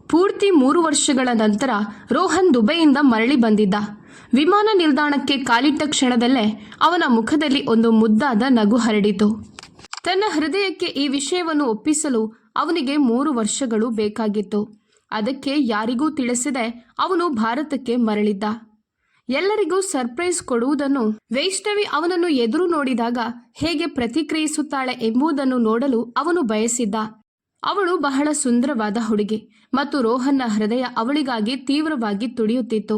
ಪೂರ್ತಿ 3 ವರ್ಷಗಳ ನಂತರ ರೋಹನ್ ದುಬೈಯಿಂದ ಮರಳಿ ಬಂದಿದ್ದ. ವಿಮಾನ ನಿಲ್ದಾಣಕ್ಕೆ ಕಾಲಿಟ್ಟ ಕ್ಷಣದಲ್ಲೇ ಅವನ ಮುಖದಲ್ಲಿ ಒಂದು ಮುದ್ದಾದ ನಗು ಹರಡಿತು. ತನ್ನ ಹೃದಯಕ್ಕೆ ಈ ವಿಷಯವನ್ನು ಒಪ್ಪಿಸಲು ಅವನಿಗೆ 3 ವರ್ಷಗಳು ಬೇಕಾಗಿತ್ತು. ಅದಕ್ಕೆ ಯಾರಿಗೂ ತಿಳಿಸದೆ ಅವನು ಭಾರತಕ್ಕೆ ಮರಳಿದ್ದ. ಎಲ್ಲರಿಗೂ ಸರ್ಪ್ರೈಸ್ ಕೊಡುವುದನ್ನು, ವೈಷ್ಣವಿ ಅವನನ್ನು ಎದುರು ನೋಡಿದಾಗ ಹೇಗೆ ಪ್ರತಿಕ್ರಿಯಿಸುತ್ತಾಳೆ ಎಂಬುದನ್ನು ನೋಡಲು ಅವನು ಬಯಸಿದ್ದ. ಅವಳು ಬಹಳ ಸುಂದರವಾದ ಹುಡುಗಿ ಮತ್ತು ರೋಹನ್ನ ಹೃದಯ ಅವಳಿಗಾಗಿ ತೀವ್ರವಾಗಿ ತುಡಿಯುತ್ತಿತ್ತು.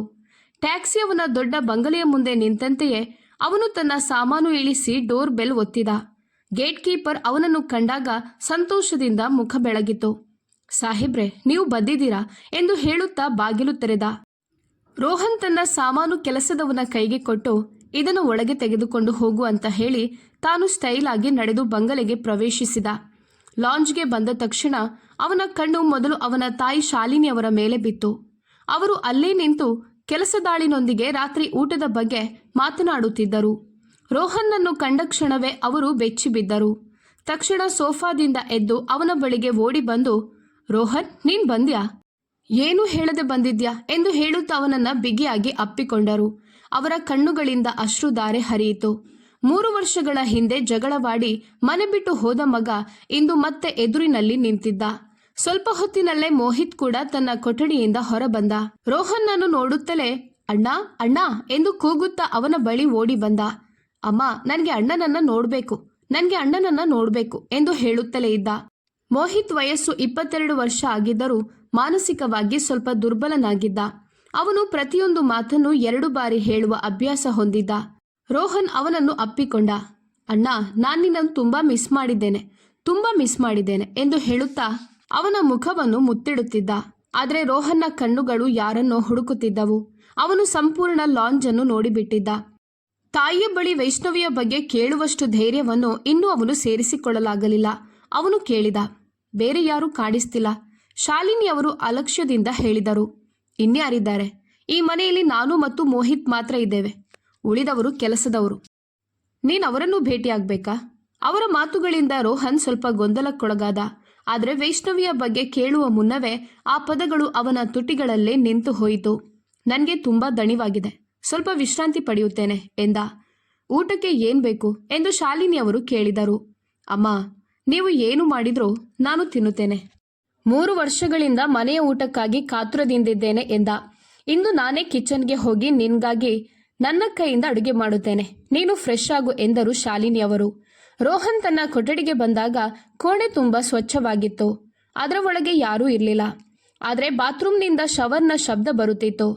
ಟ್ಯಾಕ್ಸಿ ಅವನ ದೊಡ್ಡ ಬಂಗಲೆಯ ಮುಂದೆ ನಿಂತಂತೆಯೇ ಅವನು ತನ್ನ ಸಾಮಾನು ಇಳಿಸಿ ಡೋರ್ ಬೆಲ್ ಒತ್ತಿದ. ಗೇಟ್ ಕೀಪರ್ ಅವನನ್ನು ಕಂಡಾಗ ಸಂತೋಷದಿಂದ ಮುಖ ಬೆಳಗಿತು. ಸಾಹೇಬ್ರೆ, ನೀವು ಬಂದಿದ್ದೀರಾ ಎಂದು ಹೇಳುತ್ತಾ ಬಾಗಿಲು ತೆರೆದ. ರೋಹನ್ ತನ್ನ ಸಾಮಾನು ಕೆಲಸದವನ ಕೈಗೆ ಕೊಟ್ಟು ಇದನ್ನು ಒಳಗೆ ತೆಗೆದುಕೊಂಡು ಹೋಗು ಅಂತ ಹೇಳಿ ತಾನು ಸ್ಟೈಲ್ ಆಗಿ ನಡೆದು ಬಂಗಲೆಗೆ ಪ್ರವೇಶಿಸಿದ. ಲಾಂಜ್ಗೆ ಬಂದ ತಕ್ಷಣ ಅವನ ಕಣ್ಣು ಮೊದಲು ಅವನ ತಾಯಿ ಶಾಲಿನಿ ಅವರ ಮೇಲೆ ಬಿತ್ತು. ಅವರು ಅಲ್ಲೇ ನಿಂತು ಕೆಲಸದಾಳಿನೊಂದಿಗೆ ರಾತ್ರಿ ಊಟದ ಬಗ್ಗೆ ಮಾತನಾಡುತ್ತಿದ್ದರು. ರೋಹನ್ನನ್ನು ಕಂಡ ಕ್ಷಣವೇ ಅವರು ಬೆಚ್ಚಿಬಿದ್ದರು. ತಕ್ಷಣ ಸೋಫಾದಿಂದ ಎದ್ದು ಅವನ ಬಳಿಗೆ ಓಡಿ ಬಂದು, ರೋಹನ್, ನೀನ್ ಬಂದ್ಯಾ? ಏನೂ ಹೇಳದೆ ಬಂದಿದ್ಯಾ ಎಂದು ಹೇಳುತ್ತಾ ಅವನನ್ನ ಬಿಗಿಯಾಗಿ ಅಪ್ಪಿಕೊಂಡರು. ಅವರ ಕಣ್ಣುಗಳಿಂದ ಅಶ್ರುಧಾರೆ ಹರಿಯಿತು. 3 ವರ್ಷಗಳ ಹಿಂದೆ ಜಗಳವಾಡಿ ಮನೆ ಬಿಟ್ಟು ಹೋದ ಮಗ ಇಂದು ಮತ್ತೆ ಎದುರಿನಲ್ಲಿ ನಿಂತಿದ್ದ. ಸ್ವಲ್ಪ ಹೊತ್ತಿನಲ್ಲೇ ಮೋಹಿತ್ ಕೂಡ ತನ್ನ ಕೊಠಡಿಯಿಂದ ಹೊರಬಂದ. ರೋಹನ್ನನ್ನು ನೋಡುತ್ತಲೇ ಅಣ್ಣ ಅಣ್ಣ ಎಂದು ಕೂಗುತ್ತಾ ಅವನ ಬಳಿ ಓಡಿ ಬಂದ. ಅಮ್ಮ, ನನಗೆ ಅಣ್ಣನನ್ನ ನೋಡ್ಬೇಕು ಎಂದು ಹೇಳುತ್ತಲೇ ಇದ್ದ. ಮೋಹಿತ್ ವಯಸ್ಸು 22 ವರ್ಷ ಆಗಿದ್ದರೂ ಮಾನಸಿಕವಾಗಿ ಸ್ವಲ್ಪ ದುರ್ಬಲನಾಗಿದ್ದ. ಅವನು ಪ್ರತಿಯೊಂದು ಮಾತನ್ನು 2 ಬಾರಿ ಹೇಳುವ ಅಭ್ಯಾಸ ಹೊಂದಿದ್ದ. ರೋಹನ್ ಅವನನ್ನು ಅಪ್ಪಿಕೊಂಡ. ಅಣ್ಣ, ನಾನು ನಿನ್ನನ್ನು ತುಂಬಾ ಮಿಸ್ ಮಾಡಿದ್ದೇನೆ ಎಂದು ಹೇಳುತ್ತಾ ಅವನ ಮುಖವನ್ನು ಮುತ್ತಿಡುತ್ತಿದ್ದ. ಆದರೆ ರೋಹನ್ನ ಕಣ್ಣುಗಳು ಯಾರನ್ನೋ ಹುಡುಕುತ್ತಿದ್ದವು. ಅವನು ಸಂಪೂರ್ಣ ಲಾಂಜ್ ಅನ್ನು ನೋಡಿಬಿಟ್ಟಿದ್ದ. ತಾಯಿಯ ಬಳಿ ವೈಷ್ಣವಿಯ ಬಗ್ಗೆ ಕೇಳುವಷ್ಟು ಧೈರ್ಯವನ್ನು ಇನ್ನೂ ಅವನು ಸೇರಿಸಿಕೊಳ್ಳಲಾಗಲಿಲ್ಲ. ಅವನು ಕೇಳಿದ, ಬೇರೆ ಯಾರೂ ಕಾಣಿಸ್ತಿಲ್ಲ? ಶಾಲಿನಿ ಅವರು ಅಲಕ್ಷ್ಯದಿಂದ ಹೇಳಿದರು. ಇನ್ಯಾರಿದ್ದಾರೆ? ಈ ಮನೆಯಲ್ಲಿ ನಾನು ಮತ್ತು ಮೋಹಿತ್ ಮಾತ್ರ ಇದ್ದೇವೆ. ಉಳಿದವರು ಕೆಲಸದವರು. ನೀನು ಅವರನ್ನು ಭೇಟಿಯಾಗಬೇಕಾ? ಅವರ ಮಾತುಗಳಿಂದ ರೋಹನ್ ಸ್ವಲ್ಪ ಗೊಂದಲಕ್ಕೊಳಗಾದ. ಆದರೆ ವೈಷ್ಣವಿಯ ಬಗ್ಗೆ ಕೇಳುವ ಮುನ್ನವೇ ಆ ಪದಗಳು ಅವನ ತುಟಿಗಳಲ್ಲೇ ನಿಂತು ಹೋಯಿತು. ನನಗೆ ತುಂಬಾ ದಣಿವಾಗಿದೆ, ಸ್ವಲ್ಪ ವಿಶ್ರಾಂತಿ ಪಡೆಯುತ್ತೇನೆ ಎಂದ. ಊಟಕ್ಕೆ ಏನ್ ಬೇಕು ಎಂದು ಶಾಲಿನಿ ಅವರು ಕೇಳಿದರು. ಅಮ್ಮ, ನೀವು ಏನು ಮಾಡಿದ್ರೂ ನಾನು ತಿನ್ನುತ್ತೇನೆ. 3 ವರ್ಷಗಳಿಂದ ಮನೆಯ ಊಟಕ್ಕಾಗಿ ಕಾತುರದಿಂದಿದ್ದೇನೆ ಎಂದ. ಇಂದು ನಾನೇ ಕಿಚನ್ಗೆ ಹೋಗಿ ನಿನ್ಗಾಗಿ ನನ್ನ ಕೈಯಿಂದ ಅಡುಗೆ ಮಾಡುತ್ತೇನೆ. ನೀನು ಫ್ರೆಶ್ ಆಗು ಎಂದರು ಶಾಲಿನಿ ಅವರು. ರೋಹನ್ ತನ್ನ ಕೊಠಡಿಗೆ ಬಂದಾಗ ಕೋಣೆ ತುಂಬ ಸ್ವಚ್ಛವಾಗಿತ್ತು. ಅದರ ಒಳಗೆ ಯಾರೂ ಇರಲಿಲ್ಲ. ಆದರೆ ಬಾತ್ರೂಮ್ನಿಂದ ಶವರ್ನ ಶಬ್ದ ಬರುತ್ತಿತ್ತು.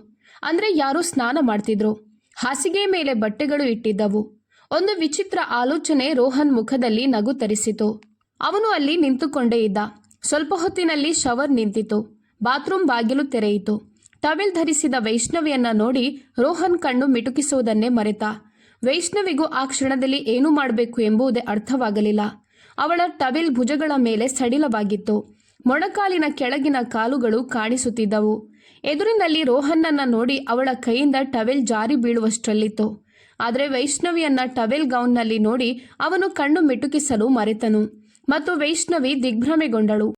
ಅಂದರೆ ಯಾರೂ ಸ್ನಾನ ಮಾಡ್ತಿದ್ರು. ಹಾಸಿಗೆ ಮೇಲೆ ಬಟ್ಟೆಗಳು ಇಟ್ಟಿದ್ದವು. ಒಂದು ವಿಚಿತ್ರ ಆಲೋಚನೆ ರೋಹನ್ ಮುಖದಲ್ಲಿ ನಗು ತರಿಸಿತು. ಅವನು ಅಲ್ಲಿ ನಿಂತುಕೊಂಡೇ ಇದ್ದ. ಸ್ವಲ್ಪ ಹೊತ್ತಿನಲ್ಲಿ ಶವರ್ ನಿಂತಿತು. ಬಾತ್ರೂಮ್ ಬಾಗಿಲು ತೆರೆಯಿತು. ಟವೆಲ್ ಧರಿಸಿದ ವೈಷ್ಣವಿಯನ್ನ ನೋಡಿ ರೋಹನ್ ಕಣ್ಣು ಮಿಟುಕಿಸುವುದನ್ನೇ ಮರೆತ. ವೈಷ್ಣವಿಗೂ ಆ ಕ್ಷಣದಲ್ಲಿ ಏನು ಮಾಡಬೇಕು ಎಂಬುದೇ ಅರ್ಥವಾಗಲಿಲ್ಲ. ಅವಳ ಟವೆಲ್ ಭುಜಗಳ ಮೇಲೆ ಸಡಿಲವಾಗಿತ್ತು. ಮೊಣಕಾಲಿನ ಕೆಳಗಿನ ಕಾಲುಗಳು ಕಾಣಿಸುತ್ತಿದ್ದವು. ಎದುರಿನಲ್ಲಿ ರೋಹನ್ನನ್ನ ನೋಡಿ ಅವಳ ಕೈಯಿಂದ ಟವೆಲ್ ಜಾರಿ ಬೀಳುವಷ್ಟರಲ್ಲಿತ್ತು. ಆದರೆ ವೈಷ್ಣವಿಯನ್ನ ಟವೆಲ್ ಗೌನ್ನಲ್ಲಿ ನೋಡಿ ಅವನು ಕಣ್ಣು ಮಿಟುಕಿಸಲು ಮರೆತನು ಮತ್ತು ವೈಷ್ಣವಿ ದಿಗ್ಭ್ರಮೆಗೊಂಡಳು.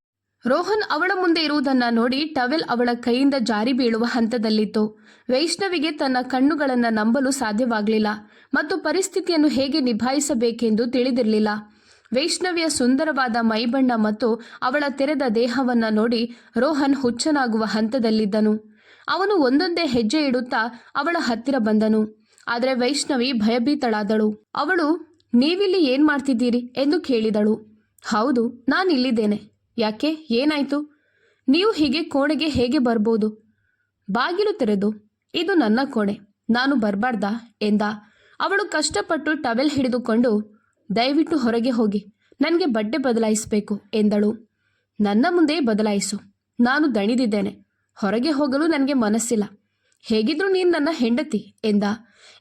ರೋಹನ್ ಅವಳ ಮುಂದೆ ಇರುವುದನ್ನ ನೋಡಿ ಟವೆಲ್ ಅವಳ ಕೈಯಿಂದ ಜಾರಿ ಬೀಳುವ ಹಂತದಲ್ಲಿತ್ತು. ವೈಷ್ಣವಿಗೆ ತನ್ನ ಕಣ್ಣುಗಳನ್ನು ನಂಬಲು ಸಾಧ್ಯವಾಗಲಿಲ್ಲ ಮತ್ತು ಪರಿಸ್ಥಿತಿಯನ್ನು ಹೇಗೆ ನಿಭಾಯಿಸಬೇಕೆಂದು ತಿಳಿದಿರಲಿಲ್ಲ. ವೈಷ್ಣವಿಯ ಸುಂದರವಾದ ಮೈಬಣ್ಣ ಮತ್ತು ಅವಳ ತೆರೆದ ದೇಹವನ್ನ ನೋಡಿ ರೋಹನ್ ಹುಚ್ಚನಾಗುವ ಹಂತದಲ್ಲಿದ್ದನು. ಅವನು ಒಂದೊಂದೇ ಹೆಜ್ಜೆ ಇಡುತ್ತಾ ಅವಳ ಹತ್ತಿರ ಬಂದನು. ಆದರೆ ವೈಷ್ಣವಿ ಭಯಭೀತಳಾದಳು. ಅವಳು, ನೀವಿಲ್ಲಿ ಏನ್ ಮಾಡ್ತಿದ್ದೀರಿ ಎಂದು ಕೇಳಿದಳು. ಹೌದು, ನಾನು ಇಲ್ಲಿದ್ದೇನೆ. ಯಾಕೆ, ಏನಾಯ್ತು? ನೀವು ಹೀಗೆ ಕೋಣೆಗೆ ಹೇಗೆ ಬರ್ಬೋದು? ಬಾಗಿಲು ತೆರೆದು, ಇದು ನನ್ನ ಕೋಣೆ, ನಾನು ಬರಬಾರ್ದಾ ಎಂದ. ಅವಳು ಕಷ್ಟಪಟ್ಟು ಟವೆಲ್ ಹಿಡಿದುಕೊಂಡು, ದಯವಿಟ್ಟು ಹೊರಗೆ ಹೋಗಿ, ನನಗೆ ಬಟ್ಟೆ ಬದಲಾಯಿಸಬೇಕು ಎಂದಳು. ನನ್ನ ಮುಂದೆ ಬದಲಾಯಿಸು, ನಾನು ದಣಿದಿದ್ದೇನೆ. ಹೊರಗೆ ಹೋಗಲು ನನಗೆ ಮನಸ್ಸಿಲ್ಲ. ಹೇಗಿದ್ರೂ ನೀನು ನನ್ನ ಹೆಂಡತಿ ಎಂದ.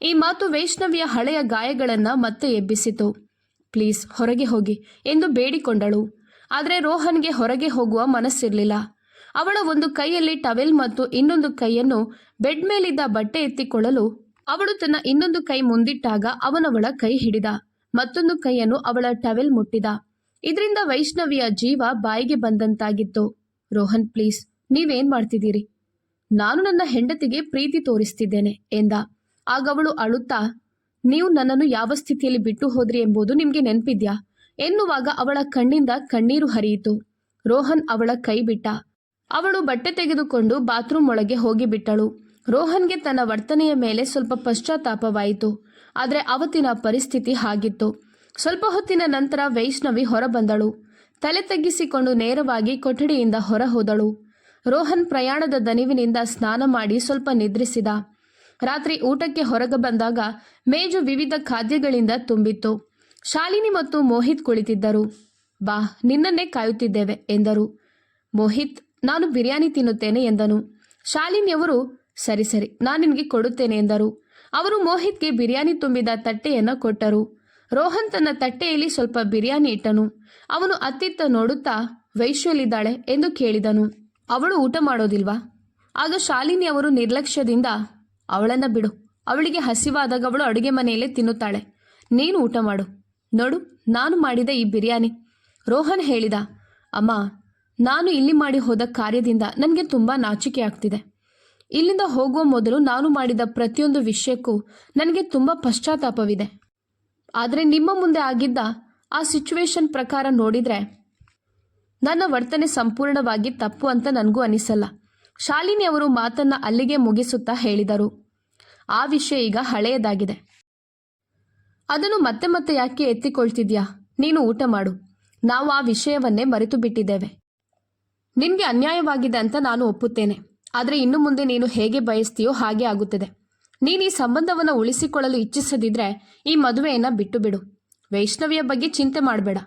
ಈ ಮಾತು ವೈಷ್ಣವಿಯ ಹಳೆಯ ಗಾಯಗಳನ್ನು ಮತ್ತೆ ಎಬ್ಬಿಸಿತು. ಪ್ಲೀಸ್ ಹೊರಗೆ ಹೋಗಿ ಎಂದು ಬೇಡಿಕೊಂಡಳು. ಆದರೆ ರೋಹನ್ಗೆ ಹೊರಗೆ ಹೋಗುವ ಮನಸ್ಸಿರಲಿಲ್ಲ. ಅವಳ ಒಂದು ಕೈಯಲ್ಲಿ ಟವೆಲ್ ಮತ್ತು ಇನ್ನೊಂದು ಕೈಯನ್ನು ಬೆಡ್ ಮೇಲಿದ್ದ ಬಟ್ಟೆ ಎತ್ತಿಕೊಳ್ಳಲು ಅವಳು ತನ್ನ ಇನ್ನೊಂದು ಕೈ ಮುಂದಿಟ್ಟಾಗ ಅವನವಳ ಕೈ ಹಿಡಿದ. ಮತ್ತೊಂದು ಕೈಯನ್ನು ಅವಳ ಟವೆಲ್ ಮುಟ್ಟಿದ. ಇದರಿಂದ ವೈಷ್ಣವಿಯ ಜೀವ ಬಾಯಿಗೆ ಬಂದಂತಾಗಿತ್ತು. ರೋಹನ್, ಪ್ಲೀಸ್ ನೀವೇನ್ ಮಾಡ್ತಿದ್ದೀರಿ? ನಾನು ನನ್ನ ಹೆಂಡತಿಗೆ ಪ್ರೀತಿ ತೋರಿಸ್ತಿದ್ದೇನೆ ಎಂದ. ಆಗ ಅವಳು ಅಳುತ್ತಾ, ನೀವು ನನ್ನನ್ನು ಯಾವ ಸ್ಥಿತಿಯಲ್ಲಿ ಬಿಟ್ಟು ಹೋದ್ರಿ ಎಂಬುದು ನಿಮ್ಗೆ ನೆನಪಿದ್ಯಾ ಎನ್ನುವಾಗ ಅವಳ ಕಣ್ಣಿಂದ ಕಣ್ಣೀರು ಹರಿಯಿತು. ರೋಹನ್ ಅವಳ ಕೈ ಬಿಟ್ಟ. ಅವಳು ಬಟ್ಟೆ ತೆಗೆದುಕೊಂಡು ಬಾತ್ರೂಮ್ ಒಳಗೆ ಹೋಗಿಬಿಟ್ಟಳು. ರೋಹನ್ಗೆ ತನ್ನ ವರ್ತನೆಯ ಮೇಲೆ ಸ್ವಲ್ಪ ಪಶ್ಚಾತ್ತಾಪವಾಯಿತು. ಆದರೆ ಅವತ್ತಿನ ಪರಿಸ್ಥಿತಿ ಹಾಗಿತ್ತು. ಸ್ವಲ್ಪ ಹೊತ್ತಿನ ನಂತರ ವೈಷ್ಣವಿ ಹೊರಬಂದಳು. ತಲೆ ತಗ್ಗಿಸಿಕೊಂಡು ನೇರವಾಗಿ ಕೊಠಡಿಯಿಂದ ಹೊರ ಹೋದಳು. ರೋಹನ್ ಪ್ರಯಾಣದ ದಣಿವಿನಿಂದ ಸ್ನಾನ ಮಾಡಿ ಸ್ವಲ್ಪ ನಿದ್ರಿಸಿದ. ರಾತ್ರಿ ಊಟಕ್ಕೆ ಹೊರಗೆ ಬಂದಾಗ ಮೇಜು ವಿವಿಧ ಖಾದ್ಯಗಳಿಂದ ತುಂಬಿತ್ತು. ಶಾಲಿನಿ ಮತ್ತು ಮೋಹಿತ್ ಕುಳಿತಿದ್ದರು. ಬಾ, ನಿನ್ನನ್ನೇ ಕಾಯುತ್ತಿದ್ದೇವೆ ಎಂದರು. ಮೋಹಿತ್, ನಾನು ಬಿರಿಯಾನಿ ತಿನ್ನುತ್ತೇನೆ ಎಂದನು. ಶಾಲಿನಿಯವರು ಸರಿ ಸರಿ, ನಾನು ನಿನಗೆ ಕೊಡುತ್ತೇನೆ ಎಂದರು. ಅವರು ಮೋಹಿತ್ಗೆ ಬಿರಿಯಾನಿ ತುಂಬಿದ ತಟ್ಟೆಯನ್ನು ಕೊಟ್ಟರು. ರೋಹನ್ ತನ್ನ ತಟ್ಟೆಯಲ್ಲಿ ಸ್ವಲ್ಪ ಬಿರಿಯಾನಿ ಇಟ್ಟನು. ಅವನು ಅತ್ತಿತ್ತ ನೋಡುತ್ತಾ, ವೈಶು ಎಲ್ಲಿದ್ದಾಳೆ ಎಂದು ಕೇಳಿದನು. ಅವಳು ಊಟ ಮಾಡೋದಿಲ್ವಾ? ಆಗ ಶಾಲಿನಿ ಅವರು ನಿರ್ಲಕ್ಷ್ಯದಿಂದ, ಅವಳನ್ನ ಬಿಡು, ಅವಳಿಗೆ ಹಸಿವಾದಾಗ ಅವಳು ಅಡುಗೆ ಮನೆಯಲ್ಲೇ ತಿನ್ನುತ್ತಾಳೆ, ನೀನು ಊಟ ಮಾಡು. ನೋಡು, ನಾನು ಮಾಡಿದ ಈ ಬಿರಿಯಾನಿ. ರೋಹನ್ ಹೇಳಿದ. ಅಮ್ಮ, ನಾನು ಇಲ್ಲಿ ಮಾಡಿ ಹೋದ ಕಾರ್ಯದಿಂದ ನನಗೆ ತುಂಬ ನಾಚಿಕೆ ಆಗ್ತಿದೆ. ಇಲ್ಲಿಂದ ಹೋಗುವ ಮೊದಲು ನಾನು ಮಾಡಿದ ಪ್ರತಿಯೊಂದು ವಿಷಯಕ್ಕೂ ನನಗೆ ತುಂಬ ಪಶ್ಚಾತ್ತಾಪವಿದೆ. ಆದರೆ ನಿಮ್ಮ ಮುಂದೆ ಆಗಿದ್ದ ಆ ಸಿಚುವೇಶನ್ ಪ್ರಕಾರ ನೋಡಿದರೆ ನನ್ನ ವರ್ತನೆ ಸಂಪೂರ್ಣವಾಗಿ ತಪ್ಪು ಅಂತ ನನಗೂ ಅನಿಸಲ್ಲ. ಶಾಲಿನಿ ಅವರು ಮಾತನ್ನ ಅಲ್ಲಿಗೆ ಮುಗಿಸುತ್ತಾ ಹೇಳಿದರು. ಆ ವಿಷಯ ಈಗ ಹಳೆಯದಾಗಿದೆ. ಅದನ್ನು ಮತ್ತೆ ಮತ್ತೆ ಯಾಕೆ ಎತ್ತಿಕೊಳ್ತಿದ್ಯಾ? ನೀನು ಊಟ ಮಾಡು. ನಾವು ಆ ವಿಷಯವನ್ನೇ ಮರೆತು ಬಿಟ್ಟಿದ್ದೇವೆ. ನಿನಗೆ ಅನ್ಯಾಯವಾಗಿದೆ ಅಂತ ನಾನು ಒಪ್ಪುತ್ತೇನೆ. ಆದರೆ ಇನ್ನು ಮುಂದೆ ನೀನು ಹೇಗೆ ಬಯಸ್ತೀಯೋ ಹಾಗೆ ಆಗುತ್ತದೆ. ನೀನು ಈ ಸಂಬಂಧವನ್ನು ಉಳಿಸಿಕೊಳ್ಳಲು ಇಚ್ಛಿಸದಿದ್ರೆ ಈ ಮದುವೆಯನ್ನು ಬಿಟ್ಟು ಬಿಡು. ವೈಷ್ಣವಿಯ ಬಗ್ಗೆ ಚಿಂತೆ ಮಾಡಬೇಡ.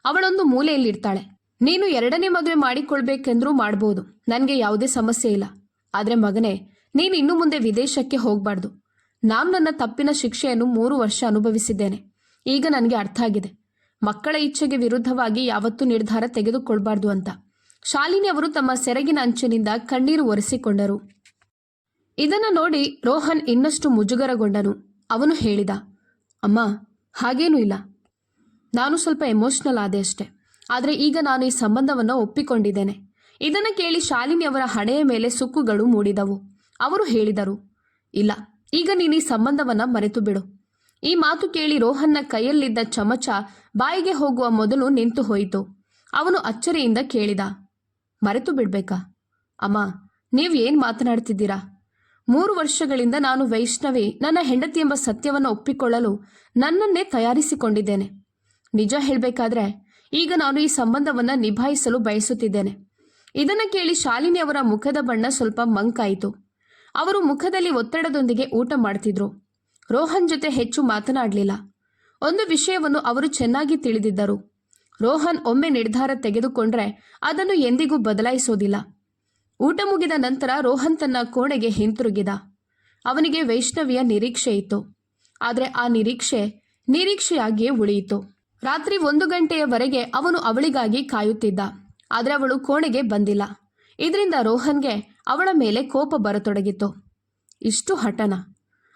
ಅವಳೊಂದು ಮೂಲೆಯಲ್ಲಿರ್ತಾಳೆ. ನೀನು ಎರಡನೇ ಮದುವೆ ಮಾಡಿಕೊಳ್ಬೇಕೆಂದ್ರೂ ಮಾಡ್ಬೋದು. ನನಗೆ ಯಾವುದೇ ಸಮಸ್ಯೆ ಇಲ್ಲ. ಆದರೆ ಮಗನೇ, ನೀನು ಇನ್ನು ಮುಂದೆ ವಿದೇಶಕ್ಕೆ ಹೋಗಬಾರ್ದು. ನಾನು ನನ್ನ ತಪ್ಪಿನ ಶಿಕ್ಷೆಯನ್ನು 3 ವರ್ಷ ಅನುಭವಿಸಿದ್ದೇನೆ. ಈಗ ನನಗೆ ಅರ್ಥ ಆಗಿದೆ. ಮಕ್ಕಳ ಇಚ್ಛೆಗೆ ವಿರುದ್ಧವಾಗಿ ಯಾವತ್ತೂ ನಿರ್ಧಾರ ತೆಗೆದುಕೊಳ್ಬಾರ್ದು ಅಂತ. ಶಾಲಿನಿ ಅವರು ತಮ್ಮ ಸೆರಗಿನ ಅಂಚಿನಿಂದ ಕಣ್ಣೀರು ಒರೆಸಿಕೊಂಡರು. ಇದನ್ನು ನೋಡಿ ರೋಹನ್ ಇನ್ನಷ್ಟು ಮುಜುಗರಗೊಂಡನು. ಅವನು ಹೇಳಿದ, ಅಮ್ಮ, ಹಾಗೇನೂ ಇಲ್ಲ. ನಾನು ಸ್ವಲ್ಪ ಎಮೋಷ್ನಲ್ ಆದೆ ಅಷ್ಟೆ. ಆದರೆ ಈಗ ನಾನು ಈ ಸಂಬಂಧವನ್ನು ಒಪ್ಪಿಕೊಂಡಿದ್ದೇನೆ. ಇದನ್ನು ಕೇಳಿ ಶಾಲಿನಿ ಅವರ ಹಣೆಯ ಮೇಲೆ ಸುಕ್ಕುಗಳು ಮೂಡಿದವು. ಅವರು ಹೇಳಿದರು, ಇಲ್ಲ, ಈಗ ನೀನು ಈ ಸಂಬಂಧವನ್ನು ಮರೆತು ಬಿಡು. ಈ ಮಾತು ಕೇಳಿ ರೋಹನ್ನ ಕೈಯಲ್ಲಿದ್ದ ಚಮಚ ಬಾಯಿಗೆ ಹೋಗುವ ಮೊದಲು ನಿಂತು ಹೋಯಿತು. ಅವನು ಅಚ್ಚರಿಯಿಂದ ಕೇಳಿದ, ಮರೆತು ಬಿಡ್ಬೇಕಾ? ಅಮ್ಮ, ನೀವು ಏನು ಮಾತನಾಡ್ತಿದ್ದೀರಾ? 3 ವರ್ಷಗಳಿಂದ ನಾನು ವೈಷ್ಣವಿ ನನ್ನ ಹೆಂಡತಿ ಎಂಬ ಸತ್ಯವನ್ನು ಒಪ್ಪಿಕೊಳ್ಳಲು ನನ್ನನ್ನೇ ತಯಾರಿಸಿಕೊಂಡಿದ್ದೇನೆ. ನಿಜ ಹೇಳಬೇಕಾದ್ರೆ ಈಗ ನಾನು ಈ ಸಂಬಂಧವನ್ನು ನಿಭಾಯಿಸಲು ಬಯಸುತ್ತಿದ್ದೇನೆ. ಇದನ್ನು ಕೇಳಿ ಶಾಲಿನಿ ಅವರ ಮುಖದ ಬಣ್ಣ ಸ್ವಲ್ಪ ಮಂಕಾಯಿತು. ಅವರು ಮುಖದಲ್ಲಿ ಒತ್ತಡದೊಂದಿಗೆ ಊಟ ಮಾಡ್ತಿದ್ರು. ರೋಹನ್ ಜೊತೆ ಹೆಚ್ಚು ಮಾತನಾಡಲಿಲ್ಲ. ಒಂದು ವಿಷಯವನ್ನು ಅವರು ಚೆನ್ನಾಗಿ ತಿಳಿದಿದ್ದರು. ರೋಹನ್ ಒಮ್ಮೆ ನಿರ್ಧಾರ ತೆಗೆದುಕೊಂಡ್ರೆ ಅದನ್ನು ಎಂದಿಗೂ ಬದಲಾಯಿಸೋದಿಲ್ಲ. ಊಟ ಮುಗಿದ ನಂತರ ರೋಹನ್ ತನ್ನ ಕೋಣೆಗೆ ಹಿಂತಿರುಗಿದ. ಅವನಿಗೆ ವೈಷ್ಣವಿಯ ನಿರೀಕ್ಷೆ ಇತ್ತು. ಆದರೆ ಆ ನಿರೀಕ್ಷೆಯಾಗಿಯೇ ಉಳಿಯಿತು. ರಾತ್ರಿ 1 ಗಂಟೆಯವರೆಗೆ ಅವನು ಅವಳಿಗಾಗಿ ಕಾಯುತ್ತಿದ್ದ. ಆದರೆ ಅವಳು ಕೋಣೆಗೆ ಬಂದಿಲ್ಲ. ಇದರಿಂದ ರೋಹನ್ಗೆ ಅವಳ ಮೇಲೆ ಕೋಪ ಬರತೊಡಗಿತು. ಇಷ್ಟು ಹಠನ?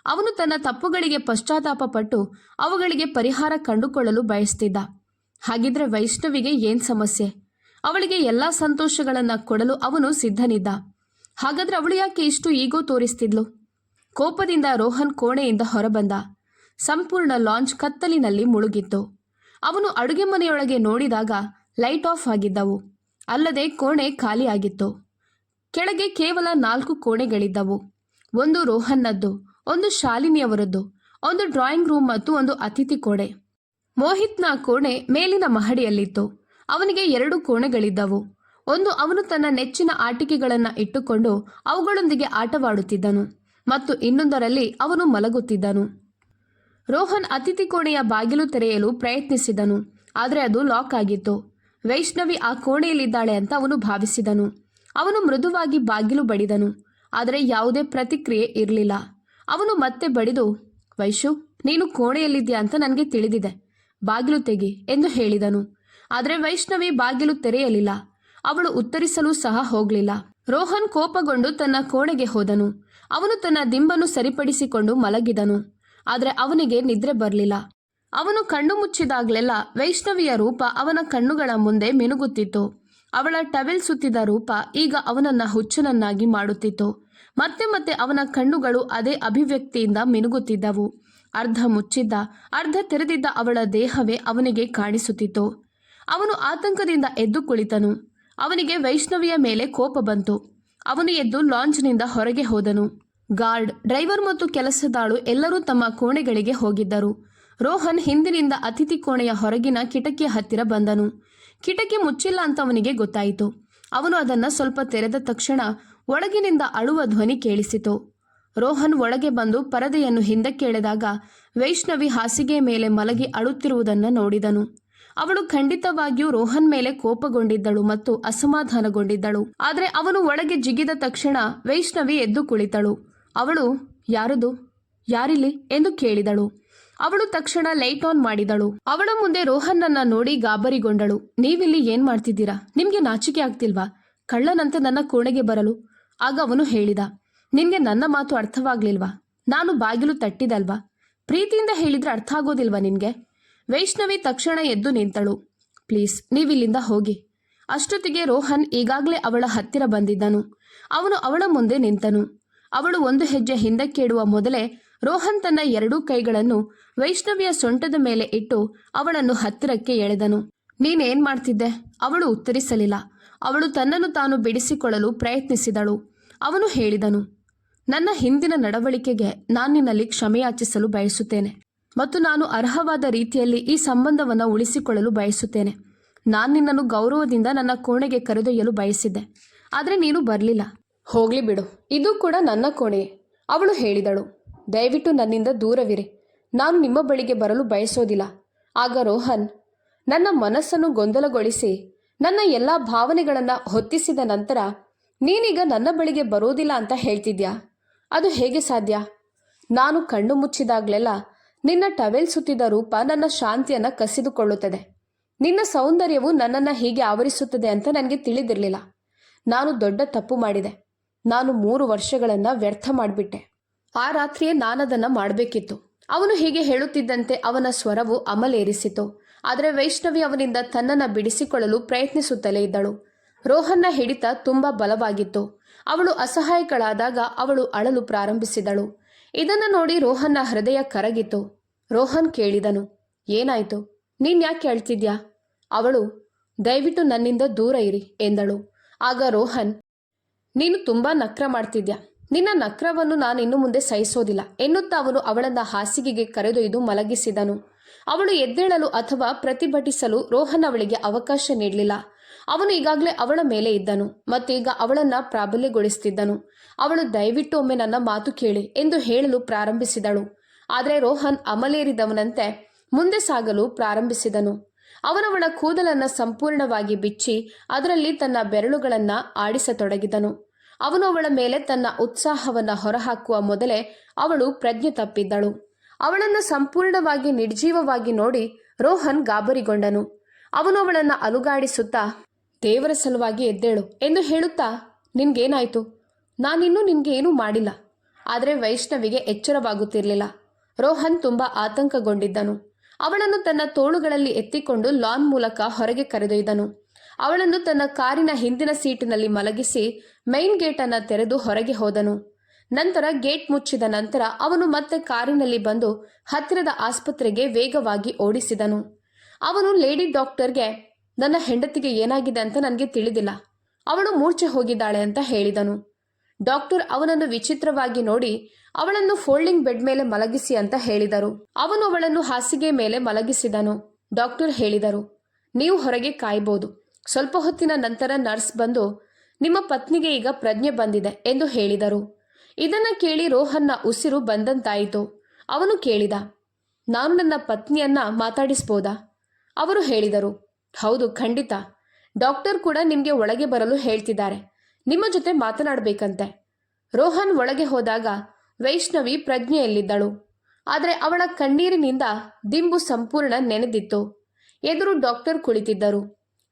ಅವನು ತನ್ನ ತಪ್ಪುಗಳಿಗೆ ಪಶ್ಚಾತ್ತಾಪ ಪಟ್ಟು ಅವುಗಳಿಗೆ ಪರಿಹಾರ ಕಂಡುಕೊಳ್ಳಲು ಬಯಸ್ತಿದ್ದ. ಹಾಗಿದ್ರೆ ವೈಷ್ಣವಿಗೆ ಏನ್ ಸಮಸ್ಯೆ? ಅವಳಿಗೆ ಎಲ್ಲ ಸಂತೋಷಗಳನ್ನು ಕೊಡಲು ಅವನು ಸಿದ್ಧನಿದ್ದ. ಹಾಗಾದ್ರೆ ಅವಳು ಯಾಕೆ ಇಷ್ಟು ಈಗೋ ತೋರಿಸ್ತಿದ್ಲು? ಕೋಪದಿಂದ ರೋಹನ್ ಕೋಣೆಯಿಂದ ಹೊರಬಂದ. ಸಂಪೂರ್ಣ ಲಾಂಜ್ ಕತ್ತಲಿನಲ್ಲಿ ಮುಳುಗಿತ್ತು. ಅವನು ಅಡುಗೆ ಮನೆಯೊಳಗೆ ನೋಡಿದಾಗ ಲೈಟ್ ಆಫ್ ಆಗಿದ್ದವು. ಅಲ್ಲದೆ ಕೋಣೆ ಖಾಲಿಯಾಗಿತ್ತು. ಕೆಳಗೆ ಕೇವಲ 4 ಕೋಣೆಗಳಿದ್ದವು. ಒಂದು ರೋಹನ್ನದ್ದು, ಒಂದು ಶಾಲಿನಿಯವರದ್ದು, ಒಂದು ಡ್ರಾಯಿಂಗ್ ರೂಮ್ ಮತ್ತು ಒಂದು ಅತಿಥಿ ಕೋಣೆ. ಮೋಹಿತ್ನ ಕೋಣೆ ಮೇಲಿನ ಮಹಡಿಯಲ್ಲಿತ್ತು. ಅವನಿಗೆ 2 ಕೋಣೆಗಳಿದ್ದವು. ಒಂದು ಅವನು ತನ್ನ ನೆಚ್ಚಿನ ಆಟಿಕೆಗಳನ್ನು ಇಟ್ಟುಕೊಂಡು ಅವುಗಳೊಂದಿಗೆ ಆಟವಾಡುತ್ತಿದ್ದನು ಮತ್ತು ಇನ್ನೊಂದರಲ್ಲಿ ಅವನು ಮಲಗುತ್ತಿದ್ದನು. ರೋಹನ್ ಅತಿಥಿ ಕೋಣೆಯ ಬಾಗಿಲು ತೆರೆಯಲು ಪ್ರಯತ್ನಿಸಿದನು. ಆದರೆ ಅದು ಲಾಕ್ ಆಗಿತ್ತು. ವೈಷ್ಣವಿ ಆ ಕೋಣೆಯಲ್ಲಿದ್ದಾಳೆ ಅಂತ ಅವನು ಭಾವಿಸಿದನು. ಅವನು ಮೃದುವಾಗಿ ಬಾಗಿಲು ಬಡಿದನು. ಆದರೆ ಯಾವುದೇ ಪ್ರತಿಕ್ರಿಯೆ ಇರಲಿಲ್ಲ. ಅವನು ಮತ್ತೆ ಬಡಿದು, ವೈಶು, ನೀನು ಕೋಣೆಯಲ್ಲಿದ್ಯಾ ಅಂತ ನನಗೆ ತಿಳಿದಿದೆ, ಬಾಗಿಲು ತೆಗಿ ಎಂದು ಹೇಳಿದನು. ಆದರೆ ವೈಷ್ಣವಿ ಬಾಗಿಲು ತೆರೆಯಲಿಲ್ಲ. ಅವಳು ಉತ್ತರಿಸಲು ಸಹ ಹೋಗಲಿಲ್ಲ. ರೋಹನ್ ಕೋಪಗೊಂಡು ತನ್ನ ಕೋಣೆಗೆ ಹೋದನು. ಅವನು ತನ್ನ ದಿಂಬನ್ನು ಸರಿಪಡಿಸಿಕೊಂಡು ಮಲಗಿದನು. ಆದರೆ ಅವನಿಗೆ ನಿದ್ರೆ ಬರಲಿಲ್ಲ. ಅವನು ಕಣ್ಣು ಮುಚ್ಚಿದಾಗಲೆಲ್ಲ ವೈಷ್ಣವಿಯ ರೂಪ ಅವನ ಕಣ್ಣುಗಳ ಮುಂದೆ ಮಿನುಗುತ್ತಿತ್ತು. ಅವಳ ಟವೆಲ್ ಸುತ್ತಿದ ರೂಪ ಈಗ ಅವನನ್ನ ಹುಚ್ಚನನ್ನಾಗಿ ಮಾಡುತ್ತಿತ್ತು. ಮತ್ತೆ ಮತ್ತೆ ಅವನ ಕಣ್ಣುಗಳು ಅದೇ ಅಭಿವ್ಯಕ್ತಿಯಿಂದ ಮಿನುಗುತ್ತಿದ್ದವು. ಅರ್ಧ ಮುಚ್ಚಿದ್ದ ಅರ್ಧ ತೆರೆದಿದ್ದ ಅವಳ ದೇಹವೇ ಅವನಿಗೆ ಕಾಣಿಸುತ್ತಿತ್ತು. ಅವನು ಆತಂಕದಿಂದ ಎದ್ದು ಕುಳಿತನು. ಅವನಿಗೆ ವೈಷ್ಣವಿಯ ಮೇಲೆ ಕೋಪ ಬಂತು. ಅವನು ಎದ್ದು ಲಾಂಜ್ನಿಂದ ಹೊರಗೆ ಹೋದನು. ಗಾರ್ಡ್, ಡ್ರೈವರ್ ಮತ್ತು ಕೆಲಸದಾಳು ಎಲ್ಲರೂ ತಮ್ಮ ಕೋಣೆಗಳಿಗೆ ಹೋಗಿದ್ದರು. ರೋಹನ್ ಹಿಂದಿನಿಂದ ಅತಿಥಿ ಕೋಣೆಯ ಹೊರಗಿನ ಕಿಟಕಿಯ ಹತ್ತಿರ ಬಂದನು. ಕಿಟಕಿ ಮುಚ್ಚಿಲ್ಲ ಅಂತ ಅವನಿಗೆ ಗೊತ್ತಾಯಿತು. ಅವನು ಅದನ್ನು ಸ್ವಲ್ಪ ತೆರೆದ ತಕ್ಷಣ ಒಳಗಿನಿಂದ ಅಳುವ ಧ್ವನಿ ಕೇಳಿಸಿತು. ರೋಹನ್ ಒಳಗೆ ಬಂದು ಪರದೆಯನ್ನು ಹಿಂದಕ್ಕೆ ಎಳೆದಾಗ ವೈಷ್ಣವಿ ಹಾಸಿಗೆ ಮೇಲೆ ಮಲಗಿ ಅಳುತ್ತಿರುವುದನ್ನು ನೋಡಿದನು. ಅವಳು ಖಂಡಿತವಾಗಿಯೂ ರೋಹನ್ ಮೇಲೆ ಕೋಪಗೊಂಡಿದ್ದಳು ಮತ್ತು ಅಸಮಾಧಾನಗೊಂಡಿದ್ದಳು. ಆದರೆ ಅವನು ಒಳಗೆ ಜಿಗಿದ ತಕ್ಷಣ ವೈಷ್ಣವಿ ಎದ್ದು ಕುಳಿತಳು. ಅವಳು, ಯಾರದು, ಯಾರಿಲ್ಲಿ ಎಂದು ಕೇಳಿದಳು. ಅವಳು ತಕ್ಷಣ ಲೈಟ್ ಆನ್ ಮಾಡಿದಳು. ಅವಳ ಮುಂದೆ ರೋಹನ್ನನ್ನ ನೋಡಿ ಗಾಬರಿಗೊಂಡಳು. ನೀವಿಲ್ಲಿ ಏನ್ ಮಾಡ್ತಿದ್ದೀರಾ? ನಿಮ್ಗೆ ನಾಚಿಕೆ ಆಗ್ತಿಲ್ವಾ? ಕಳ್ಳನಂತೆ ನನ್ನ ಕೋಣೆಗೆ ಬರಲು? ಆಗ ಅವನು ಹೇಳಿದ, ನಿನ್ಗೆ ನನ್ನ ಮಾತು ಅರ್ಥವಾಗ್ಲಿಲ್ವಾ? ನಾನು ಬಾಗಿಲು ತಟ್ಟಿದಲ್ವಾ? ಪ್ರೀತಿಯಿಂದ ಹೇಳಿದ್ರೆ ಅರ್ಥ ಆಗೋದಿಲ್ವಾ ನಿನ್ಗೆ? ವೈಷ್ಣವಿ ತಕ್ಷಣ ಎದ್ದು ನಿಂತಳು. ಪ್ಲೀಸ್, ನೀವಿಲ್ಲಿಂದ ಹೋಗಿ. ಅಷ್ಟೊತ್ತಿಗೆ ರೋಹನ್ ಈಗಾಗಲೇ ಅವಳ ಹತ್ತಿರ ಬಂದಿದ್ದನು. ಅವನು ಅವಳ ಮುಂದೆ ನಿಂತನು. ಅವಳು ಒಂದು ಹೆಜ್ಜೆ ಹಿಂದಕ್ಕೆ ಇಡುವ ಮೊದಲೇ ರೋಹನ್ ತನ್ನ ಎರಡೂ ಕೈಗಳನ್ನು ವೈಷ್ಣವಿಯ ಸೊಂಟದ ಮೇಲೆ ಇಟ್ಟು ಅವಳನ್ನು ಹತ್ತಿರಕ್ಕೆ ಎಳೆದನು. ನೀನೇನ್ ಮಾಡ್ತಿದ್ದೆ? ಅವಳು ಉತ್ತರಿಸಲಿಲ್ಲ. ಅವಳು ತನ್ನನ್ನು ತಾನು ಬಿಡಿಸಿಕೊಳ್ಳಲು ಪ್ರಯತ್ನಿಸಿದಳು. ಅವನು ಹೇಳಿದನು, ನನ್ನ ಹಿಂದಿನ ನಡವಳಿಕೆಗೆ ನಾನು ನಿನ್ನಲ್ಲಿ ಕ್ಷಮೆಯಾಚಿಸಲು ಬಯಸುತ್ತೇನೆ ಮತ್ತು ನಾನು ಅರ್ಹವಾದ ರೀತಿಯಲ್ಲಿ ಈ ಸಂಬಂಧವನ್ನು ಉಳಿಸಿಕೊಳ್ಳಲು ಬಯಸುತ್ತೇನೆ. ನಾನು ನಿನ್ನನ್ನು ಗೌರವದಿಂದ ನನ್ನ ಕೋಣೆಗೆ ಕರೆದೊಯ್ಯಲು ಬಯಸಿದ್ದೆ, ಆದರೆ ನೀನು ಬರಲಿಲ್ಲ. ಹೋಗ್ಲಿ ಬಿಡು, ಇದು ಕೂಡ ನನ್ನ ಕೋಣೆಯೇ, ಅವಳು ಹೇಳಿದಳು. ದಯವಿಟ್ಟು ನನ್ನಿಂದ ದೂರವಿರಿ. ನಾನು ನಿಮ್ಮ ಬಳಿಗೆ ಬರಲು ಬಯಸೋದಿಲ್ಲ. ಆಗ ರೋಹನ್, ನನ್ನ ಮನಸ್ಸನ್ನು ಗೊಂದಲಗೊಳಿಸಿ ನನ್ನ ಎಲ್ಲ ಭಾವನೆಗಳನ್ನು ಹೊತ್ತಿಸಿದ ನಂತರ ನೀನೀಗ ನನ್ನ ಬಳಿಗೆ ಬರೋದಿಲ್ಲ ಅಂತ ಹೇಳ್ತಿದ್ಯಾ? ಅದು ಹೇಗೆ ಸಾಧ್ಯ? ನಾನು ಕಣ್ಣು ಮುಚ್ಚಿದಾಗಲೆಲ್ಲ ನಿನ್ನ ಟವೆಲ್ ಸುತ್ತಿದ ರೂಪ ನನ್ನ ಶಾಂತಿಯನ್ನು ಕಸಿದುಕೊಳ್ಳುತ್ತದೆ. ನಿನ್ನ ಸೌಂದರ್ಯವು ನನ್ನನ್ನು ಹೀಗೆ ಆವರಿಸುತ್ತದೆ ಅಂತ ನನಗೆ ತಿಳಿದಿರಲಿಲ್ಲ. ನಾನು ದೊಡ್ಡ ತಪ್ಪು ಮಾಡಿದೆ. ನಾನು 3 ವರ್ಷಗಳನ್ನು ವ್ಯರ್ಥ ಮಾಡಿಬಿಟ್ಟೆ. ಆ ರಾತ್ರಿಯೇ ನಾನದನ್ನು ಮಾಡಬೇಕಿತ್ತು. ಅವನು ಹೀಗೆ ಹೇಳುತ್ತಿದ್ದಂತೆ ಅವನ ಸ್ವರವು ಅಮಲೇರಿಸಿತು. ಆದರೆ ವೈಷ್ಣವಿ ಅವನಿಂದ ತನ್ನನ್ನು ಬಿಡಿಸಿಕೊಳ್ಳಲು ಪ್ರಯತ್ನಿಸುತ್ತಲೇ ಇದ್ದಳು. ರೋಹನ್ನ ಹಿಡಿತ ತುಂಬ ಬಲವಾಗಿತ್ತು. ಅವಳು ಅಸಹಾಯಕಳಾದಾಗ ಅವಳು ಅಳಲು ಪ್ರಾರಂಭಿಸಿದಳು. ಇದನ್ನು ನೋಡಿ ರೋಹನ್ನ ಹೃದಯ ಕರಗಿತು. ರೋಹನ್ ಕೇಳಿದನು, ಏನಾಯಿತು? ನೀನ್ ಯಾಕೆ ಅಳ್ತಿದ್ಯಾ? ಅವಳು, ದಯವಿಟ್ಟು ನನ್ನಿಂದ ದೂರ ಇರಿ ಎಂದಳು. ಆಗ ರೋಹನ್, ನೀನು ತುಂಬ ನಕ್ರ ಮಾಡ್ತಿದ್ಯಾ. ನಿನ್ನ ನಕ್ರವನ್ನು ನಾನು ಇನ್ನು ಮುಂದೆ ಸಹಿಸೋದಿಲ್ಲ ಎನ್ನುತ್ತಾ ಅವನು ಅವಳನ್ನ ಹಾಸಿಗೆಗೆ ಕರೆದೊಯ್ದು ಮಲಗಿಸಿದನು. ಅವಳು ಎದ್ದೇಳಲು ಅಥವಾ ಪ್ರತಿಭಟಿಸಲು ರೋಹನ್ ಅವಳಿಗೆ ಅವಕಾಶ ನೀಡಲಿಲ್ಲ. ಅವನು ಈಗಾಗಲೇ ಅವಳ ಮೇಲೆ ಇದ್ದನು ಮತ್ತೀಗ ಅವಳನ್ನ ಪ್ರಾಬಲ್ಯಗೊಳಿಸುತ್ತಿದ್ದನು. ಅವಳು ದಯವಿಟ್ಟು ಒಮ್ಮೆ ನನ್ನ ಮಾತು ಕೇಳಿ ಎಂದು ಹೇಳಲು ಪ್ರಾರಂಭಿಸಿದಳು. ಆದರೆ ರೋಹನ್ ಅಮಲೇರಿದವನಂತೆ ಮುಂದೆ ಸಾಗಲು ಪ್ರಾರಂಭಿಸಿದನು. ಅವನವಳ ಕೂದಲನ್ನು ಸಂಪೂರ್ಣವಾಗಿ ಬಿಚ್ಚಿ ಅದರಲ್ಲಿ ತನ್ನ ಬೆರಳುಗಳನ್ನ ಆಡಿಸತೊಡಗಿದನು. ಅವನು ಅವಳ ಮೇಲೆ ತನ್ನ ಉತ್ಸಾಹವನ್ನು ಹೊರಹಾಕುವ ಮೊದಲೇ ಅವಳು ಪ್ರಜ್ಞೆ ತಪ್ಪಿದ್ದಳು. ಅವಳನ್ನು ಸಂಪೂರ್ಣವಾಗಿ ನಿರ್ಜೀವವಾಗಿ ನೋಡಿ ರೋಹನ್ ಗಾಬರಿಗೊಂಡನು. ಅವನು ಅವಳನ್ನು ಅಲುಗಾಡಿಸುತ್ತಾ, ದೇವರ ಸಲುವಾಗಿ ಎದ್ದೇಳು ಎಂದು ಹೇಳುತ್ತಾ, ನಿನ್ಗೇನಾಯ್ತು? ನಾನಿನ್ನೂ ನಿನ್ಗೆ ಏನೂ ಮಾಡಿಲ್ಲ. ಆದರೆ ವೈಷ್ಣವಿಗೆ ಎಚ್ಚರವಾಗುತ್ತಿರಲಿಲ್ಲ. ರೋಹನ್ ತುಂಬ ಆತಂಕಗೊಂಡಿದ್ದನು. ಅವಳನ್ನು ತನ್ನ ತೋಳುಗಳಲ್ಲಿ ಎತ್ತಿಕೊಂಡು ಲಾನ್ ಮೂಲಕ ಹೊರಗೆ ಕರೆದೊಯ್ದನು. ಅವಳನ್ನು ತನ್ನ ಕಾರಿನ ಹಿಂದಿನ ಸೀಟಿನಲ್ಲಿ ಮಲಗಿಸಿ ಮೈನ್ ಗೇಟನ್ನು ತೆರೆದು ಹೊರಗೆ ಹೋದನು. ನಂತರ ಗೇಟ್ ಮುಚ್ಚಿದ ನಂತರ ಅವನು ಮತ್ತೆ ಕಾರಿನಲ್ಲಿ ಬಂದು ಹತ್ತಿರದ ಆಸ್ಪತ್ರೆಗೆ ವೇಗವಾಗಿ ಓಡಿಸಿದನು. ಅವನು ಲೇಡಿ ಡಾಕ್ಟರ್ಗೆ, ನನ್ನ ಹೆಂಡತಿಗೆ ಏನಾಗಿದೆ ಅಂತ ನನಗೆ ತಿಳಿದಿಲ್ಲ, ಅವಳು ಮೂರ್ಛೆ ಹೋಗಿದ್ದಾಳೆ ಅಂತ ಹೇಳಿದನು. ಡಾಕ್ಟರ್ ಅವನನ್ನು ವಿಚಿತ್ರವಾಗಿ ನೋಡಿ ಅವಳನ್ನು ಫೋಲ್ಡಿಂಗ್ ಬೆಡ್ ಮೇಲೆ ಮಲಗಿಸಿ ಅಂತ ಹೇಳಿದರು. ಅವನು ಅವಳನ್ನು ಹಾಸಿಗೆ ಮೇಲೆ ಮಲಗಿಸಿದನು. ಡಾಕ್ಟರ್ ಹೇಳಿದರು, ನೀವು ಹೊರಗೆ ಕಾಯಬಹುದು. ಸ್ವಲ್ಪ ಹೊತ್ತಿನ ನಂತರ ನರ್ಸ್ ಬಂದು ನಿಮ್ಮ ಪತ್ನಿಗೆ ಈಗ ಪ್ರಜ್ಞೆ ಬಂದಿದೆ ಎಂದು ಹೇಳಿದರು. ಇದನ್ನು ಕೇಳಿ ರೋಹನ್ನ ಉಸಿರು ಬಂದಂತಾಯಿತು. ಅವನು ಕೇಳಿದ, ನಾನು ನನ್ನ ಪತ್ನಿಯನ್ನ ಮಾತಾಡಿಸ್ಬೋದಾ? ಅವರು ಹೇಳಿದರು, ಹೌದು, ಖಂಡಿತ. ಡಾಕ್ಟರ್ ಕೂಡ ನಿಮಗೆ ಒಳಗೆ ಬರಲು ಹೇಳ್ತಿದ್ದಾರೆ. ನಿಮ್ಮ ಜೊತೆ ಮಾತನಾಡಬೇಕಂತೆ. ರೋಹನ್ ಒಳಗೆ ಹೋದಾಗ ವೈಷ್ಣವಿ ಪ್ರಜ್ಞೆಯಲ್ಲಿದ್ದಳು. ಆದರೆ ಅವಳ ಕಣ್ಣೀರಿನಿಂದ ದಿಂಬು ಸಂಪೂರ್ಣ ನೆನೆದಿತ್ತು. ಎದುರು ಡಾಕ್ಟರ್ ಕುಳಿತಿದ್ದರು.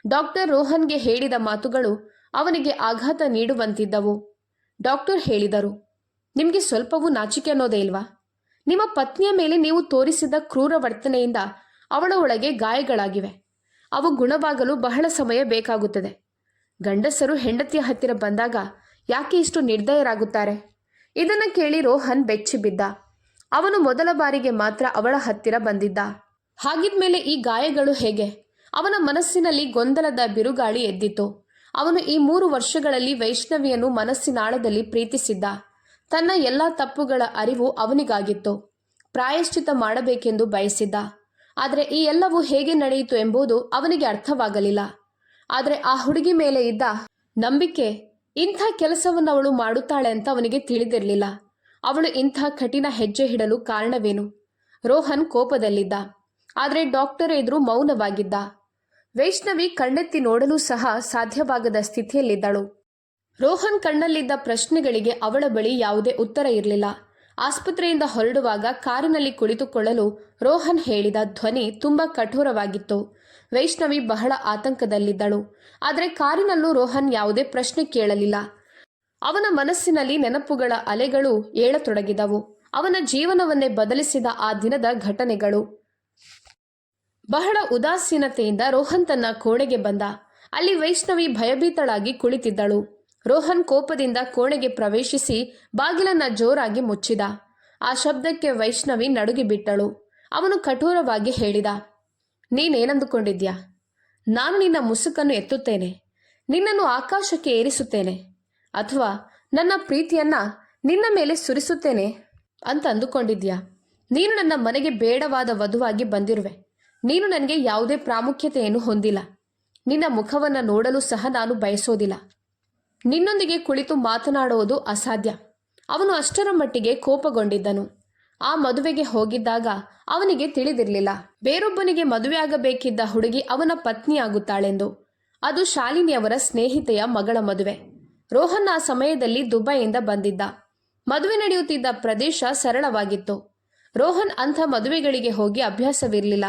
ಡಾಕ್ಟರ್ ರೋಹನ್ಗೆ ಹೇಳಿದ ಮಾತುಗಳು ಅವನಿಗೆ ಆಘಾತ ನೀಡುವಂತಿದ್ದವು. ಡಾಕ್ಟರ್ ಹೇಳಿದರು, ನಿಮಗೆ ಸ್ವಲ್ಪವೂ ನಾಚಿಕೆ ಅನ್ನೋದೇ ಇಲ್ವಾ? ನಿಮ್ಮ ಪತ್ನಿಯ ಮೇಲೆ ನೀವು ತೋರಿಸಿದ ಕ್ರೂರ ವರ್ತನೆಯಿಂದ ಅವಳ ಒಳಗೆ ಗಾಯಗಳಾಗಿವೆ. ಅವು ಗುಣವಾಗಲು ಬಹಳ ಸಮಯ ಬೇಕಾಗುತ್ತದೆ. ಗಂಡಸರು ಹೆಂಡತಿಯ ಹತ್ತಿರ ಬಂದಾಗ ಯಾಕೆ ಇಷ್ಟು ನಿರ್ದಯರಾಗುತ್ತಾರೆ? ಇದನ್ನು ಕೇಳಿ ರೋಹನ್ ಬೆಚ್ಚಿ ಬಿದ್ದ. ಅವನು ಮೊದಲ ಬಾರಿಗೆ ಮಾತ್ರ ಅವಳ ಹತ್ತಿರ ಬಂದಿದ್ದ. ಹಾಗಿದ್ಮೇಲೆ ಈ ಗಾಯಗಳು ಹೇಗೆ? ಅವನ ಮನಸ್ಸಿನಲ್ಲಿ ಗೊಂದಲದ ಬಿರುಗಾಳಿ ಎದ್ದಿತು. ಅವನು ಈ 3 ವರ್ಷಗಳಲ್ಲಿ ವೈಷ್ಣವಿಯನ್ನು ಮನಸ್ಸಿನಾಳದಲ್ಲಿ ಪ್ರೀತಿಸಿದ್ದ. ತನ್ನ ಎಲ್ಲ ತಪ್ಪುಗಳ ಅರಿವು ಅವನಿಗಾಗಿತ್ತು. ಪ್ರಾಯಶ್ಚಿತ ಮಾಡಬೇಕೆಂದು ಬಯಸಿದ್ದ. ಆದರೆ ಈ ಎಲ್ಲವೂ ಹೇಗೆ ನಡೆಯಿತು ಎಂಬುದು ಅವನಿಗೆ ಅರ್ಥವಾಗಲಿಲ್ಲ. ಆದರೆ ಆ ಹುಡುಗಿ ಮೇಲೆ ಇದ್ದ ನಂಬಿಕೆ, ಇಂಥ ಕೆಲಸವನ್ನು ಅವಳು ಮಾಡುತ್ತಾಳೆ ಅಂತ ಅವನಿಗೆ ತಿಳಿದಿರಲಿಲ್ಲ. ಅವಳು ಇಂಥ ಕಠಿಣ ಹೆಜ್ಜೆ ಇಡಲು ಕಾರಣವೇನು? ರೋಹನ್ ಕೋಪದಲ್ಲಿದ್ದ. ಆದರೆ ಡಾಕ್ಟರ್ ಎದುರು ಮೌನವಾಗಿದ್ದ. ವೈಷ್ಣವಿ ಕಣ್ಣೆತ್ತಿ ನೋಡಲು ಸಹ ಸಾಧ್ಯವಾಗದ ಸ್ಥಿತಿಯಲ್ಲಿದ್ದಳು. ರೋಹನ್ ಕಣ್ಣಲ್ಲಿದ್ದ ಪ್ರಶ್ನೆಗಳಿಗೆ ಅವಳ ಬಳಿ ಯಾವುದೇ ಉತ್ತರ ಇರಲಿಲ್ಲ. ಆಸ್ಪತ್ರೆಯಿಂದ ಹೊರಡುವಾಗ ಕಾರಿನಲ್ಲಿ ಕುಳಿತುಕೊಳ್ಳಲು ರೋಹನ್ ಹೇಳಿದ ಧ್ವನಿ ತುಂಬಾ ಕಠೋರವಾಗಿತ್ತು. ವೈಷ್ಣವಿ ಬಹಳ ಆತಂಕದಲ್ಲಿದ್ದಳು. ಆದರೆ ಕಾರಿನಲ್ಲೂ ರೋಹನ್ ಯಾವುದೇ ಪ್ರಶ್ನೆ ಕೇಳಲಿಲ್ಲ. ಅವನ ಮನಸ್ಸಿನಲ್ಲಿ ನೆನಪುಗಳ ಅಲೆಗಳು ಏಳತೊಡಗಿದವು. ಅವನ ಜೀವನವನ್ನೇ ಬದಲಿಸಿದ ಆ ದಿನದ ಘಟನೆಗಳು. ಬಹಳ ಉದಾಸೀನತೆಯಿಂದ ರೋಹನ್ ತನ್ನ ಕೋಣೆಗೆ ಬಂದ. ಅಲ್ಲಿ ವೈಷ್ಣವಿ ಭಯಭೀತಳಾಗಿ ಕುಳಿತಿದ್ದಳು. ರೋಹನ್ ಕೋಪದಿಂದ ಕೋಣೆಗೆ ಪ್ರವೇಶಿಸಿ ಬಾಗಿಲನ್ನ ಜೋರಾಗಿ ಮುಚ್ಚಿದ. ಆ ಶಬ್ದಕ್ಕೆ ವೈಷ್ಣವಿ ನಡುಗಿಬಿಟ್ಟಳು. ಅವನು ಕಠೋರವಾಗಿ ಹೇಳಿದ, ನೀನೇನಂದುಕೊಂಡಿದ್ಯಾ? ನಾನು ನಿನ್ನ ಮುಸುಕನ್ನು ಎತ್ತುತ್ತೇನೆ, ನಿನ್ನನ್ನು ಆಕಾಶಕ್ಕೆ ಏರಿಸುತ್ತೇನೆ, ಅಥವಾ ನನ್ನ ಪ್ರೀತಿಯನ್ನ ನಿನ್ನ ಮೇಲೆ ಸುರಿಸುತ್ತೇನೆ ಅಂತ ಅಂದುಕೊಂಡಿದ್ಯಾ? ನೀನು ನನ್ನ ಮನೆಗೆ ಬೇಡವಾದ ವಧುವಾಗಿ ಬಂದಿರುವೆ. ನೀನು ನನಗೆ ಯಾವುದೇ ಪ್ರಾಮುಖ್ಯತೆಯನ್ನು ಹೊಂದಿಲ್ಲ. ನಿನ್ನ ಮುಖವನ್ನು ನೋಡಲು ಸಹ ನಾನು ಬಯಸೋದಿಲ್ಲ. ನಿನ್ನೊಂದಿಗೆ ಕುಳಿತು ಮಾತನಾಡುವುದು ಅಸಾಧ್ಯ. ಅವನು ಅಷ್ಟರ ಮಟ್ಟಿಗೆ ಕೋಪಗೊಂಡಿದ್ದನು. ಆ ಮದುವೆಗೆ ಹೋಗಿದ್ದಾಗ ಅವನಿಗೆ ತಿಳಿದಿರಲಿಲ್ಲ, ಬೇರೊಬ್ಬನಿಗೆ ಮದುವೆಯಾಗಬೇಕಿದ್ದ ಹುಡುಗಿ ಅವನ ಪತ್ನಿಯಾಗುತ್ತಾಳೆಂದು. ಅದು ಶಾಲಿನಿಯವರ ಸ್ನೇಹಿತೆಯ ಮಗಳ ಮದುವೆ. ರೋಹನ್ ಆ ಸಮಯದಲ್ಲಿ ದುಬೈಯಿಂದ ಬಂದಿದ್ದ. ಮದುವೆ ನಡೆಯುತ್ತಿದ್ದ ಪ್ರದೇಶ ಸರಳವಾಗಿತ್ತು. ರೋಹನ್ ಅಂಥ ಮದುವೆಗಳಿಗೆ ಹೋಗಿ ಅಭ್ಯಾಸವಿರಲಿಲ್ಲ.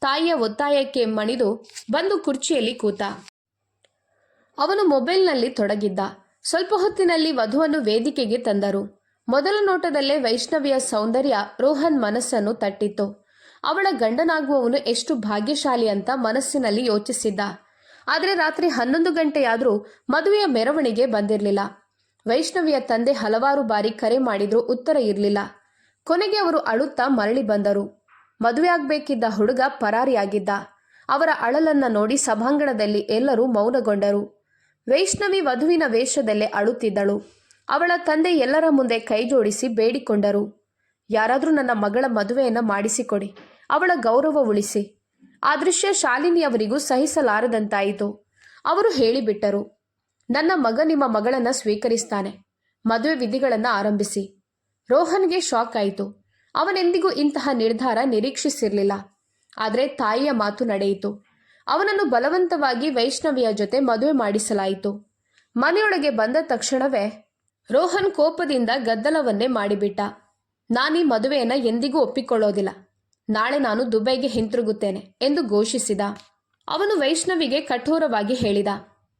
ತಾಯಿಯ ಒತ್ತಾಯಕ್ಕೆ ಮಣಿದು ಬಂದು ಕುರ್ಚಿಯಲ್ಲಿ ಕೂತ. ಅವನು ಮೊಬೈಲ್ನಲ್ಲಿ ತೊಡಗಿದ್ದ. ಸ್ವಲ್ಪ ಹೊತ್ತಿನಲ್ಲಿ ವಧುವನ್ನು ವೇದಿಕೆಗೆ ತಂದರು. ಮೊದಲ ನೋಟದಲ್ಲೇ ವೈಷ್ಣವಿಯ ಸೌಂದರ್ಯ ರೋಹನ್ ಮನಸ್ಸನ್ನು ತಟ್ಟಿತ್ತು. ಅವಳ ಗಂಡನಾಗುವವನು ಎಷ್ಟು ಭಾಗ್ಯಶಾಲಿ ಅಂತ ಮನಸ್ಸಿನಲ್ಲಿ ಯೋಚಿಸಿದ್ದ. ಆದರೆ ರಾತ್ರಿ 11 ಗಂಟೆಯಾದರೂ ಮದುವೆಯ ಮೆರವಣಿಗೆ ಬಂದಿರಲಿಲ್ಲ. ವೈಷ್ಣವಿಯ ತಂದೆ ಹಲವಾರು ಬಾರಿ ಕರೆ ಮಾಡಿದ್ರೂ ಉತ್ತರ ಇರಲಿಲ್ಲ. ಕೊನೆಗೆ ಅವರು ಅಳುತ್ತಾ ಮರಳಿ ಬಂದರು. ಮದುವೆ ಆಗಬೇಕಿದ್ದ ಹುಡುಗ ಪರಾರಿಯಾಗಿದ್ದ. ಅವರ ಅಳಲನ್ನ ನೋಡಿ ಸಭಾಂಗಣದಲ್ಲಿ ಎಲ್ಲರೂ ಮೌನಗೊಂಡರು. ವೈಷ್ಣವಿ ವಧುವಿನ ವೇಷದಲ್ಲೇ ಅಳುತ್ತಿದ್ದಳು. ಅವಳ ತಂದೆ ಎಲ್ಲರ ಮುಂದೆ ಕೈಜೋಡಿಸಿ ಬೇಡಿಕೊಂಡರು, ಯಾರಾದರೂ ನನ್ನ ಮಗಳ ಮದುವೆಯನ್ನು ಮಾಡಿಸಿಕೊಡಿ, ಅವಳ ಗೌರವ ಉಳಿಸಿ. ಆ ದೃಶ್ಯ ಶಾಲಿನಿಯವರಿಗೂ ಸಹಿಸಲಾರದಂತಾಯಿತು. ಅವರು ಹೇಳಿಬಿಟ್ಟರು, ನನ್ನ ಮಗ ನಿಮ್ಮ ಮಗಳನ್ನು ಸ್ವೀಕರಿಸ್ತಾನೆ, ಮದುವೆ ವಿಧಿಗಳನ್ನು ಆರಂಭಿಸಿ. ರೋಹನ್ಗೆ ಶಾಕ್ ಆಯಿತು. ಅವನೆಂದಿಗೂ ಇಂತಹ ನಿರ್ಧಾರ ನಿರೀಕ್ಷಿಸಿರಲಿಲ್ಲ. ಆದರೆ ತಾಯಿಯ ಮಾತು ನಡೆಯಿತು. ಅವನನ್ನು ಬಲವಂತವಾಗಿ ವೈಷ್ಣವಿಯ ಜೊತೆ ಮದುವೆ ಮಾಡಿಸಲಾಯಿತು. ಮನೆಯೊಳಗೆ ಬಂದ ತಕ್ಷಣವೇ ರೋಹನ್ ಕೋಪದಿಂದ ಗದ್ದಲವನ್ನೇ ಮಾಡಿಬಿಟ್ಟ. ನಾನೀ ಮದುವೆಯನ್ನು ಎಂದಿಗೂ ಒಪ್ಪಿಕೊಳ್ಳೋದಿಲ್ಲ. ನಾಳೆ ನಾನು ದುಬೈಗೆ ಹಿಂತಿರುಗುತ್ತೇನೆ ಎಂದು ಘೋಷಿಸಿದ. ಅವನು ವೈಷ್ಣವಿಗೆ ಕಠೋರವಾಗಿ ಹೇಳಿದ,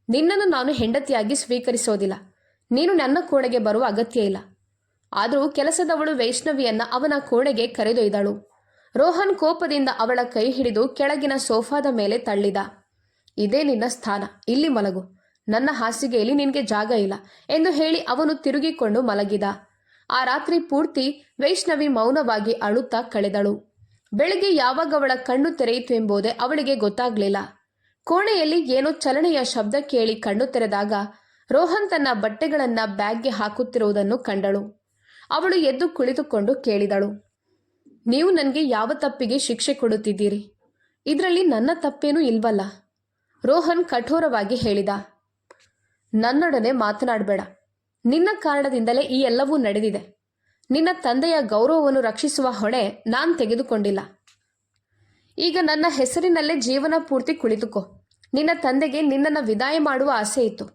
ನಿನ್ನನ್ನು ನಾನು ಹೆಂಡತಿಯಾಗಿ ಸ್ವೀಕರಿಸೋದಿಲ್ಲ. ನೀನು ನನ್ನ ಕೋಣೆಗೆ ಬರುವ ಅಗತ್ಯ ಇಲ್ಲ. ಆದರೂ ಕೆಲಸದವಳು ವೈಷ್ಣವಿಯನ್ನ ಅವನ ಕೋಣೆಗೆ ಕರೆದೊಯ್ದಳು. ರೋಹನ್ ಕೋಪದಿಂದ ಅವಳ ಕೈ ಹಿಡಿದು ಕೆಳಗಿನ ಸೋಫಾದ ಮೇಲೆ ತಳ್ಳಿದ. ಇದೇ ನಿನ್ನ ಸ್ಥಾನ, ಇಲ್ಲಿ ಮಲಗು. ನನ್ನ ಹಾಸಿಗೆಯಲ್ಲಿ ನಿನಗೆ ಜಾಗ ಇಲ್ಲ ಎಂದು ಹೇಳಿ ಅವನು ತಿರುಗಿಕೊಂಡು ಮಲಗಿದ. ಆ ರಾತ್ರಿ ಪೂರ್ತಿ ವೈಷ್ಣವಿ ಮೌನವಾಗಿ ಅಳುತ್ತಾ ಕಳೆದಳು. ಬೆಳಿಗ್ಗೆ ಯಾವಾಗ ಅವಳ ಕಣ್ಣು ತೆರೆಯಿತು ಎಂಬುದೇ ಅವಳಿಗೆ ಗೊತ್ತಾಗಲಿಲ್ಲ. ಕೋಣೆಯಲ್ಲಿ ಏನೋ ಚಲನೆಯ ಶಬ್ದ ಕೇಳಿ ಕಣ್ಣು ತೆರೆದಾಗ ರೋಹನ್ ತನ್ನ ಬಟ್ಟೆಗಳನ್ನ ಬ್ಯಾಗ್ಗೆ ಹಾಕುತ್ತಿರುವುದನ್ನು ಕಂಡಳು. ಅವಳು ಎದ್ದು ಕುಳಿತುಕೊಂಡು ಕೇಳಿದಳು, ನೀವು ನನಗೆ ಯಾವ ತಪ್ಪಿಗೆ ಶಿಕ್ಷೆ ಕೊಡುತ್ತಿದ್ದೀರಿ? ಇದರಲ್ಲಿ ನನ್ನ ತಪ್ಪೇನೂ ಇಲ್ವಲ್ಲ? ರೋಹನ್ ಕಠೋರವಾಗಿ ಹೇಳಿದ, ನನ್ನೊಡನೆ ಮಾತನಾಡಬೇಡ. ನಿನ್ನ ಕಾರಣದಿಂದಲೇ ಈ ಎಲ್ಲವೂ ನಡೆದಿದೆ. ನಿನ್ನ ತಂದೆಯ ಗೌರವವನ್ನು ರಕ್ಷಿಸುವ ಹೊಣೆ ನಾನು ತೆಗೆದುಕೊಂಡಿಲ್ಲ. ಈಗ ನನ್ನ ಹೆಸರಿನಲ್ಲೇ ಜೀವನ ಪೂರ್ತಿ ಕುಳಿತುಕೋ. ನಿನ್ನ ತಂದೆಗೆ ನಿನ್ನನ್ನು ವಿದಾಯ ಮಾಡುವ ಆಸೆ ಇತ್ತು.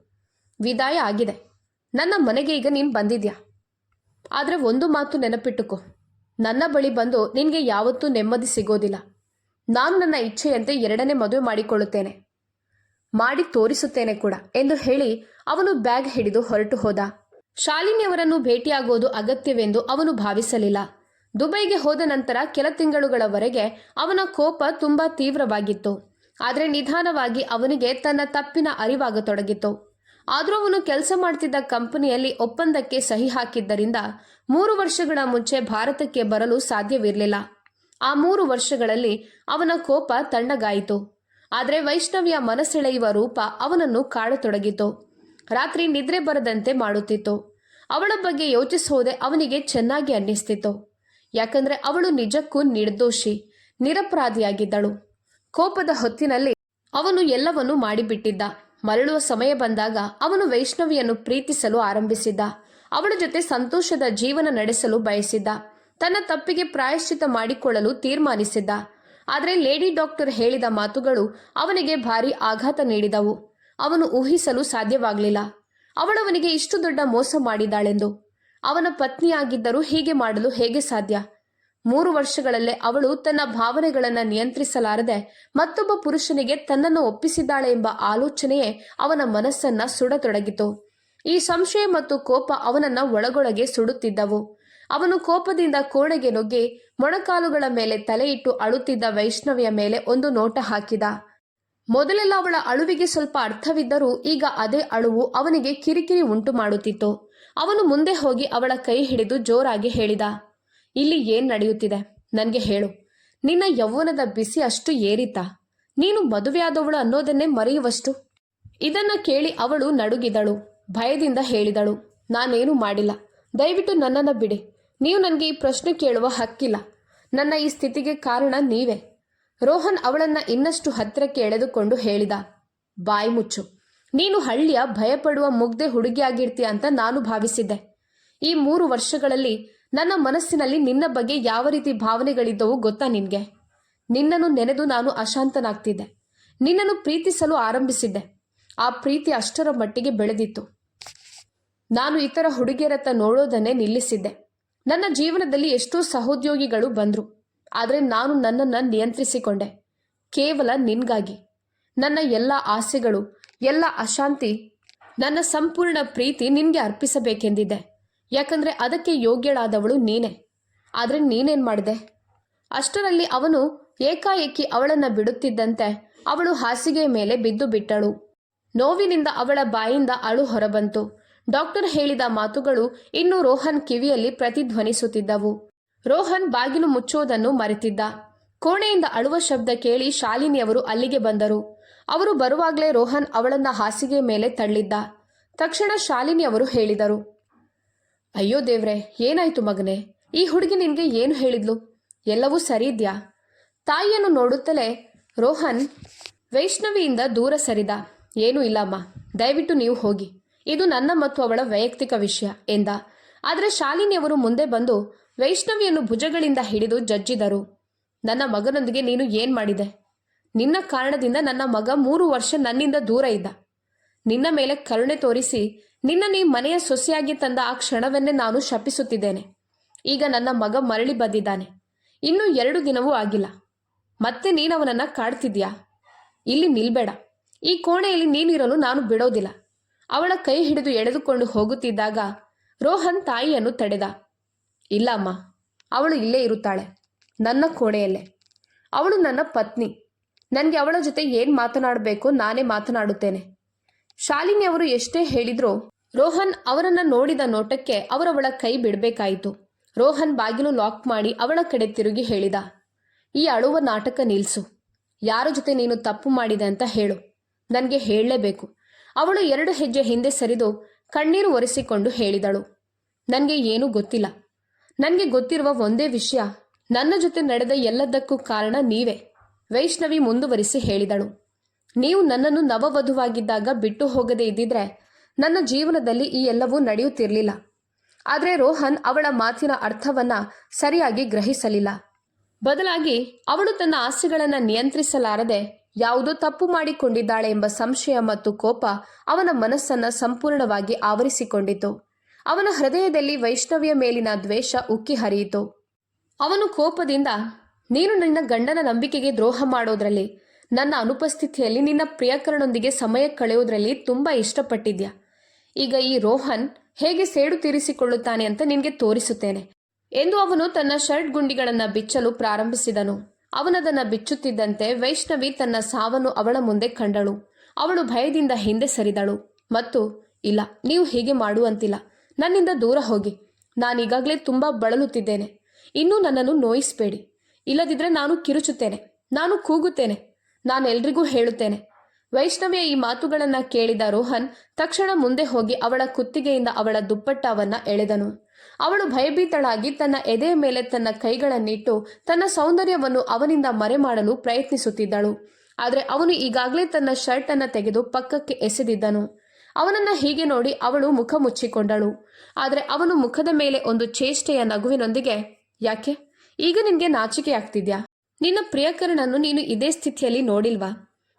ವಿದಾಯ ಆಗಿದೆ. ನನ್ನ ಮನೆಗೆ ಈಗ ನೀನು ಬಂದಿದ್ಯಾ. ಆದರೆ ಒಂದು ಮಾತು ನೆನಪಿಟ್ಟುಕೋ, ನನ್ನ ಬಳಿ ಬಂದು ನಿನಗೆ ಯಾವತ್ತೂ ನೆಮ್ಮದಿ ಸಿಗೋದಿಲ್ಲ. ನಾನು ನನ್ನ ಇಚ್ಛೆಯಂತೆ 2ನೇ ಮದುವೆ ಮಾಡಿಕೊಳ್ಳುತ್ತೇನೆ, ಮಾಡಿ ತೋರಿಸುತ್ತೇನೆ ಕೂಡ ಎಂದು ಹೇಳಿ ಅವನು ಬ್ಯಾಗ್ ಹಿಡಿದು ಹೊರಟು ಹೋದ. ಶಾಲಿನಿಯವರನ್ನು ಭೇಟಿಯಾಗೋದು ಅಗತ್ಯವೆಂದು ಅವನು ಭಾವಿಸಲಿಲ್ಲ. ದುಬೈಗೆ ಹೋದ ನಂತರ ಕೆಲ ತಿಂಗಳುಗಳವರೆಗೆ ಅವನ ಕೋಪ ತುಂಬಾ ತೀವ್ರವಾಗಿತ್ತು. ಆದರೆ ನಿಧಾನವಾಗಿ ಅವನಿಗೆ ತನ್ನ ತಪ್ಪಿನ ಅರಿವಾಗತೊಡಗಿತು. ಆದರೂ ಅವನು ಕೆಲಸ ಮಾಡ್ತಿದ್ದ ಕಂಪನಿಯಲ್ಲಿ ಒಪ್ಪಂದಕ್ಕೆ ಸಹಿ ಹಾಕಿದ್ದರಿಂದ 3 ವರ್ಷಗಳ ಮುಂಚೆ ಭಾರತಕ್ಕೆ ಬರಲು ಸಾಧ್ಯವಿರಲಿಲ್ಲ. ಆ 3 ವರ್ಷಗಳಲ್ಲಿ ಅವನ ಕೋಪ ತಣ್ಣಗಾಯಿತು. ಆದರೆ ವೈಷ್ಣವಿಯ ಮನಸೆಳೆಯುವ ರೂಪ ಅವನನ್ನು ಕಾಡತೊಡಗಿತು. ರಾತ್ರಿ ನಿದ್ರೆ ಬರದಂತೆ ಮಾಡುತ್ತಿತ್ತು. ಅವಳ ಬಗ್ಗೆ ಯೋಚಿಸೋದೆ ಅವನಿಗೆ ಚೆನ್ನಾಗಿ ಅನ್ನಿಸ್ತಿತ್ತು. ಯಾಕಂದ್ರೆ ಅವಳು ನಿಜಕ್ಕೂ ನಿರ್ದೋಷಿ, ನಿರಪರಾಧಿಯಾಗಿದ್ದಳು. ಕೋಪದ ಹೊತ್ತಿನಲ್ಲಿ ಅವನು ಎಲ್ಲವನ್ನೂ ಮಾಡಿಬಿಟ್ಟಿದ್ದ. ಮರಳುವ ಸಮಯ ಬಂದಾಗ ಅವನು ವೈಷ್ಣವಿಯನ್ನು ಪ್ರೀತಿಸಲು ಆರಂಭಿಸಿದ್ದ. ಅವಳ ಜೊತೆ ಸಂತೋಷದ ಜೀವನ ನಡೆಸಲು ಬಯಸಿದ್ದ. ತನ್ನ ತಪ್ಪಿಗೆ ಪ್ರಾಯಶ್ಚಿತ ಮಾಡಿಕೊಳ್ಳಲು ತೀರ್ಮಾನಿಸಿದ್ದ. ಆದರೆ ಲೇಡಿ ಡಾಕ್ಟರ್ ಹೇಳಿದ ಮಾತುಗಳು ಅವನಿಗೆ ಭಾರಿ ಆಘಾತ ನೀಡಿದವು. ಅವನು ಊಹಿಸಲು ಸಾಧ್ಯವಾಗಲಿಲ್ಲ ಅವಳವನಿಗೆ ಇಷ್ಟು ದೊಡ್ಡ ಮೋಸ ಮಾಡಿದ್ದಾಳೆಂದು. ಅವನ ಪತ್ನಿಯಾಗಿದ್ದರೂ ಹೀಗೆ ಮಾಡಲು ಹೇಗೆ ಸಾಧ್ಯ? 3 ವರ್ಷಗಳಲ್ಲೇ ಅವಳು ತನ್ನ ಭಾವನೆಗಳನ್ನು ನಿಯಂತ್ರಿಸಲಾರದೆ ಮತ್ತೊಬ್ಬ ಪುರುಷನಿಗೆ ತನ್ನನ್ನು ಒಪ್ಪಿಸಿದ್ದಾಳೆ ಎಂಬ ಆಲೋಚನೆಯೇ ಅವನ ಮನಸ್ಸನ್ನ ಸುಡತೊಡಗಿತು. ಈ ಸಂಶಯ ಮತ್ತು ಕೋಪ ಅವನನ್ನ ಒಳಗೊಳಗೆ ಸುಡುತ್ತಿದ್ದವು. ಅವನು ಕೋಪದಿಂದ ಕೋಣೆಗೆ ನುಗ್ಗಿ ಮೊಣಕಾಲುಗಳ ಮೇಲೆ ತಲೆಯಿಟ್ಟು ಅಳುತ್ತಿದ್ದ ವೈಷ್ಣವಿಯ ಮೇಲೆ ಒಂದು ನೋಟ ಹಾಕಿದ. ಮೊದಲೆಲ್ಲ ಅವಳ ಅಳುವಿಗೆ ಸ್ವಲ್ಪ ಅರ್ಥವಿದ್ದರೂ ಈಗ ಅದೇ ಅಳುವು ಅವನಿಗೆ ಕಿರಿಕಿರಿ ಉಂಟು ಮಾಡುತ್ತಿತ್ತು. ಅವನು ಮುಂದೆ ಹೋಗಿ ಅವಳ ಕೈ ಹಿಡಿದು ಜೋರಾಗಿ ಹೇಳಿದ, ಇಲ್ಲಿ ಏನ್ ನಡೆಯುತ್ತಿದೆ ನನಗೆ ಹೇಳು. ನಿನ್ನ ಯೌವನದ ಬಿಸಿ ಅಷ್ಟು ಏರಿತಾ? ನೀನು ಮದುವೆಯಾದವಳು ಅನ್ನೋದನ್ನೇ ಮರೆಯುವಷ್ಟು? ಇದನ್ನ ಕೇಳಿ ಅವಳು ನಡುಗಿದಳು. ಭಯದಿಂದ ಹೇಳಿದಳು, ನಾನೇನು ಮಾಡಿಲ್ಲ, ದಯವಿಟ್ಟು ನನ್ನನ್ನು ಬಿಡಿ. ನೀವು ನನಗೆ ಈ ಪ್ರಶ್ನೆ ಕೇಳುವ ಹಕ್ಕಿಲ್ಲ. ನನ್ನ ಈ ಸ್ಥಿತಿಗೆ ಕಾರಣ ನೀವೇ. ರೋಹನ್ ಅವಳನ್ನ ಇನ್ನಷ್ಟು ಹತ್ತಿರಕ್ಕೆ ಎಳೆದುಕೊಂಡು ಹೇಳಿದ, ಬಾಯಿ ಮುಚ್ಚು. ನೀನು ಹಳ್ಳಿಯ ಭಯಪಡುವ ಮುಗ್ಧೆ ಹುಡುಗಿಯಾಗಿರ್ತೀಯ ಅಂತ ನಾನು ಭಾವಿಸಿದ್ದೆ. ಈ 3 ವರ್ಷಗಳಲ್ಲಿ ನನ್ನ ಮನಸ್ಸಿನಲ್ಲಿ ನಿನ್ನ ಬಗ್ಗೆ ಯಾವ ರೀತಿ ಭಾವನೆಗಳಿದ್ದವು ಗೊತ್ತಾ ನಿನ್ಗೆ? ನಿನ್ನನ್ನು ನೆನೆದು ನಾನು ಅಶಾಂತನಾಗ್ತಿದ್ದೆ. ನಿನ್ನನ್ನು ಪ್ರೀತಿಸಲು ಆರಂಭಿಸಿದ್ದೆ. ಆ ಪ್ರೀತಿ ಅಷ್ಟರ ಮಟ್ಟಿಗೆ ಬೆಳೆದಿತ್ತು. ನಾನು ಇತರ ಹುಡುಗಿಯರತ್ತ ನೋಡೋದನ್ನೇ ನಿಲ್ಲಿಸಿದ್ದೆ. ನನ್ನ ಜೀವನದಲ್ಲಿ ಎಷ್ಟೋ ಸಹೋದ್ಯೋಗಿಗಳು ಬಂದರು. ಆದರೆ ನಾನು ನನ್ನನ್ನು ನಿಯಂತ್ರಿಸಿಕೊಂಡೆ. ಕೇವಲ ನಿನ್ಗಾಗಿ. ನನ್ನ ಎಲ್ಲ ಆಸೆಗಳು, ಎಲ್ಲ ಅಶಾಂತಿ, ನನ್ನ ಸಂಪೂರ್ಣ ಪ್ರೀತಿ ನಿನ್ಗೆ ಅರ್ಪಿಸಬೇಕೆಂದಿದ್ದೆ. ಯಾಕಂದ್ರೆ ಅದಕ್ಕೆ ಯೋಗ್ಯಳಾದವಳು ನೀನೇ. ಆದರೆ ನೀನೇನ್ ಮಾಡಿದೆ? ಅಷ್ಟರಲ್ಲಿ ಅವನು ಏಕಾಏಕಿ ಅವಳನ್ನು ಬಿಡುತ್ತಿದ್ದಂತೆ ಅವಳು ಹಾಸಿಗೆಯ ಮೇಲೆ ಬಿದ್ದು ಬಿಟ್ಟಳು. ನೋವಿನಿಂದ ಅವಳ ಬಾಯಿಂದ ಅಳು ಹೊರಬಂತು. ಡಾಕ್ಟರ್ ಹೇಳಿದ ಮಾತುಗಳು ಇನ್ನೂ ರೋಹನ್ ಕಿವಿಯಲ್ಲಿ ಪ್ರತಿಧ್ವನಿಸುತ್ತಿದ್ದವು. ರೋಹನ್ ಬಾಗಿಲು ಮುಚ್ಚೋದನ್ನು ಮರೆತಿದ್ದ. ಕೋಣೆಯಿಂದ ಅಳುವ ಶಬ್ದ ಕೇಳಿ ಶಾಲಿನಿಯವರು ಅಲ್ಲಿಗೆ ಬಂದರು. ಅವರು ಬರುವಾಗಲೇ ರೋಹನ್ ಅವಳನ್ನ ಹಾಸಿಗೆಯ ಮೇಲೆ ತಳ್ಳಿದ್ದ. ತಕ್ಷಣ ಶಾಲಿನಿಯವರು ಹೇಳಿದರು, ಅಯ್ಯೋ ದೇವ್ರೆ, ಏನಾಯ್ತು ಮಗನೇ? ಈ ಹುಡುಗಿ ನಿನ್ಗೆ ಏನು ಹೇಳಿದ್ಲು? ಎಲ್ಲವೂ ಸರಿ ಇದ್ಯಾ? ತಾಯಿಯನ್ನು ನೋಡುತ್ತಲೇ ರೋಹನ್ ವೈಷ್ಣವಿಯಿಂದ ದೂರ ಸರಿದ. ಏನೂ ಇಲ್ಲಮ್ಮ, ದಯವಿಟ್ಟು ನೀವು ಹೋಗಿ. ಇದು ನನ್ನ ಮತ್ತು ಅವಳ ವೈಯಕ್ತಿಕ ವಿಷಯ ಎಂದ. ಆದರೆ ಶಾಲಿನಿಯವರು ಮುಂದೆ ಬಂದು ವೈಷ್ಣವಿಯನ್ನು ಭುಜಗಳಿಂದ ಹಿಡಿದು ಜಜ್ಜಿದರು. ನನ್ನ ಮಗನೊಂದಿಗೆ ನೀನು ಏನ್ ಮಾಡಿದೆ? ನಿನ್ನ ಕಾರಣದಿಂದ ನನ್ನ ಮಗ 3 ವರ್ಷ ನನ್ನಿಂದ ದೂರ ಇದ್ದ. ನಿನ್ನ ಮೇಲೆ ಕರುಣೆ ತೋರಿಸಿ ನಿನ್ನ ನೀ ಮನೆಯ ಸೊಸೆಯಾಗಿ ತಂದ ಆ ಕ್ಷಣವನ್ನೇ ನಾನು ಶಪಿಸುತ್ತಿದ್ದೇನೆ. ಈಗ ನನ್ನ ಮಗ ಮರಳಿ ಬಂದಿದ್ದಾನೆ. ಇನ್ನೂ 2 ದಿನವೂ ಆಗಿಲ್ಲ. ಮತ್ತೆ ನೀನವನನ್ನ ಕಾಡ್ತಿದ್ಯಾ? ಇಲ್ಲಿ ನಿಲ್ಬೇಡ. ಈ ಕೋಣೆಯಲ್ಲಿ ನೀನಿರಲು ನಾನು ಬಿಡೋದಿಲ್ಲ. ಅವಳ ಕೈ ಹಿಡಿದು ಎಳೆದುಕೊಂಡು ಹೋಗುತ್ತಿದ್ದಾಗ ರೋಹನ್ ತಾಯಿಯನ್ನು ತಡೆದ. ಇಲ್ಲ ಅಮ್ಮ, ಅವಳು ಇಲ್ಲೇ ಇರುತ್ತಾಳೆ, ನನ್ನ ಕೋಣೆಯಲ್ಲೇ. ಅವಳು ನನ್ನ ಪತ್ನಿ. ನನಗೆ ಅವಳ ಜೊತೆ ಏನು ಮಾತನಾಡಬೇಕೋ ನಾನೇ ಮಾತನಾಡುತ್ತೇನೆ. ಶಾಲಿನಿಯವರು ಎಷ್ಟೇ ಹೇಳಿದ್ರೋ ರೋಹನ್ ಅವರನ್ನ ನೋಡಿದ ನೋಟಕ್ಕೆ ಅವರವಳ ಕೈ ಬಿಡಬೇಕಾಯಿತು. ರೋಹನ್ ಬಾಗಿಲು ಲಾಕ್ ಮಾಡಿ ಅವಳ ಕಡೆ ತಿರುಗಿ ಹೇಳಿದ, ಈ ಅಳುವ ನಾಟಕ ನಿಲ್ಲಿಸು. ಯಾರ ಜೊತೆ ನೀನು ತಪ್ಪು ಮಾಡಿದೆ ಅಂತ ಹೇಳು. ನನಗೆ ಹೇಳಲೇಬೇಕು. ಅವಳು 2 ಹೆಜ್ಜೆ ಹಿಂದೆ ಸರಿದು ಕಣ್ಣೀರು ಒರೆಸಿಕೊಂಡು ಹೇಳಿದಳು, ನನಗೆ ಏನೂ ಗೊತ್ತಿಲ್ಲ. ನನಗೆ ಗೊತ್ತಿರುವ ಒಂದೇ ವಿಷಯ, ನನ್ನ ಜೊತೆ ನಡೆದ ಎಲ್ಲದಕ್ಕೂ ಕಾರಣ ನೀವೇ. ವೈಷ್ಣವಿ ಮುಂದುವರಿಸಿ ಹೇಳಿದಳು, ನೀವು ನನ್ನನ್ನು ನವವಧುವಾಗಿದ್ದಾಗ ಬಿಟ್ಟು ಹೋಗದೇ ಇದ್ದಿದ್ರೆ ನನ್ನ ಜೀವನದಲ್ಲಿ ಈ ಎಲ್ಲವೂ ನಡೆಯುತ್ತಿರಲಿಲ್ಲ. ಆದರೆ ರೋಹನ್ ಅವಳ ಮಾತಿನ ಅರ್ಥವನ್ನ ಸರಿಯಾಗಿ ಗ್ರಹಿಸಲಿಲ್ಲ. ಬದಲಾಗಿ ಅವಳು ತನ್ನ ಆಸೆಗಳನ್ನು ನಿಯಂತ್ರಿಸಲಾರದೆ ಯಾವುದೋ ತಪ್ಪು ಮಾಡಿಕೊಂಡಿದ್ದಾಳೆ ಎಂಬ ಸಂಶಯ ಮತ್ತು ಕೋಪ ಅವನ ಮನಸ್ಸನ್ನ ಸಂಪೂರ್ಣವಾಗಿ ಆವರಿಸಿಕೊಂಡಿತು. ಅವನ ಹೃದಯದಲ್ಲಿ ವೈಷ್ಣವಿಯ ಮೇಲಿನ ದ್ವೇಷ ಉಕ್ಕಿ ಹರಿಯಿತು. ಅವನು ಕೋಪದಿಂದ, ನೀನು ನಿನ್ನ ಗಂಡನ ನಂಬಿಕೆಗೆ ದ್ರೋಹ ಮಾಡೋದ್ರಲ್ಲಿ, ನನ್ನ ಅನುಪಸ್ಥಿತಿಯಲ್ಲಿ ನಿನ್ನ ಪ್ರಿಯಕರನೊಂದಿಗೆ ಸಮಯ ಕಳೆಯೋದ್ರಲ್ಲಿ ತುಂಬಾ ಇಷ್ಟಪಟ್ಟಿದ್ಯಾ. ಈಗ ಈ ರೋಹನ್ ಹೇಗೆ ಸೇಡು ತೀರಿಸಿಕೊಳ್ಳುತ್ತಾನೆ ಅಂತ ನಿನಗೆ ತೋರಿಸುತ್ತೇನೆ ಎಂದು ಅವನು ತನ್ನ ಶರ್ಟ್ ಗುಂಡಿಗಳನ್ನು ಬಿಚ್ಚಲು ಪ್ರಾರಂಭಿಸಿದನು. ಅವನದನ್ನು ಬಿಚ್ಚುತ್ತಿದ್ದಂತೆ ವೈಷ್ಣವಿ ತನ್ನ ಸಾವನ್ನು ಅವಳ ಮುಂದೆ ಕಂಡಳು. ಅವಳು ಭಯದಿಂದ ಹಿಂದೆ ಸರಿದಳು ಮತ್ತು ಇಲ್ಲ, ನೀವು ಹೀಗೆ ಮಾಡುವಂತಿಲ್ಲ, ನನ್ನಿಂದ ದೂರ ಹೋಗಿ, ನಾನೀಗಾಗಲೇ ತುಂಬ ಬಳಲುತ್ತಿದ್ದೇನೆ, ಇನ್ನೂ ನನ್ನನ್ನು ನೋಯಿಸಬೇಡಿ, ಇಲ್ಲದಿದ್ದರೆ ನಾನು ಕಿರುಚುತ್ತೇನೆ, ನಾನು ಕೂಗುತ್ತೇನೆ, ನಾನೆಲ್ರಿಗೂ ಹೇಳುತ್ತೇನೆ. ವೈಷ್ಣವಿಯ ಈ ಮಾತುಗಳನ್ನು ಕೇಳಿದ ರೋಹನ್ ತಕ್ಷಣ ಮುಂದೆ ಹೋಗಿ ಅವಳ ಕುತ್ತಿಗೆಯಿಂದ ಅವಳ ದುಪ್ಪಟ್ಟವನ್ನು ಎಳೆದನು. ಅವಳು ಭಯಭೀತಳಾಗಿ ತನ್ನ ಎದೆಯ ಮೇಲೆ ತನ್ನ ಕೈಗಳನ್ನಿಟ್ಟು ತನ್ನ ಸೌಂದರ್ಯವನ್ನು ಅವನಿಂದ ಮರೆಮಾಡಲು ಪ್ರಯತ್ನಿಸುತ್ತಿದ್ದಳು. ಆದರೆ ಅವನು ಈಗಾಗಲೇ ತನ್ನ ಶರ್ಟ್ ಅನ್ನು ತೆಗೆದು ಪಕ್ಕಕ್ಕೆ ಎಸೆದಿದ್ದನು. ಅವನನ್ನು ಹೀಗೆ ನೋಡಿ ಅವಳು ಮುಖ ಮುಚ್ಚಿಕೊಂಡಳು. ಆದರೆ ಅವನು ಮುಖದ ಮೇಲೆ ಒಂದು ಚೇಷ್ಟೆಯ ನಗುವಿನೊಂದಿಗೆ, ಯಾಕೆ ಈಗ ನಿನಗೆ ನಾಚಿಕೆ ಆಗ್ತಿದ್ಯಾ? ನಿನ್ನ ಪ್ರಿಯಕರನನ್ನು ನೀನು ಇದೇ ಸ್ಥಿತಿಯಲ್ಲಿ ನೋಡಿಲ್ವಾ?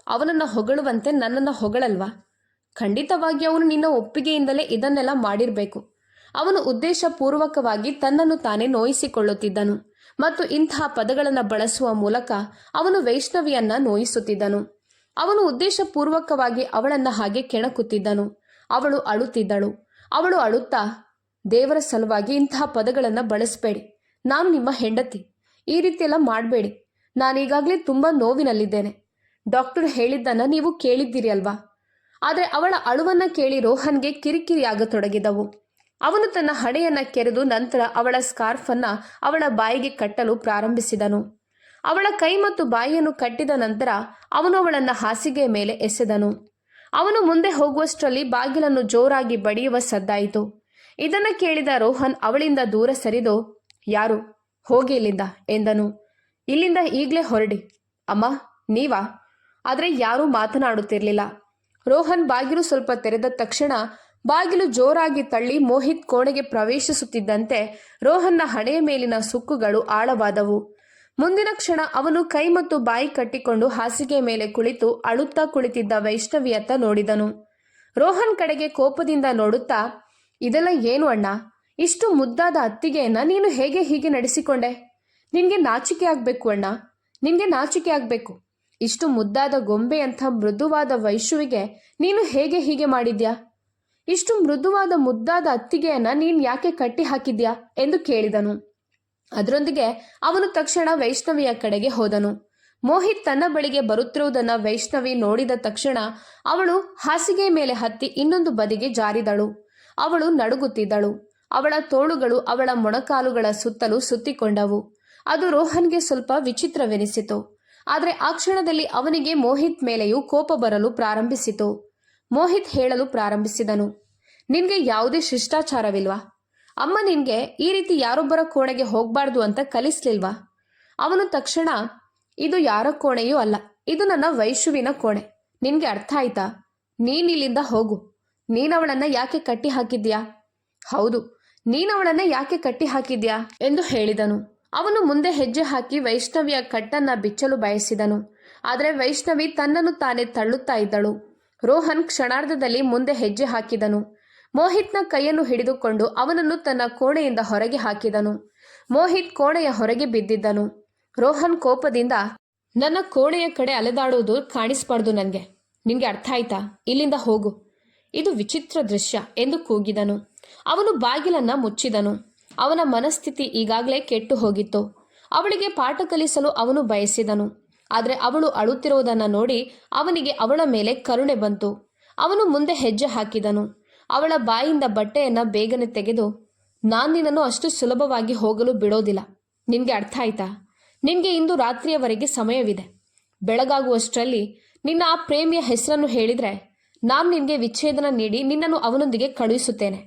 ಅವನನ್ನು ಹೊಗಳುವಂತೆ ನನ್ನನ್ನು ಹೊಗಳಲ್ವಾ? ಖಂಡಿತವಾಗಿ ಅವನು ನಿನ್ನ ಒಪ್ಪಿಗೆಯಿಂದಲೇ ಇದನ್ನೆಲ್ಲ ಮಾಡಿರಬೇಕು. ಅವನು ಉದ್ದೇಶಪೂರ್ವಕವಾಗಿ ತನ್ನನ್ನು ತಾನೇ ನೋಯಿಸಿಕೊಳ್ಳುತ್ತಿದ್ದನು ಮತ್ತು ಇಂತಹ ಪದಗಳನ್ನು ಬಳಸುವ ಮೂಲಕ ಅವನು ವೈಷ್ಣವಿಯನ್ನ ನೋಯಿಸುತ್ತಿದ್ದನು. ಅವನು ಉದ್ದೇಶಪೂರ್ವಕವಾಗಿ ಅವಳನ್ನು ಹಾಗೆ ಕೆಣಕುತ್ತಿದ್ದನು. ಅವಳು ಅಳುತ್ತಿದ್ದಳು. ಅವಳು ಅಳುತ್ತಾ, ದೇವರ ಸಲುವಾಗಿ ಇಂತಹ ಪದಗಳನ್ನು ಬಳಸಬೇಡಿ, ನಾನು ನಿಮ್ಮ ಹೆಂಡತಿ, ಈ ರೀತಿಯೆಲ್ಲ ಮಾಡಬೇಡಿ, ನಾನೀಗಾಗಲೇ ತುಂಬ ನೋವಿನಲ್ಲಿದ್ದೇನೆ, ಡಾಕ್ಟರ್ ಹೇಳಿದ್ದನ್ನು ನೀವು ಕೇಳಿದ್ದೀರಿ ಅಲ್ವಾ? ಆದರೆ ಅವಳ ಅಳುವನ್ನು ಕೇಳಿ ರೋಹನ್ಗೆ ಕಿರಿಕಿರಿಯಾಗತೊಡಗಿದವು. ಅವನು ತನ್ನ ಹಣೆಯನ್ನು ಕೆರೆದು ನಂತರ ಅವಳ ಸ್ಕಾರ್ಫನ್ನು ಅವಳ ಬಾಯಿಗೆ ಕಟ್ಟಲು ಪ್ರಾರಂಭಿಸಿದನು. ಅವಳ ಕೈ ಮತ್ತು ಬಾಯಿಯನ್ನು ಕಟ್ಟಿದ ನಂತರ ಅವನು ಅವಳನ್ನು ಹಾಸಿಗೆಯ ಮೇಲೆ ಎಸೆದನು. ಅವನು ಮುಂದೆ ಹೋಗುವಷ್ಟರಲ್ಲಿ ಬಾಗಿಲನ್ನು ಜೋರಾಗಿ ಬಡಿಯುವ ಸದ್ದಾಯಿತು. ಇದನ್ನು ಕೇಳಿದ ರೋಹನ್ ಅವಳಿಂದ ದೂರ ಸರಿದು, ಯಾರು? ಹೋಗಿ ಇಲ್ಲಿಂದ ಎಂದನು. ಇಲ್ಲಿಂದ ಈಗಲೇ ಹೊರಡಿ. ಅಮ್ಮ, ನೀವಾ? ಆದರೆ ಯಾರೂ ಮಾತನಾಡುತ್ತಿರಲಿಲ್ಲ. ರೋಹನ್ ಬಾಗಿಲು ಸ್ವಲ್ಪ ತೆರೆದ ತಕ್ಷಣ ಬಾಗಿಲು ಜೋರಾಗಿ ತಳ್ಳಿ ಮೋಹಿತ್ ಕೋಣೆಗೆ ಪ್ರವೇಶಿಸುತ್ತಿದ್ದಂತೆ ರೋಹನ್ನ ಹಣೆಯ ಮೇಲಿನ ಸುಕ್ಕುಗಳು ಆಳವಾದವು. ಮುಂದಿನ ಕ್ಷಣ ಅವನು ಕೈ ಮತ್ತು ಬಾಯಿ ಕಟ್ಟಿಕೊಂಡು ಹಾಸಿಗೆ ಮೇಲೆ ಕುಳಿತು ಅಳುತ್ತಾ ಕುಳಿತಿದ್ದ ವೈಷ್ಣವಿಯತ್ತ ನೋಡಿದನು. ರೋಹನ್ ಕಡೆಗೆ ಕೋಪದಿಂದ ನೋಡುತ್ತಾ, ಇದೆಲ್ಲ ಏನು ಅಣ್ಣ? ಇಷ್ಟು ಮುದ್ದಾದ ಅತ್ತಿಗೆಯನ್ನ ನೀನು ಹೇಗೆ ಹೀಗೆ ನಡೆಸಿಕೊಂಡೆ? ನಿನಗೆ ನಾಚಿಕೆ ಆಗಬೇಕು ಅಣ್ಣ, ನಿನಗೆ ನಾಚಿಕೆ ಆಗಬೇಕು. ಇಷ್ಟು ಮುದ್ದಾದ ಗೊಂಬೆಯಂಥ ಮೃದುವಾದ ವೈಶುವಿಗೆ ನೀನು ಹೇಗೆ ಹೀಗೆ ಮಾಡಿದ್ಯಾ? ಇಷ್ಟು ಮೃದುವಾದ ಮುದ್ದಾದ ಅತ್ತಿಗೆಯನ್ನ ನೀನು ಯಾಕೆ ಕಟ್ಟಿ ಹಾಕಿದ್ಯಾ ಎಂದು ಕೇಳಿದನು. ಅದರೊಂದಿಗೆ ಅವನು ತಕ್ಷಣ ವೈಷ್ಣವಿಯ ಕಡೆಗೆ ಹೋದನು. ಮೋಹಿತ್ ತನ್ನ ಬಳಿಗೆ ಬರುತ್ತಿರುವುದನ್ನು ವೈಷ್ಣವಿ ನೋಡಿದ ತಕ್ಷಣ ಅವಳು ಹಾಸಿಗೆಯ ಮೇಲೆ ಹತ್ತಿ ಇನ್ನೊಂದು ಬದಿಗೆ ಜಾರಿದಳು. ಅವಳು ನಡುಗುತ್ತಿದ್ದಳು. ಅವಳ ತೋಳುಗಳು ಅವಳ ಮೊಣಕಾಲುಗಳ ಸುತ್ತಲೂ ಸುತ್ತಿಕೊಂಡವು. ಅದು ರೋಹನ್ಗೆ ಸ್ವಲ್ಪ ವಿಚಿತ್ರವೆನಿಸಿತು. ಆದರೆ ಆ ಕ್ಷಣದಲ್ಲಿ ಅವನಿಗೆ ಮೋಹಿತ್ ಮೇಲೆಯೂ ಕೋಪ ಬರಲು ಪ್ರಾರಂಭಿಸಿತು. ಮೋಹಿತ್ ಹೇಳಲು ಪ್ರಾರಂಭಿಸಿದನು, ನಿನ್ಗೆ ಯಾವುದೇ ಶಿಷ್ಟಾಚಾರವಿಲ್ವಾ? ಅಮ್ಮ ನಿನ್ಗೆ ಈ ರೀತಿ ಯಾರೊಬ್ಬರ ಕೋಣೆಗೆ ಹೋಗಬಾರ್ದು ಅಂತ ಕಲಿಸ್ಲಿಲ್ವಾ? ಅವನು ತಕ್ಷಣ, ಇದು ಯಾರ ಕೋಣೆಯೂ ಅಲ್ಲ, ಇದು ನನ್ನ ವೈಶುವಿನ ಕೋಣೆ, ನಿನ್ಗೆ ಅರ್ಥ ಆಯ್ತಾ? ನೀನಿಲ್ಲಿಂದ ಹೋಗು. ನೀನವಳನ್ನ ಯಾಕೆ ಕಟ್ಟಿ ಹಾಕಿದ್ಯಾ? ಹೌದು, ನೀನವಳನ್ನ ಯಾಕೆ ಕಟ್ಟಿ ಹಾಕಿದ್ಯಾ ಎಂದು ಹೇಳಿದನು. ಅವನು ಮುಂದೆ ಹೆಜ್ಜೆ ಹಾಕಿ ವೈಷ್ಣವಿಯ ಕಟ್ಟನ್ನ ಬಿಚ್ಚಲು ಬಯಸಿದನು. ಆದರೆ ವೈಷ್ಣವಿ ತನ್ನನ್ನು ತಾನೇ ತಳ್ಳುತ್ತಾ ಇದ್ದಳು. ರೋಹನ್ ಕ್ಷಣಾರ್ಧದಲ್ಲಿ ಮುಂದೆ ಹೆಜ್ಜೆ ಹಾಕಿದನು. ಮೋಹಿತ್ನ ಕೈಯನ್ನು ಹಿಡಿದುಕೊಂಡು ಅವನನ್ನು ತನ್ನ ಕೋಣೆಯಿಂದ ಹೊರಗೆ ಹಾಕಿದನು. ಮೋಹಿತ್ ಕೋಣೆಯ ಹೊರಗೆ ಬಿದ್ದಿದ್ದನು. ರೋಹನ್ ಕೋಪದಿಂದ, ನನ್ನ ಕೋಣೆಯ ಕಡೆ ಅಲೆದಾಡುವುದು ಕಾಣಿಸ್ಬಾರ್ದು ನನಗೆ, ನಿನ್ಗೆ ಅರ್ಥ ಆಯ್ತಾ? ಇಲ್ಲಿಂದ ಹೋಗು, ಇದು ವಿಚಿತ್ರ ದೃಶ್ಯ ಎಂದು ಕೂಗಿದನು. ಅವನು ಬಾಗಿಲನ್ನ ಮುಚ್ಚಿದನು. ಅವನ ಮನಸ್ಥಿತಿ ಈಗಾಗಲೇ ಕೆಟ್ಟು ಹೋಗಿತ್ತು. ಅವಳಿಗೆ ಪಾಠ ಕಲಿಸಲು ಅವನು ಬಯಸಿದನು. ಆದರೆ ಅವಳು ಅಳುತ್ತಿರುವುದನ್ನು ನೋಡಿ ಅವನಿಗೆ ಅವಳ ಮೇಲೆ ಕರುಣೆ ಬಂತು. ಅವನು ಮುಂದೆ ಹೆಜ್ಜೆ ಹಾಕಿದನು. ಅವಳ ಬಾಯಿಂದ ಬಟ್ಟೆಯನ್ನು ಬೇಗನೆ ತೆಗೆದು, ನಾನು ನಿನ್ನನ್ನು ಅಷ್ಟು ಸುಲಭವಾಗಿ ಹೋಗಲು ಬಿಡೋದಿಲ್ಲ, ನಿನಗೆ ಅರ್ಥ ಆಯ್ತಾ? ನಿನಗೆ ಇಂದು ರಾತ್ರಿಯವರೆಗೆ ಸಮಯವಿದೆ. ಬೆಳಗಾಗುವಷ್ಟರಲ್ಲಿ ನಿನ್ನ ಆ ಪ್ರೇಮಿಯ ಹೆಸರನ್ನು ಹೇಳಿದರೆ ನಾನು ನಿನಗೆ ವಿಚ್ಛೇದನ ನೀಡಿ ನಿನ್ನನ್ನು ಅವನೊಂದಿಗೆ ಕಳುಹಿಸುತ್ತೇನೆ.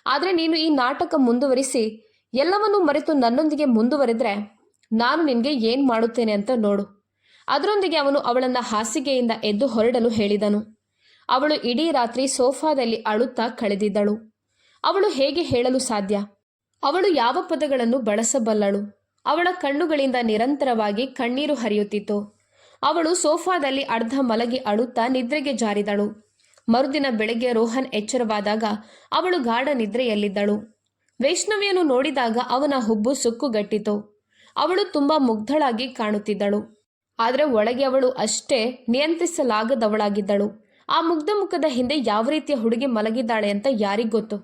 ಆದರೆ ನೀನು ಈ ನಾಟಕ ಮುಂದುವರಿಸಿ ಎಲ್ಲವನ್ನೂ ಮರೆತು ನನ್ನೊಂದಿಗೆ ಮುಂದುವರೆದ್ರೆ ನಾನು ನಿನಗೆ ಏನು ಮಾಡುತ್ತೇನೆ ಅಂತ ನೋಡು. ಅದರೊಂದಿಗೆ ಅವನು ಅವಳನ್ನು ಹಾಸಿಗೆಯಿಂದ ಎದ್ದು ಹೊರಡಲು ಹೇಳಿದನು. ಅವಳು ಇಡೀ ರಾತ್ರಿ ಸೋಫಾದಲ್ಲಿ ಅಳುತ್ತಾ ಕಳೆದಿದ್ದಳು. ಅವಳು ಹೇಗೆ ಹೇಳಲು ಸಾಧ್ಯ? ಅವಳು ಯಾವ ಪದಗಳನ್ನು ಬಳಸಬಲ್ಲಳು? ಅವಳ ಕಣ್ಣುಗಳಿಂದ ನಿರಂತರವಾಗಿ ಕಣ್ಣೀರು ಹರಿಯುತ್ತಿತ್ತು. ಅವಳು ಸೋಫಾದಲ್ಲಿ ಅರ್ಧ ಮಲಗಿ ಅಳುತ್ತಾ ನಿದ್ರೆಗೆ ಜಾರಿದಳು. ಮರುದಿನ ಬೆಳಗ್ಗೆ ರೋಹನ್ ಎಚ್ಚರವಾದಾಗ ಅವಳು ಗಾಢ ನಿದ್ರೆಯಲ್ಲಿದ್ದಳು. ವೈಷ್ಣವಿಯನ್ನು ನೋಡಿದಾಗ ಅವನ ಹುಬ್ಬು ಸುಕ್ಕುಗಟ್ಟಿತು. ಅವಳು ತುಂಬಾ ಮುಗ್ಧಳಾಗಿ ಕಾಣುತ್ತಿದ್ದಳು. ಆದರೆ ಒಳಗೆ ಅವಳು ಅಷ್ಟೇ ನಿಯಂತ್ರಿಸಲಾಗದವಳಾಗಿದ್ದಳು. ಆ ಮುಗ್ಧ ಮುಖದ ಹಿಂದೆ ಯಾವ ರೀತಿಯ ಹುಡುಗಿ ಮಲಗಿದ್ದಾಳೆ ಅಂತ ಯಾರಿಗೊತ್ತು?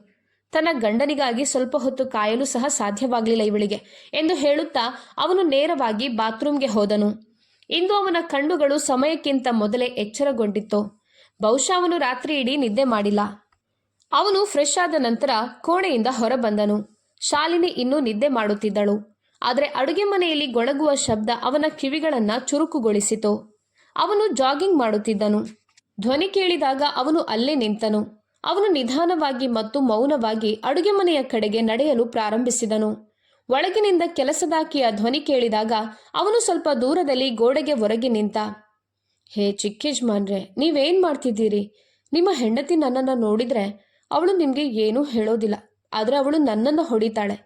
ತನ್ನ ಗಂಡನಿಗಾಗಿ ಸ್ವಲ್ಪ ಹೊತ್ತು ಕಾಯಲು ಸಹ ಸಾಧ್ಯವಾಗಲಿಲ್ಲ ಇವಳಿಗೆ ಎಂದು ಹೇಳುತ್ತಾ ಅವನು ನೇರವಾಗಿ ಬಾತ್ರೂಮ್ಗೆ ಹೋದನು. ಇಂದು ಅವನ ಕಣ್ಣುಗಳು ಸಮಯಕ್ಕಿಂತ ಮೊದಲೇ ಎಚ್ಚರಗೊಂಡಿತ್ತು. ಬಹುಶಃ ಅವನು ರಾತ್ರಿ ಇಡೀ ನಿದ್ದೆ ಮಾಡಿಲ್ಲ. ಅವನು ಫ್ರೆಶ್ ಆದ ನಂತರ ಕೋಣೆಯಿಂದ ಹೊರಬಂದನು. ಶಾಲಿನಿ ಇನ್ನೂ ನಿದ್ದೆ ಮಾಡುತ್ತಿದ್ದಳು. ಆದರೆ ಅಡುಗೆ ಮನೆಯಲ್ಲಿ ಗೊಣಗುವ ಶಬ್ದ ಅವನ ಕಿವಿಗಳನ್ನ ಚುರುಕುಗೊಳಿಸಿತು. ಅವನು ಜಾಗಿಂಗ್ ಮಾಡುತ್ತಿದ್ದನು. ಧ್ವನಿ ಕೇಳಿದಾಗ ಅವನು ಅಲ್ಲೇ ನಿಂತನು. ಅವನು ನಿಧಾನವಾಗಿ ಮತ್ತು ಮೌನವಾಗಿ ಅಡುಗೆ ಮನೆಯ ಕಡೆಗೆ ನಡೆಯಲು ಪ್ರಾರಂಭಿಸಿದನು. ಒಳಗಿನಿಂದ ಕೆಲಸದಾಕಿಯ ಧ್ವನಿ ಕೇಳಿದಾಗ ಅವನು ಸ್ವಲ್ಪ ದೂರದಲ್ಲಿ ಗೋಡೆಗೆ ಹೊರಗೆ ನಿಂತ. ಹೇ ಚಿಕ್ಕೇಜ್ಮಾನ್ರೆ, ನೀವೇನ್ ಮಾಡ್ತಿದ್ದೀರಿ? ನಿಮ್ಮ ಹೆಂಡತಿ ನನ್ನನ್ನು ನೋಡಿದ್ರೆ ಅವಳು ನಿಮಗೆ ಏನೂ ಹೇಳೋದಿಲ್ಲ, ಆದರೆ ಅವಳು ನನ್ನನ್ನು ಹೊಡಿತಾಳೆ.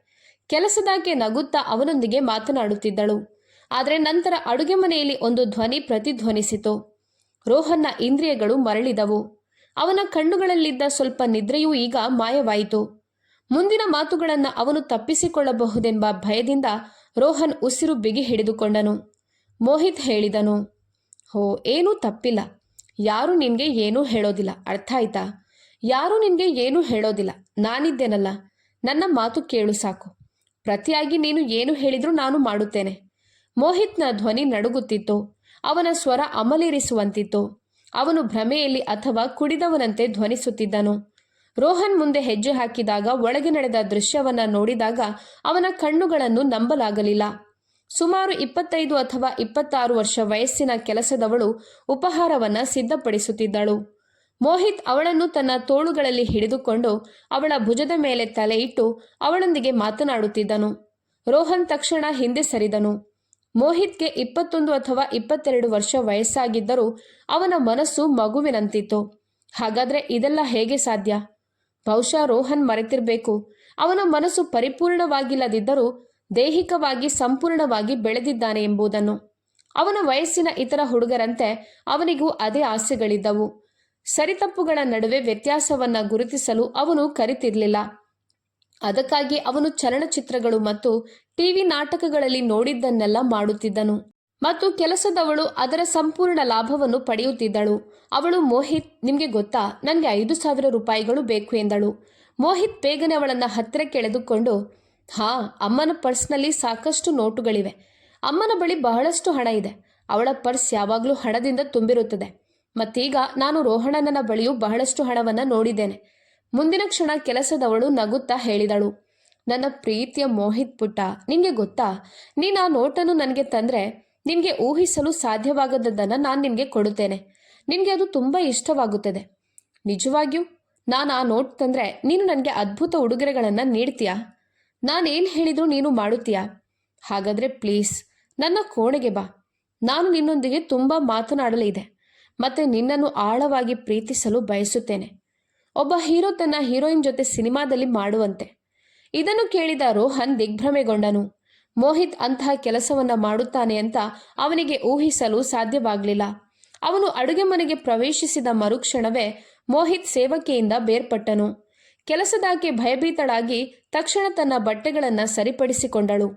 ಕೆಲಸದಾಕೆ ನಗುತ್ತಾ ಅವನೊಂದಿಗೆ ಮಾತನಾಡುತ್ತಿದ್ದಳು. ಆದರೆ ನಂತರ ಅಡುಗೆ ಮನೆಯಲ್ಲಿ ಒಂದು ಧ್ವನಿ ಪ್ರತಿಧ್ವನಿಸಿತು. ರೋಹನ್ನ ಇಂದ್ರಿಯಗಳು ಮರಳಿದವು. ಅವನ ಕಣ್ಣುಗಳಲ್ಲಿದ್ದ ಸ್ವಲ್ಪ ನಿದ್ರೆಯೂ ಈಗ ಮಾಯವಾಯಿತು. ಮುಂದಿನ ಮಾತುಗಳನ್ನು ಅವನು ತಪ್ಪಿಸಿಕೊಳ್ಳಬಹುದೆಂಬ ಭಯದಿಂದ ರೋಹನ್ ಉಸಿರು ಬಿಗಿ ಹಿಡಿದುಕೊಂಡನು. ಮೋಹಿತ್ ಹೇಳಿದನು, ಹೋ, ಏನೂ ತಪ್ಪಿಲ್ಲ. ಯಾರೂ ನಿನಗೆ ಏನೂ ಹೇಳೋದಿಲ್ಲ, ಅರ್ಥ ಆಯ್ತಾ? ಯಾರೂ ನಿನಗೆ ಏನೂ ಹೇಳೋದಿಲ್ಲ. ನಾನಿದ್ದೇನಲ್ಲ, ನನ್ನ ಮಾತು ಕೇಳು ಸಾಕು. ಪ್ರತಿಯಾಗಿ ನೀನು ಏನು ಹೇಳಿದ್ರೂ ನಾನು ಮಾಡುತ್ತೇನೆ. ಮೋಹಿತ್ನ ಧ್ವನಿ ನಡುಗುತ್ತಿತ್ತು. ಅವನ ಸ್ವರ ಅಮಲೇರಿಸುವಂತಿತ್ತು. ಅವನು ಭ್ರಮೆಯಲ್ಲಿ ಅಥವಾ ಕುಡಿದವನಂತೆ ಧ್ವನಿಸುತ್ತಿದ್ದನು. ರೋಹನ್ ಮುಂದೆ ಹೆಜ್ಜೆ ಹಾಕಿದಾಗ ಒಳಗೆ ನಡೆದ ದೃಶ್ಯವನ್ನ ನೋಡಿದಾಗ ಅವನ ಕಣ್ಣುಗಳನ್ನು ನಂಬಲಾಗಲಿಲ್ಲ. ಸುಮಾರು 25 ಅಥವಾ 26 ವರ್ಷ ವಯಸ್ಸಿನ ಕೆಲಸದವಳು ಉಪಹಾರವನ್ನ ಸಿದ್ಧಪಡಿಸುತ್ತಿದ್ದಳು. ಮೋಹಿತ್ ಅವಳನ್ನು ತನ್ನ ತೋಳುಗಳಲ್ಲಿ ಹಿಡಿದುಕೊಂಡು ಅವಳ ಭುಜದ ಮೇಲೆ ತಲೆ ಇಟ್ಟು ಅವಳೊಂದಿಗೆ ಮಾತನಾಡುತ್ತಿದ್ದನು. ರೋಹನ್ ತಕ್ಷಣ ಹಿಂದೆ ಸರಿದನು. ಮೋಹಿತ್ಗೆ 21 ಅಥವಾ 22 ವರ್ಷ ವಯಸ್ಸಾಗಿದ್ದರೂ ಅವನ ಮನಸ್ಸು ಮಗುವಿನಂತಿತ್ತು. ಹಾಗಾದ್ರೆ ಇದೆಲ್ಲ ಹೇಗೆ ಸಾಧ್ಯ? ಬಹುಶಃ ರೋಹನ್ ಮರೆತಿರಬೇಕು. ಅವನ ಮನಸ್ಸು ಪರಿಪೂರ್ಣವಾಗಿಲ್ಲದಿದ್ದರೂ ದೈಹಿಕವಾಗಿ ಸಂಪೂರ್ಣವಾಗಿ ಬೆಳೆದಿದ್ದಾನೆ ಎಂಬುದನ್ನು. ಅವನ ವಯಸ್ಸಿನ ಇತರ ಹುಡುಗರಂತೆ ಅವನಿಗೂ ಅದೇ ಆಸೆಗಳಿದ್ದವು. ಸರಿತಪ್ಪುಗಳ ನಡುವೆ ವ್ಯತ್ಯಾಸವನ್ನ ಗುರುತಿಸಲು ಅವನು ಕಲಿತಿರಲಿಲ್ಲ. ಅದಕ್ಕಾಗಿ ಅವನು ಚಲನಚಿತ್ರಗಳು ಮತ್ತು ಟಿವಿ ನಾಟಕಗಳಲ್ಲಿ ನೋಡಿದ್ದನ್ನೆಲ್ಲ ಮಾಡುತ್ತಿದ್ದನು. ಮತ್ತು ಕೆಲಸದವಳು ಅದರ ಸಂಪೂರ್ಣ ಲಾಭವನ್ನು ಪಡೆಯುತ್ತಿದ್ದಳು. ಅವಳು, ಮೋಹಿತ್, ನಿಮಗೆ ಗೊತ್ತಾ, ನನಗೆ 5,000 ರೂಪಾಯಿಗಳು ಬೇಕು ಎಂದಳು. ಮೋಹಿತ್ ಬೇಗನೆ ಅವಳನ್ನು ಹತ್ತಿರಕ್ಕೆ ಎಳೆದುಕೊಂಡು, ಹಾ, ಅಮ್ಮನ ಪರ್ಸ್ನಲ್ಲಿ ಸಾಕಷ್ಟು ನೋಟುಗಳಿವೆ. ಅಮ್ಮನ ಬಳಿ ಬಹಳಷ್ಟು ಹಣ ಇದೆ. ಅವಳ ಪರ್ಸ್ ಯಾವಾಗಲೂ ಹಣದಿಂದ ತುಂಬಿರುತ್ತದೆ. ಮತ್ತೀಗ ನಾನು ರೋಹಣನ ಬಳಿಯೂ ಬಹಳಷ್ಟು ಹಣವನ್ನು ನೋಡಿದ್ದೇನೆ. ಮುಂದಿನ ಕ್ಷಣ ಕೆಲಸದವಳು ನಗುತ್ತಾ ಹೇಳಿದಳು, ನನ್ನ ಪ್ರೀತಿಯ ಮೋಹಿತ್ ಪುಟ್ಟ, ನಿನಗೆ ಗೊತ್ತಾ, ನೀನು ಆ ನೋಟನ್ನು ನನಗೆ ತಂದರೆ ನಿನಗೆ ಊಹಿಸಲು ಸಾಧ್ಯವಾಗದದ್ದನ್ನು ನಾನು ನಿನಗೆ ಕೊಡುತ್ತೇನೆ. ನಿನಗೆ ಅದು ತುಂಬ ಇಷ್ಟವಾಗುತ್ತದೆ. ನಿಜವಾಗಿಯೂ ನಾನು ಆ ನೋಟ್ ತಂದರೆ ನೀನು ನನಗೆ ಅದ್ಭುತ ಉಡುಗೊರೆಗಳನ್ನು ನೀಡ್ತೀಯಾ? ನಾನೇನು ಹೇಳಿದರೂ ನೀನು ಮಾಡುತ್ತೀಯಾ? ಹಾಗಾದರೆ ಪ್ಲೀಸ್ ನನ್ನ ಕೋಣೆಗೆ ಬಾ. ನಾನು ನಿನ್ನೊಂದಿಗೆ ತುಂಬ ಮಾತನಾಡಲಿದೆ ಮತ್ತು ನಿನ್ನನ್ನು ಆಳವಾಗಿ ಪ್ರೀತಿಸಲು ಬಯಸುತ್ತೇನೆ. ಒಬ್ಬ ಹೀರೋ ತನ್ನ ಹೀರೋಯಿನ್ ಜೊತೆ ಸಿನಿಮಾದಲ್ಲಿ ಮಾಡುವಂತೆ. ಇದನ್ನು ಕೇಳಿದ ರೋಹನ್ ದಿಗ್ಭ್ರಮೆಗೊಂಡನು. ಮೋಹಿತ್ ಅಂತಹ ಕೆಲಸವನ್ನ ಮಾಡುತ್ತಾನೆ ಅಂತ ಅವನಿಗೆ ಊಹಿಸಲು ಸಾಧ್ಯವಾಗಲಿಲ್ಲ. ಅವನು ಅಡುಗೆ ಮನೆಗೆ ಪ್ರವೇಶಿಸಿದ ಮರುಕ್ಷಣವೇ ಮೋಹಿತ್ ಸೇವಕಿಯಿಂದ ಬೇರ್ಪಟ್ಟನು. ಕೆಲಸದಾಕೆ ಭಯಭೀತಳಾಗಿ ತಕ್ಷಣ ತನ್ನ ಬಟ್ಟೆಗಳನ್ನು ಸರಿಪಡಿಸಿಕೊಂಡಳು.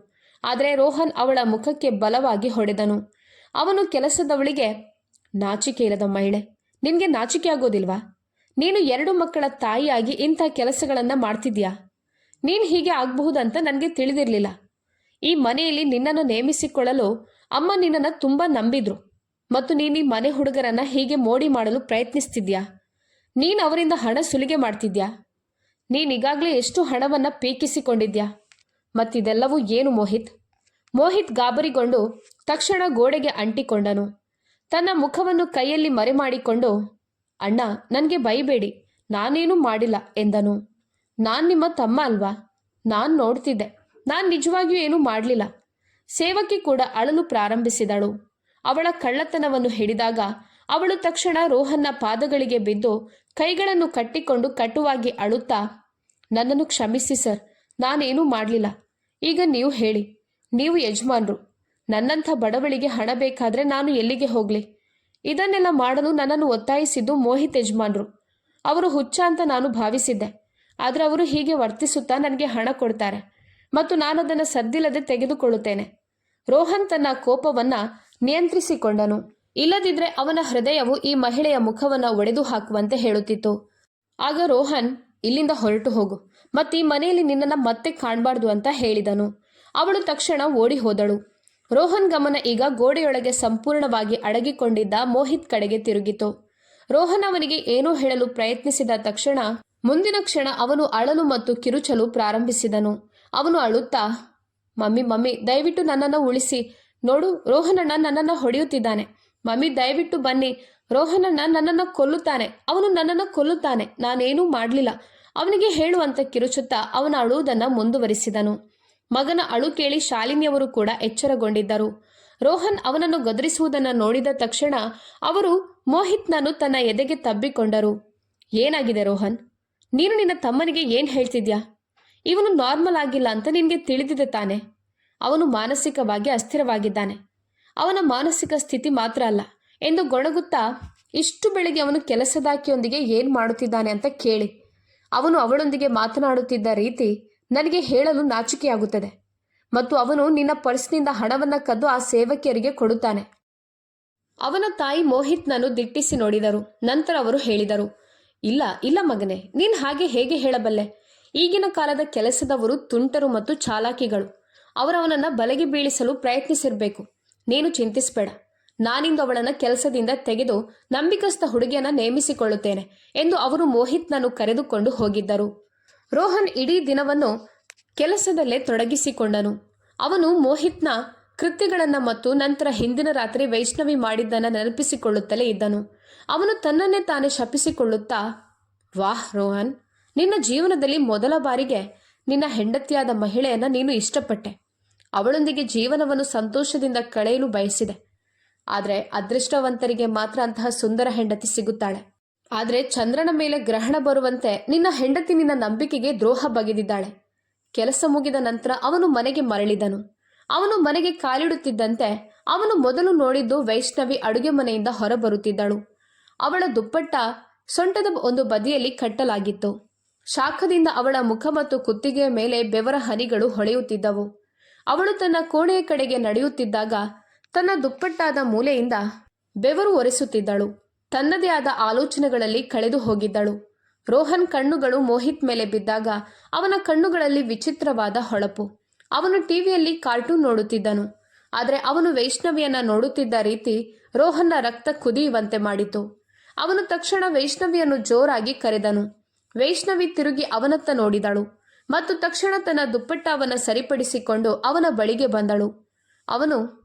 ಆದರೆ ರೋಹನ್ ಅವಳ ಮುಖಕ್ಕೆ ಬಲವಾಗಿ ಹೊಡೆದನು. ಅವನು ಕೆಲಸದವಳಿಗೆ, ನಾಚಿಕೆ ಇಲ್ಲದ ಮಹಿಳೆ, ನಿನಗೆ ನಾಚಿಕೆ ಆಗೋದಿಲ್ವಾ? ನೀನು 2 ಮಕ್ಕಳ ತಾಯಿಯಾಗಿ ಇಂಥ ಕೆಲಸಗಳನ್ನು ಮಾಡ್ತಿದ್ಯಾ? ನೀನು ಹೀಗೆ ಆಗಬಹುದಂತ ನನಗೆ ತಿಳಿದಿರಲಿಲ್ಲ. ಈ ಮನೆಯಲ್ಲಿ ನಿನ್ನನ್ನು ನೇಮಿಸಿಕೊಳ್ಳಲು ಅಮ್ಮ ನಿನ್ನನ್ನು ತುಂಬ ನಂಬಿದ್ರು ಮತ್ತು ನೀನು ಈ ಮನೆ ಹುಡುಗರನ್ನು ಹೀಗೆ ಮೋಡಿ ಮಾಡಲು ಪ್ರಯತ್ನಿಸ್ತಿದ್ಯಾ? ನೀನು ಅವರಿಂದ ಹಣ ಸುಲಿಗೆ ಮಾಡ್ತಿದ್ಯಾ? ನೀನೀಗಾಗಲೇ ಎಷ್ಟು ಹಣವನ್ನು ಪೀಕಿಸಿಕೊಂಡಿದ್ಯಾ? ಮತ್ತಿದೆಲ್ಲವೂ ಏನು ಮೋಹಿತ್? ಮೋಹಿತ್ ಗಾಬರಿಗೊಂಡು ತಕ್ಷಣ ಗೋಡೆಗೆ ಅಂಟಿಕೊಂಡನು. ತನ್ನ ಮುಖವನ್ನು ಕೈಯಲ್ಲಿ ಮರೆಮಾಡಿಕೊಂಡು, ಅಣ್ಣ, ನನಗೆ ಬೈಬೇಡಿ, ನಾನೇನೂ ಮಾಡಿಲ್ಲ ಎಂದನು. ನಾನು ನಿಮ್ಮ ತಮ್ಮ ಅಲ್ವಾ? ನಾನು ನೋಡ್ತಿದ್ದೆ, ನಾನು ನಿಜವಾಗಿಯೂ ಏನೂ ಮಾಡಲಿಲ್ಲ. ಸೇವಕಿ ಕೂಡ ಅಳಲು ಪ್ರಾರಂಭಿಸಿದಳು. ಅವಳ ಕಳ್ಳತನವನ್ನು ಹಿಡಿದಾಗ ಅವಳು ತಕ್ಷಣ ರೋಹನ್ನ ಪಾದಗಳಿಗೆ ಬಿದ್ದು ಕೈಗಳನ್ನು ಕಟ್ಟಿಕೊಂಡು ಕಟುವಾಗಿ ಅಳುತ್ತಾ, ನನ್ನನ್ನು ಕ್ಷಮಿಸಿ ಸರ್, ನಾನೇನೂ ಮಾಡಲಿಲ್ಲ. ಈಗ ನೀವು ಹೇಳಿ, ನೀವು ಯಜಮಾನ್ರು. ನನ್ನಂಥ ಬಡವಳಿಗೆ ಹಣ ಬೇಕಾದರೆ ನಾನು ಎಲ್ಲಿಗೆ ಹೋಗಲಿ? ಇದನ್ನೆಲ್ಲ ಮಾಡಲು ನನ್ನನ್ನು ಒತ್ತಾಯಿಸಿದ್ದು ಮೋಹಿತ್ ಯಜಮಾನ್ರು. ಅವರು ಹುಚ್ಚ ಅಂತ ನಾನು ಭಾವಿಸಿದ್ದೆ. ಆದರೆ ಅವರು ಹೀಗೆ ವರ್ತಿಸುತ್ತಾ ನನಗೆ ಹಣ ಕೊಡ್ತಾರೆ ಮತ್ತು ನಾನು ಅದನ್ನು ಸದ್ದಿಲ್ಲದೆ ತೆಗೆದುಕೊಳ್ಳುತ್ತೇನೆ. ರೋಹನ್ ತನ್ನ ಕೋಪವನ್ನು ನಿಯಂತ್ರಿಸಿಕೊಂಡನು. ಇಲ್ಲದಿದ್ದರೆ ಅವನ ಹೃದಯವು ಈ ಮಹಿಳೆಯ ಮುಖವನ್ನು ಒಡೆದು ಹಾಕುವಂತೆ ಹೇಳುತ್ತಿತ್ತು. ಆಗ ರೋಹನ್, ಇಲ್ಲಿಂದ ಹೊರಟು ಹೋಗು ಮತ್ತು ಈ ಮನೆಯಲ್ಲಿ ನಿನ್ನನ್ನು ಮತ್ತೆ ಕಾಣಬಾರ್ದು ಅಂತ ಹೇಳಿದನು. ಅವಳು ತಕ್ಷಣ ಓಡಿ ಹೋದಳು. ರೋಹನ್ ಗಮನ ಈಗ ಗೋಡೆಯೊಳಗೆ ಸಂಪೂರ್ಣವಾಗಿ ಅಡಗಿಕೊಂಡಿದ್ದ ಮೋಹಿತ್ ಕಡೆಗೆ ತಿರುಗಿತು. ರೋಹನ್ ಅವನಿಗೆ ಏನೋ ಹೇಳಲು ಪ್ರಯತ್ನಿಸಿದ ತಕ್ಷಣ ಮುಂದಿನ ಕ್ಷಣ ಅವನು ಅಳಲು ಮತ್ತು ಕಿರುಚಲು ಪ್ರಾರಂಭಿಸಿದನು. ಅವನು ಅಳುತ್ತಾ, ಮಮ್ಮಿ ಮಮ್ಮಿ ದಯವಿಟ್ಟು ನನ್ನನ್ನು ಉಳಿಸಿ, ನೋಡು ರೋಹನಣ್ಣ ನನ್ನನ್ನು ಹೊಡೆಯುತ್ತಿದ್ದಾನೆ, ಮಮ್ಮಿ ದಯವಿಟ್ಟು ಬನ್ನಿ, ರೋಹನಣ್ಣ ನನ್ನನ್ನು ಕೊಲ್ಲುತ್ತಾನೆ, ಅವನು ನನ್ನನ್ನು ಕೊಲ್ಲುತ್ತಾನೆ, ನಾನೇನೂ ಮಾಡಲಿಲ್ಲ, ಅವನಿಗೆ ಹೇಳುವಂತ ಕಿರುಚುತ್ತಾ ಅವನ ಅಳುವುದನ್ನು ಮುಂದುವರಿಸಿದನು. ಮಗನ ಅಳು ಕೇಳಿ ಶಾಲಿನಿಯವರು ಕೂಡ ಎಚ್ಚರಗೊಂಡಿದ್ದರು. ರೋಹನ್ ಅವನನ್ನು ಗದರಿಸುವುದನ್ನು ನೋಡಿದ ತಕ್ಷಣ ಅವರು ಮೋಹಿತ್ನನ್ನು ತನ್ನ ಎದೆಗೆ ತಬ್ಬಿಕೊಂಡರು. ಏನಾಗಿದೆ ರೋಹನ್, ನೀನು ನಿನ್ನ ತಮ್ಮನಿಗೆ ಏನು ಹೇಳ್ತಿದ್ಯಾ? ಇವನು ನಾರ್ಮಲ್ ಆಗಿಲ್ಲ ಅಂತ ನಿನಗೆ ತಿಳಿದಿದೆ ತಾನೆ? ಅವನು ಮಾನಸಿಕವಾಗಿ ಅಸ್ಥಿರವಾಗಿದ್ದಾನೆ. ಅವನ ಮಾನಸಿಕ ಸ್ಥಿತಿ ಮಾತ್ರ ಅಲ್ಲ ಎಂದು ಗೊಣಗುತ್ತಾ, ಇಷ್ಟು ಬೆಳಿಗ್ಗೆ ಅವನು ಕೆಲಸದಾಕಿಯೊಂದಿಗೆ ಏನು ಮಾಡುತ್ತಿದ್ದಾನೆ ಅಂತ ಕೇಳಿ. ಅವನು ಅವಳೊಂದಿಗೆ ಮಾತನಾಡುತ್ತಿದ್ದ ರೀತಿ ನನಗೆ ಹೇಳಲು ನಾಚಿಕೆಯಾಗುತ್ತದೆ. ಮತ್ತು ಅವನು ನಿನ್ನ ಪರ್ಸ್ನಿಂದ ಹಣವನ್ನು ಕದ್ದು ಆ ಸೇವಕಿಯರಿಗೆ ಕೊಡುತ್ತಾನೆ. ಅವನ ತಾಯಿ ಮೋಹಿತ್ನನ್ನು ದಿಟ್ಟಿಸಿ ನೋಡಿದರು. ನಂತರ ಅವರು ಹೇಳಿದರು, ಇಲ್ಲ ಇಲ್ಲ ಮಗನೇ, ನೀನು ಹಾಗೆ ಹೇಗೆ ಹೇಳಬಲ್ಲೆ? ಈಗಿನ ಕಾಲದ ಕೆಲಸದವರು ತುಂಟರು ಮತ್ತು ಚಾಲಾಕಿಗಳು. ಅವರವನನ್ನು ಬಲೆಗೆ ಬೀಳಿಸಲು ಪ್ರಯತ್ನಿಸಿರಬೇಕು. ನೀನು ಚಿಂತಿಸಬೇಡ, ನಾನಿಂದು ಅವಳನ್ನು ಕೆಲಸದಿಂದ ತೆಗೆದು ನಂಬಿಕಸ್ಥ ಹುಡುಗಿಯನ್ನು ನೇಮಿಸಿಕೊಳ್ಳುತ್ತೇನೆ ಎಂದು ಅವರು ಮೋಹಿತ್ನನ್ನು ಕರೆದುಕೊಂಡು ಹೋಗಿದ್ದರು. ರೋಹನ್ ಇಡೀ ದಿನವನ್ನು ಕೆಲಸದಲ್ಲೇ ತೊಡಗಿಸಿಕೊಂಡನು. ಅವನು ಮೋಹಿತ್ನ ಕೃತ್ಯಗಳನ್ನು ಮತ್ತು ನಂತರ ಹಿಂದಿನ ರಾತ್ರಿ ವೈಷ್ಣವಿ ಮಾಡಿದ್ದನ್ನು ನೆನಪಿಸಿಕೊಳ್ಳುತ್ತಲೇ ಇದ್ದನು. ಅವನು ತನ್ನನ್ನೇ ತಾನೇ ಶಪಿಸಿಕೊಳ್ಳುತ್ತಾ, ವಾಹ್ ರೋಹನ್, ನಿನ್ನ ಜೀವನದಲ್ಲಿ ಮೊದಲ ಬಾರಿಗೆ ನಿನ್ನ ಹೆಂಡತಿಯಾದ ಮಹಿಳೆಯನ್ನು ನೀನು ಇಷ್ಟಪಟ್ಟೆ. ಅವಳೊಂದಿಗೆ ಜೀವನವನ್ನು ಸಂತೋಷದಿಂದ ಕಳೆಯಲು ಬಯಸಿದೆ. ಆದರೆ ಅದೃಷ್ಟವಂತರಿಗೆ ಮಾತ್ರ ಅಂತಹ ಸುಂದರ ಹೆಂಡತಿ ಸಿಗುತ್ತಾಳೆ. ಆದರೆ ಚಂದ್ರನ ಮೇಲೆ ಗ್ರಹಣ ಬರುವಂತೆ ನಿನ್ನ ಹೆಂಡತಿ ನಿನ್ನ ನಂಬಿಕೆಗೆ ದ್ರೋಹ ಬಗೆದಿದ್ದಾಳೆ. ಕೆಲಸ ಮುಗಿದ ನಂತರ ಅವನು ಮನೆಗೆ ಮರಳಿದನು. ಅವನು ಮನೆಗೆ ಕಾಲಿಡುತ್ತಿದ್ದಂತೆ ಅವನು ಮೊದಲು ನೋಡಿದ್ದು ವೈಷ್ಣವಿ ಅಡುಗೆ ಮನೆಯಿಂದ ಹೊರಬರುತ್ತಿದ್ದಳು. ಅವಳ ದುಪ್ಪಟ್ಟ ಸೊಂಟದ ಒಂದು ಬದಿಯಲ್ಲಿ ಕಟ್ಟಲಾಗಿತ್ತು. ಶಾಖದಿಂದ ಅವಳ ಮುಖ ಮತ್ತು ಕುತ್ತಿಗೆಯ ಮೇಲೆ ಬೆವರ ಹನಿಗಳು ಹೊಳೆಯುತ್ತಿದ್ದವು. ಅವಳು ತನ್ನ ಕೋಣೆಯ ಕಡೆಗೆ ನಡೆಯುತ್ತಿದ್ದಾಗ ತನ್ನ ದುಪ್ಪಟ್ಟಾದ ಮೂಲೆಯಿಂದ ಬೆವರು ಒರೆಸುತ್ತಿದ್ದಳು. ತನ್ನದೇ ಆದ ಆಲೋಚನೆಗಳಲ್ಲಿ ಕಳೆದು ಹೋಗಿದ್ದಳು. ರೋಹನ್ ಕಣ್ಣುಗಳು ಮೋಹಿತ್ ಮೇಲೆ ಬಿದ್ದಾಗ ಅವನ ಕಣ್ಣುಗಳಲ್ಲಿ ವಿಚಿತ್ರವಾದ ಹೊಳಪು. ಅವನು ಟಿವಿಯಲ್ಲಿ ಕಾರ್ಟೂನ್ ನೋಡುತ್ತಿದ್ದನು. ಆದರೆ ಅವನು ವೈಷ್ಣವಿಯನ್ನ ನೋಡುತ್ತಿದ್ದ ರೀತಿ ರೋಹನ್ನ ರಕ್ತ ಕುದಿಯುವಂತೆ ಮಾಡಿತು. ಅವನು ತಕ್ಷಣ ವೈಷ್ಣವಿಯನ್ನು ಜೋರಾಗಿ ಕರೆದನು. ವೈಷ್ಣವಿ ತಿರುಗಿ ಅವನತ್ತ ನೋಡಿದಳು ಮತ್ತು ತಕ್ಷಣ ತನ್ನ ದುಪ್ಪಟ್ಟವನ್ನು ಸರಿಪಡಿಸಿಕೊಂಡು ಅವನ ಬಳಿಗೆ ಬಂದಳು. ಅವನು,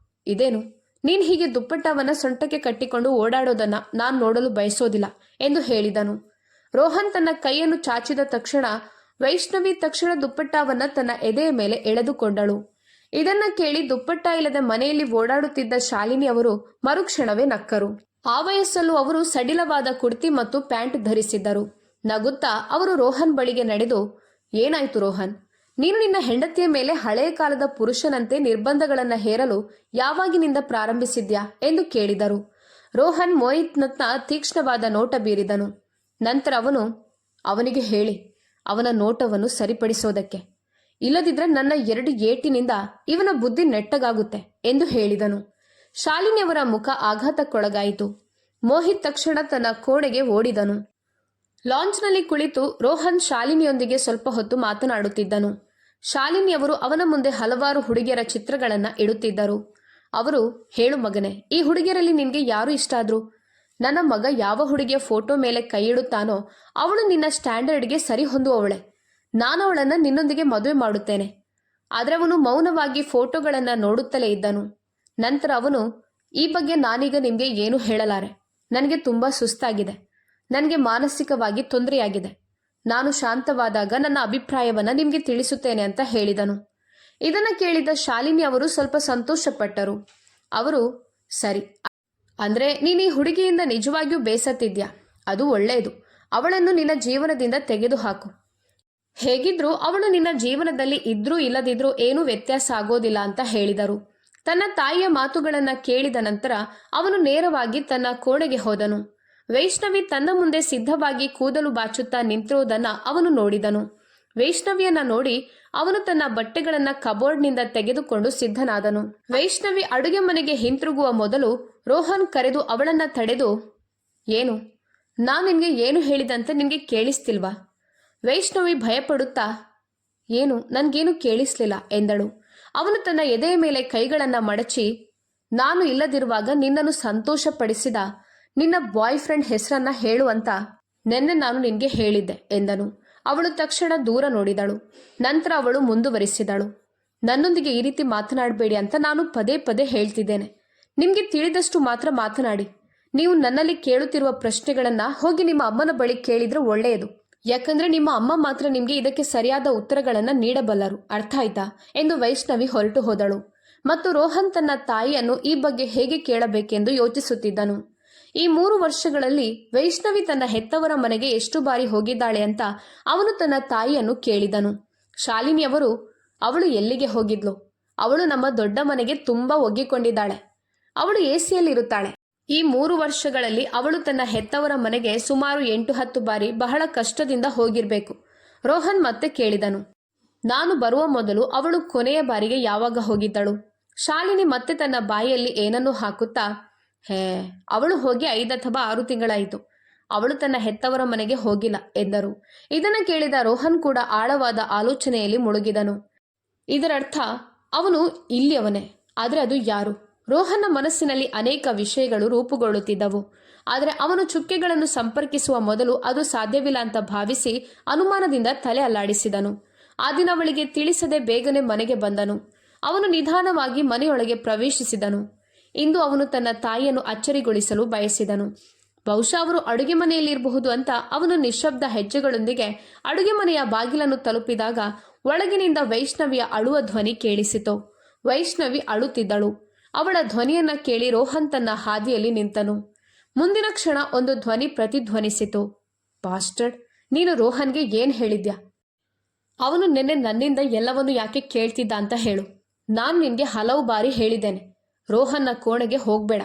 ಇದೇನು, ನೀನು ಹೀಗೆ ದುಪ್ಪಟ್ಟವನ್ನು ಸೊಂಟಕ್ಕೆ ಕಟ್ಟಿಕೊಂಡು ಓಡಾಡೋದನ್ನ ನಾನು ನೋಡಲು ಬಯಸೋದಿಲ್ಲ ಎಂದು ಹೇಳಿದನು. ರೋಹನ್ ತನ್ನ ಕೈಯನ್ನು ಚಾಚಿದ ತಕ್ಷಣ ವೈಷ್ಣವಿ ತಕ್ಷಣ ದುಪ್ಪಟ್ಟವನ್ನು ತನ್ನ ಎದೆಯ ಮೇಲೆ ಎಳೆದುಕೊಂಡಳು. ಇದನ್ನ ಕೇಳಿ ದುಪ್ಪಟ್ಟ ಇಲ್ಲದ ಮನೆಯಲ್ಲಿ ಓಡಾಡುತ್ತಿದ್ದ ಶಾಲಿನಿ ಅವರು ಮರುಕ್ಷಣವೇ ನಕ್ಕರು. ಆ ವಯಸ್ಸಲ್ಲೂ ಅವರು ಸಡಿಲವಾದ ಕುರ್ತಿ ಮತ್ತು ಪ್ಯಾಂಟ್ ಧರಿಸಿದ್ದರು. ನಗುತ್ತಾ ಅವರು ರೋಹನ್ ಬಳಿಗೆ ನಡೆದು, ಏನಾಯ್ತು ರೋಹನ್, ನೀನು ನಿನ್ನ ಹೆಂಡತಿಯ ಮೇಲೆ ಹಳೆಯ ಕಾಲದ ಪುರುಷನಂತೆ ನಿರ್ಬಂಧಗಳನ್ನು ಹೇರಲು ಯಾವಾಗಿನಿಂದ ಪ್ರಾರಂಭಿಸಿದ್ಯಾ ಎಂದು ಕೇಳಿದರು. ರೋಹನ್ ಮೋಹಿತ್ನತ್ತ ತೀಕ್ಷ್ಣವಾದ ನೋಟ ಬೀರಿದನು. ನಂತರ ಅವನಿಗೆ ಹೇಳಿ ಅವನ ನೋಟವನ್ನು ಸರಿಪಡಿಸೋದಕ್ಕೆ, ಇಲ್ಲದಿದ್ರೆ ನನ್ನ 2 ಏಟಿನಿಂದ ಇವನ ಬುದ್ಧಿ ನೆಟ್ಟಗಾಗುತ್ತೆ ಎಂದು ಹೇಳಿದನು. ಶಾಲಿನಿಯವರ ಮುಖ ಆಘಾತಕ್ಕೊಳಗಾಯಿತು. ಮೋಹಿತ್ ತಕ್ಷಣ ತನ್ನ ಕೋಣೆಗೆ ಓಡಿದನು. ಲಾಂಜ್ನಲ್ಲಿ ಕುಳಿತು ರೋಹನ್ ಶಾಲಿನಿಯೊಂದಿಗೆ ಸ್ವಲ್ಪ ಹೊತ್ತು ಮಾತನಾಡುತ್ತಿದ್ದನು. ಶಾಲಿನಿಯವರು ಅವನ ಮುಂದೆ ಹಲವಾರು ಹುಡುಗಿಯರ ಚಿತ್ರಗಳನ್ನು ಇಡುತ್ತಿದ್ದರು. ಅವರು, ಹೇಳು ಮಗನೇ, ಈ ಹುಡುಗಿಯರಲ್ಲಿ ನಿನಗೆ ಯಾರು ಇಷ್ಟ ಆದ್ರು? ನನ್ನ ಮಗ ಯಾವ ಹುಡುಗಿಯ ಫೋಟೋ ಮೇಲೆ ಕೈ ಇಡುತ್ತಾನೋ ಅವಳು ನಿನ್ನ ಸ್ಟ್ಯಾಂಡರ್ಡ್ಗೆ ಸರಿ ಹೊಂದುವವಳೆ. ನಾನು ಅವಳನ್ನು ನಿನ್ನೊಂದಿಗೆ ಮದುವೆ ಮಾಡುತ್ತೇನೆ. ಆದರೆ ಅವನು ಮೌನವಾಗಿ ಫೋಟೋಗಳನ್ನು ನೋಡುತ್ತಲೇ ಇದ್ದನು. ನಂತರ ಅವನು, ಈ ಬಗ್ಗೆ ನಾನೀಗ ನಿಮಗೆ ಏನೂ ಹೇಳಲಾರೆ. ನನಗೆ ತುಂಬ ಸುಸ್ತಾಗಿದೆ. ನನಗೆ ಮಾನಸಿಕವಾಗಿ ತೊಂದರೆಯಾಗಿದೆ. ನಾನು ಶಾಂತವಾದಾಗ ನನ್ನ ಅಭಿಪ್ರಾಯವನ್ನು ನಿಮಗೆ ತಿಳಿಸುತ್ತೇನೆ ಅಂತ ಹೇಳಿದನು. ಇದನ್ನು ಕೇಳಿದ ಶಾಲಿನಿ ಅವರು ಸ್ವಲ್ಪ ಸಂತೋಷಪಟ್ಟರು. ಅವರು, ಸರಿ, ಅಂದರೆ ನೀನು ಈ ಹುಡುಗಿಯಿಂದ ನಿಜವಾಗಿಯೂ ಬೇಸತ್ತಿದ್ಯಾ? ಅದು ಒಳ್ಳೆಯದು. ಅವಳನ್ನು ನಿನ್ನ ಜೀವನದಿಂದ ತೆಗೆದುಹಾಕು. ಹೇಗಿದ್ರೂ ಅವಳು ನಿನ್ನ ಜೀವನದಲ್ಲಿ ಇದ್ರೂ ಇಲ್ಲದಿದ್ರೂ ಏನೂ ವ್ಯತ್ಯಾಸ ಆಗೋದಿಲ್ಲ ಅಂತ ಹೇಳಿದರು. ತನ್ನ ತಾಯಿಯ ಮಾತುಗಳನ್ನು ಕೇಳಿದ ನಂತರ ಅವನು ನೇರವಾಗಿ ತನ್ನ ಕೋಣೆಗೆ ಹೋದನು. ವೈಷ್ಣವಿ ತನ್ನ ಮುಂದೆ ಸಿದ್ಧವಾಗಿ ಕೂದಲು ಬಾಚುತ್ತಾ ನಿಂತಿರುವುದನ್ನು ಅವನು ನೋಡಿದನು. ವೈಷ್ಣವಿಯನ್ನ ನೋಡಿ ಅವನು ತನ್ನ ಬಟ್ಟೆಗಳನ್ನು ಕಬೋರ್ಡ್ನಿಂದ ತೆಗೆದುಕೊಂಡು ಸಿದ್ಧನಾದನು. ವೈಷ್ಣವಿ ಅಡುಗೆ ಮನೆಗೆ ಹಿಂತಿರುಗುವ ಮೊದಲು ರೋಹನ್ ಕರೆದು ಅವಳನ್ನ ತಡೆದು, ಏನು, ನಾನು ನಿನಗೆ ಏನು ಹೇಳಿದಂತೆ ನಿನಗೆ ಕೇಳಿಸ್ತಿಲ್ವಾ? ವೈಷ್ಣವಿ ಭಯಪಡುತ್ತಾ, ಏನು, ನನಗೇನು ಕೇಳಿಸ್ಲಿಲ್ಲ ಎಂದಳು. ಅವನು ತನ್ನ ಎದೆಯ ಮೇಲೆ ಕೈಗಳನ್ನು ಮಡಚಿ, ನಾನು ಇಲ್ಲದಿರುವಾಗ ನಿನ್ನನ್ನು ಸಂತೋಷಪಡಿಸಿದ ನಿನ್ನ ಬಾಯ್ ಫ್ರೆಂಡ್ ಹೆಸರನ್ನ ಹೇಳು ಅಂತ ನೆನ್ನೆ ನಾನು ನಿನಗೆ ಹೇಳಿದ್ದೆ ಎಂದನು. ಅವಳು ತಕ್ಷಣ ದೂರ ನೋಡಿದಳು. ನಂತರ ಅವಳು ಮುಂದುವರಿಸಿದಳು, ನನ್ನೊಂದಿಗೆ ಈ ರೀತಿ ಮಾತನಾಡಬೇಡಿ ಅಂತ ನಾನು ಪದೇ ಪದೇ ಹೇಳ್ತಿದ್ದೇನೆ. ನಿಮಗೆ ತಿಳಿದಷ್ಟು ಮಾತ್ರ ಮಾತನಾಡಿ. ನೀವು ನನ್ನಲ್ಲಿ ಕೇಳುತ್ತಿರುವ ಪ್ರಶ್ನೆಗಳನ್ನು ಹೋಗಿ ನಿಮ್ಮ ಅಮ್ಮನ ಬಳಿ ಕೇಳಿದ್ರೆ ಒಳ್ಳೆಯದು. ಯಾಕಂದ್ರೆ ನಿಮ್ಮ ಅಮ್ಮ ಮಾತ್ರ ನಿಮಗೆ ಇದಕ್ಕೆ ಸರಿಯಾದ ಉತ್ತರಗಳನ್ನು ನೀಡಬಲ್ಲರು. ಅರ್ಥ ಆಯ್ತಾ ಎಂದು ವೈಷ್ಣವಿ ಹೊರಟು ಹೋದಳು. ಮತ್ತು ರೋಹನ್ ತನ್ನ ತಾಯಿಯನ್ನು ಈ ಬಗ್ಗೆ ಹೇಗೆ ಕೇಳಬೇಕೆಂದು ಯೋಚಿಸುತ್ತಿದ್ದನು. ಈ 3 ವರ್ಷಗಳಲ್ಲಿ ವೈಷ್ಣವಿ ತನ್ನ ಹೆತ್ತವರ ಮನೆಗೆ ಎಷ್ಟು ಬಾರಿ ಹೋಗಿದ್ದಾಳೆ ಅಂತ ಅವನು ತನ್ನ ತಾಯಿಯನ್ನು ಕೇಳಿದನು. ಶಾಲಿನಿಯವರು, ಅವಳು ಎಲ್ಲಿಗೆ ಹೋಗಿದ್ಲು? ಅವಳು ನಮ್ಮ ದೊಡ್ಡ ಮನೆಗೆ ತುಂಬಾ ಒಗ್ಗಿಕೊಂಡಿದ್ದಾಳೆ. ಅವಳು ಎಸಿಯಲ್ಲಿರುತ್ತಾಳೆ. ಈ 3 ವರ್ಷಗಳಲ್ಲಿ ಅವಳು ತನ್ನ ಹೆತ್ತವರ ಮನೆಗೆ ಸುಮಾರು 8-10 ಬಾರಿ ಬಹಳ ಕಷ್ಟದಿಂದ ಹೋಗಿರ್ಬೇಕು. ರೋಹನ್ ಮತ್ತೆ ಕೇಳಿದನು. ನಾನು ಬರುವ ಮೊದಲು ಅವಳು ಕೊನೆಯ ಬಾರಿಗೆ ಯಾವಾಗ ಹೋಗಿದ್ದಳು? ಶಾಲಿನಿ ಮತ್ತೆ ತನ್ನ ಬಾಯಿಯಲ್ಲಿ ಏನನ್ನೂ ಹಾಕುತ್ತಾ, ಅವಳು ಹೋಗಿ 5 ಅಥವಾ 6 ತಿಂಗಳಾಯಿತು. ಅವಳು ತನ್ನ ಹೆತ್ತವರ ಮನೆಗೆ ಹೋಗಿಲ್ಲ ಎಂದರು. ಇದನ್ನು ಕೇಳಿದ ರೋಹನ್ ಕೂಡ ಆಳವಾದ ಆಲೋಚನೆಯಲ್ಲಿ ಮುಳುಗಿದನು. ಇದರರ್ಥ ಅವನು ಇಲ್ಲಿಯವನೇ, ಆದರೆ ಅದು ಯಾರು? ರೋಹನ್ನ ಮನಸ್ಸಿನಲ್ಲಿ ಅನೇಕ ವಿಷಯಗಳು ರೂಪುಗೊಳ್ಳುತ್ತಿದ್ದವು. ಆದರೆ ಅವನು ಚುಕ್ಕೆಗಳನ್ನು ಸಂಪರ್ಕಿಸುವ ಮೊದಲು ಅದು ಸಾಧ್ಯವಿಲ್ಲ ಅಂತ ಭಾವಿಸಿ ಅನುಮಾನದಿಂದ ತಲೆ ಅಲ್ಲಾಡಿಸಿದನು. ಆ ದಿನ ಅವಳಿಗೆ ತಿಳಿಸದೆ ಬೇಗನೆ ಮನೆಗೆ ಬಂದನು. ಅವನು ನಿಧಾನವಾಗಿ ಮನೆಯೊಳಗೆ ಪ್ರವೇಶಿಸಿದನು. ಇಂದು ಅವನು ತನ್ನ ತಾಯಿಯನ್ನು ಅಚ್ಚರಿಗೊಳಿಸಲು ಬಯಸಿದನು. ಬಹುಶಃ ಅವರು ಅಡುಗೆ ಮನೆಯಲ್ಲಿರಬಹುದು ಅಂತ ಅವನು ನಿಶ್ಶಬ್ದ ಹೆಜ್ಜೆಗಳೊಂದಿಗೆ ಅಡುಗೆ ಮನೆಯ ಬಾಗಿಲನ್ನು ತಲುಪಿದಾಗ ಒಳಗಿನಿಂದ ವೈಷ್ಣವಿಯ ಅಳುವ ಧ್ವನಿ ಕೇಳಿಸಿತು. ವೈಷ್ಣವಿ ಅಳುತ್ತಿದ್ದಳು. ಅವಳ ಧ್ವನಿಯನ್ನ ಕೇಳಿ ರೋಹನ್ ತನ್ನ ಹಾದಿಯಲ್ಲಿ ನಿಂತನು. ಮುಂದಿನ ಕ್ಷಣ ಒಂದು ಧ್ವನಿ ಪ್ರತಿಧ್ವನಿಸಿತು. ಬಾಸ್ಟರ್ಡ್, ನೀನು ರೋಹನ್ಗೆ ಏನ್ ಹೇಳಿದ್ಯಾ? ಅವನು ನಿನ್ನೆ ನನ್ನಿಂದ ಎಲ್ಲವನ್ನು ಯಾಕೆ ಕೇಳ್ತಿದ್ದ ಅಂತ ಹೇಳು. ನಾನು ನಿನ್ಗೆ ಹಲವು ಬಾರಿ ಹೇಳಿದ್ದೇನೆ, ರೋಹನ್ನ ಕೋಣೆಗೆ ಹೋಗ್ಬೇಡ,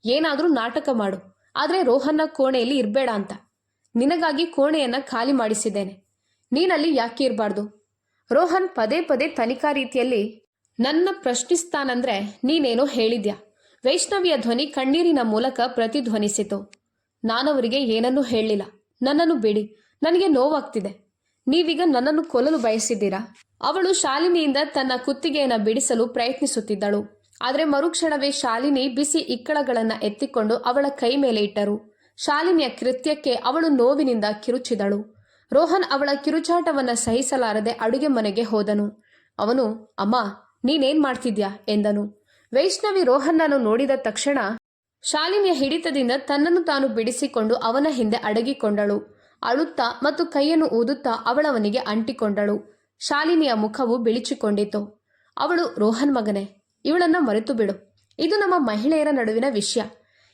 ಏನಾದರೂ ನಾಟಕ ಮಾಡು, ಆದರೆ ರೋಹನ್ನ ಕೋಣೆಯಲ್ಲಿ ಇರಬೇಡ ಅಂತ. ನಿನಗಾಗಿ ಕೋಣೆಯನ್ನ ಖಾಲಿ ಮಾಡಿಸಿದ್ದೇನೆ, ನೀನಲ್ಲಿ ಯಾಕೆ ಇರಬಾರ್ದು? ರೋಹನ್ ಪದೇ ಪದೇ ತನಿಖಾ ರೀತಿಯಲ್ಲಿ ನನ್ನ ಪ್ರಶ್ನಿಸ್ತಾನಂದ್ರೆ ನೀನೇನೋ ಹೇಳಿದ್ಯಾ? ವೈಷ್ಣವಿಯ ಧ್ವನಿ ಕಣ್ಣೀರಿನ ಮೂಲಕ ಪ್ರತಿಧ್ವನಿಸಿತು. ನಾನವರಿಗೆ ಏನನ್ನೂ ಹೇಳಲಿಲ್ಲ. ನನ್ನನ್ನು ಬಿಡಿ, ನನಗೆ ನೋವಾಗ್ತಿದೆ. ನೀವೀಗ ನನ್ನನ್ನು ಕೊಲ್ಲಲು ಬಯಸಿದ್ದೀರಾ? ಅವಳು ಶಾಲಿನಿಯಿಂದ ತನ್ನ ಕುತ್ತಿಗೆಯನ್ನು ಬಿಡಿಸಲು ಪ್ರಯತ್ನಿಸುತ್ತಿದ್ದಳು. ಆದರೆ ಮರುಕ್ಷಣವೇ ಶಾಲಿನಿ ಬಿಸಿ ಇಕ್ಕಳಗಳನ್ನು ಎತ್ತಿಕೊಂಡು ಅವಳ ಕೈ ಮೇಲೆ ಇಟ್ಟರು. ಶಾಲಿನಿಯ ಕೃತ್ಯಕ್ಕೆ ಅವಳು ನೋವಿನಿಂದ ಕಿರುಚಿದಳು. ರೋಹನ್ ಅವಳ ಕಿರುಚಾಟವನ್ನು ಸಹಿಸಲಾರದೆ ಅಡುಗೆ ಮನೆಗೆ ಹೋದನು. ಅವನು, ಅಮ್ಮ, ನೀನೇನ್ ಮಾಡ್ತಿದ್ಯಾ ಎಂದನು. ವೈಷ್ಣವಿ ರೋಹನ್ನನ್ನು ನೋಡಿದ ತಕ್ಷಣ ಶಾಲಿನಿಯ ಹಿಡಿತದಿಂದ ತನ್ನನ್ನು ತಾನು ಬಿಡಿಸಿಕೊಂಡು ಅವನ ಹಿಂದೆ ಅಡಗಿಕೊಂಡಳು. ಅಳುತ್ತಾ ಮತ್ತು ಕೈಯನ್ನು ಊದುತ್ತಾ ಅವಳವನಿಗೆ ಅಂಟಿಕೊಂಡಳು. ಶಾಲಿನಿಯ ಮುಖವು ಬಿಳಿಚಿಕೊಂಡಿತು. ಅವಳು, ರೋಹನ್ ಮಗನೇ, ಇವಳನ್ನ ಮರೆತು ಬಿಡು. ಇದು ನಮ್ಮ ಮಹಿಳೆಯರ ನಡುವಿನ ವಿಷಯ.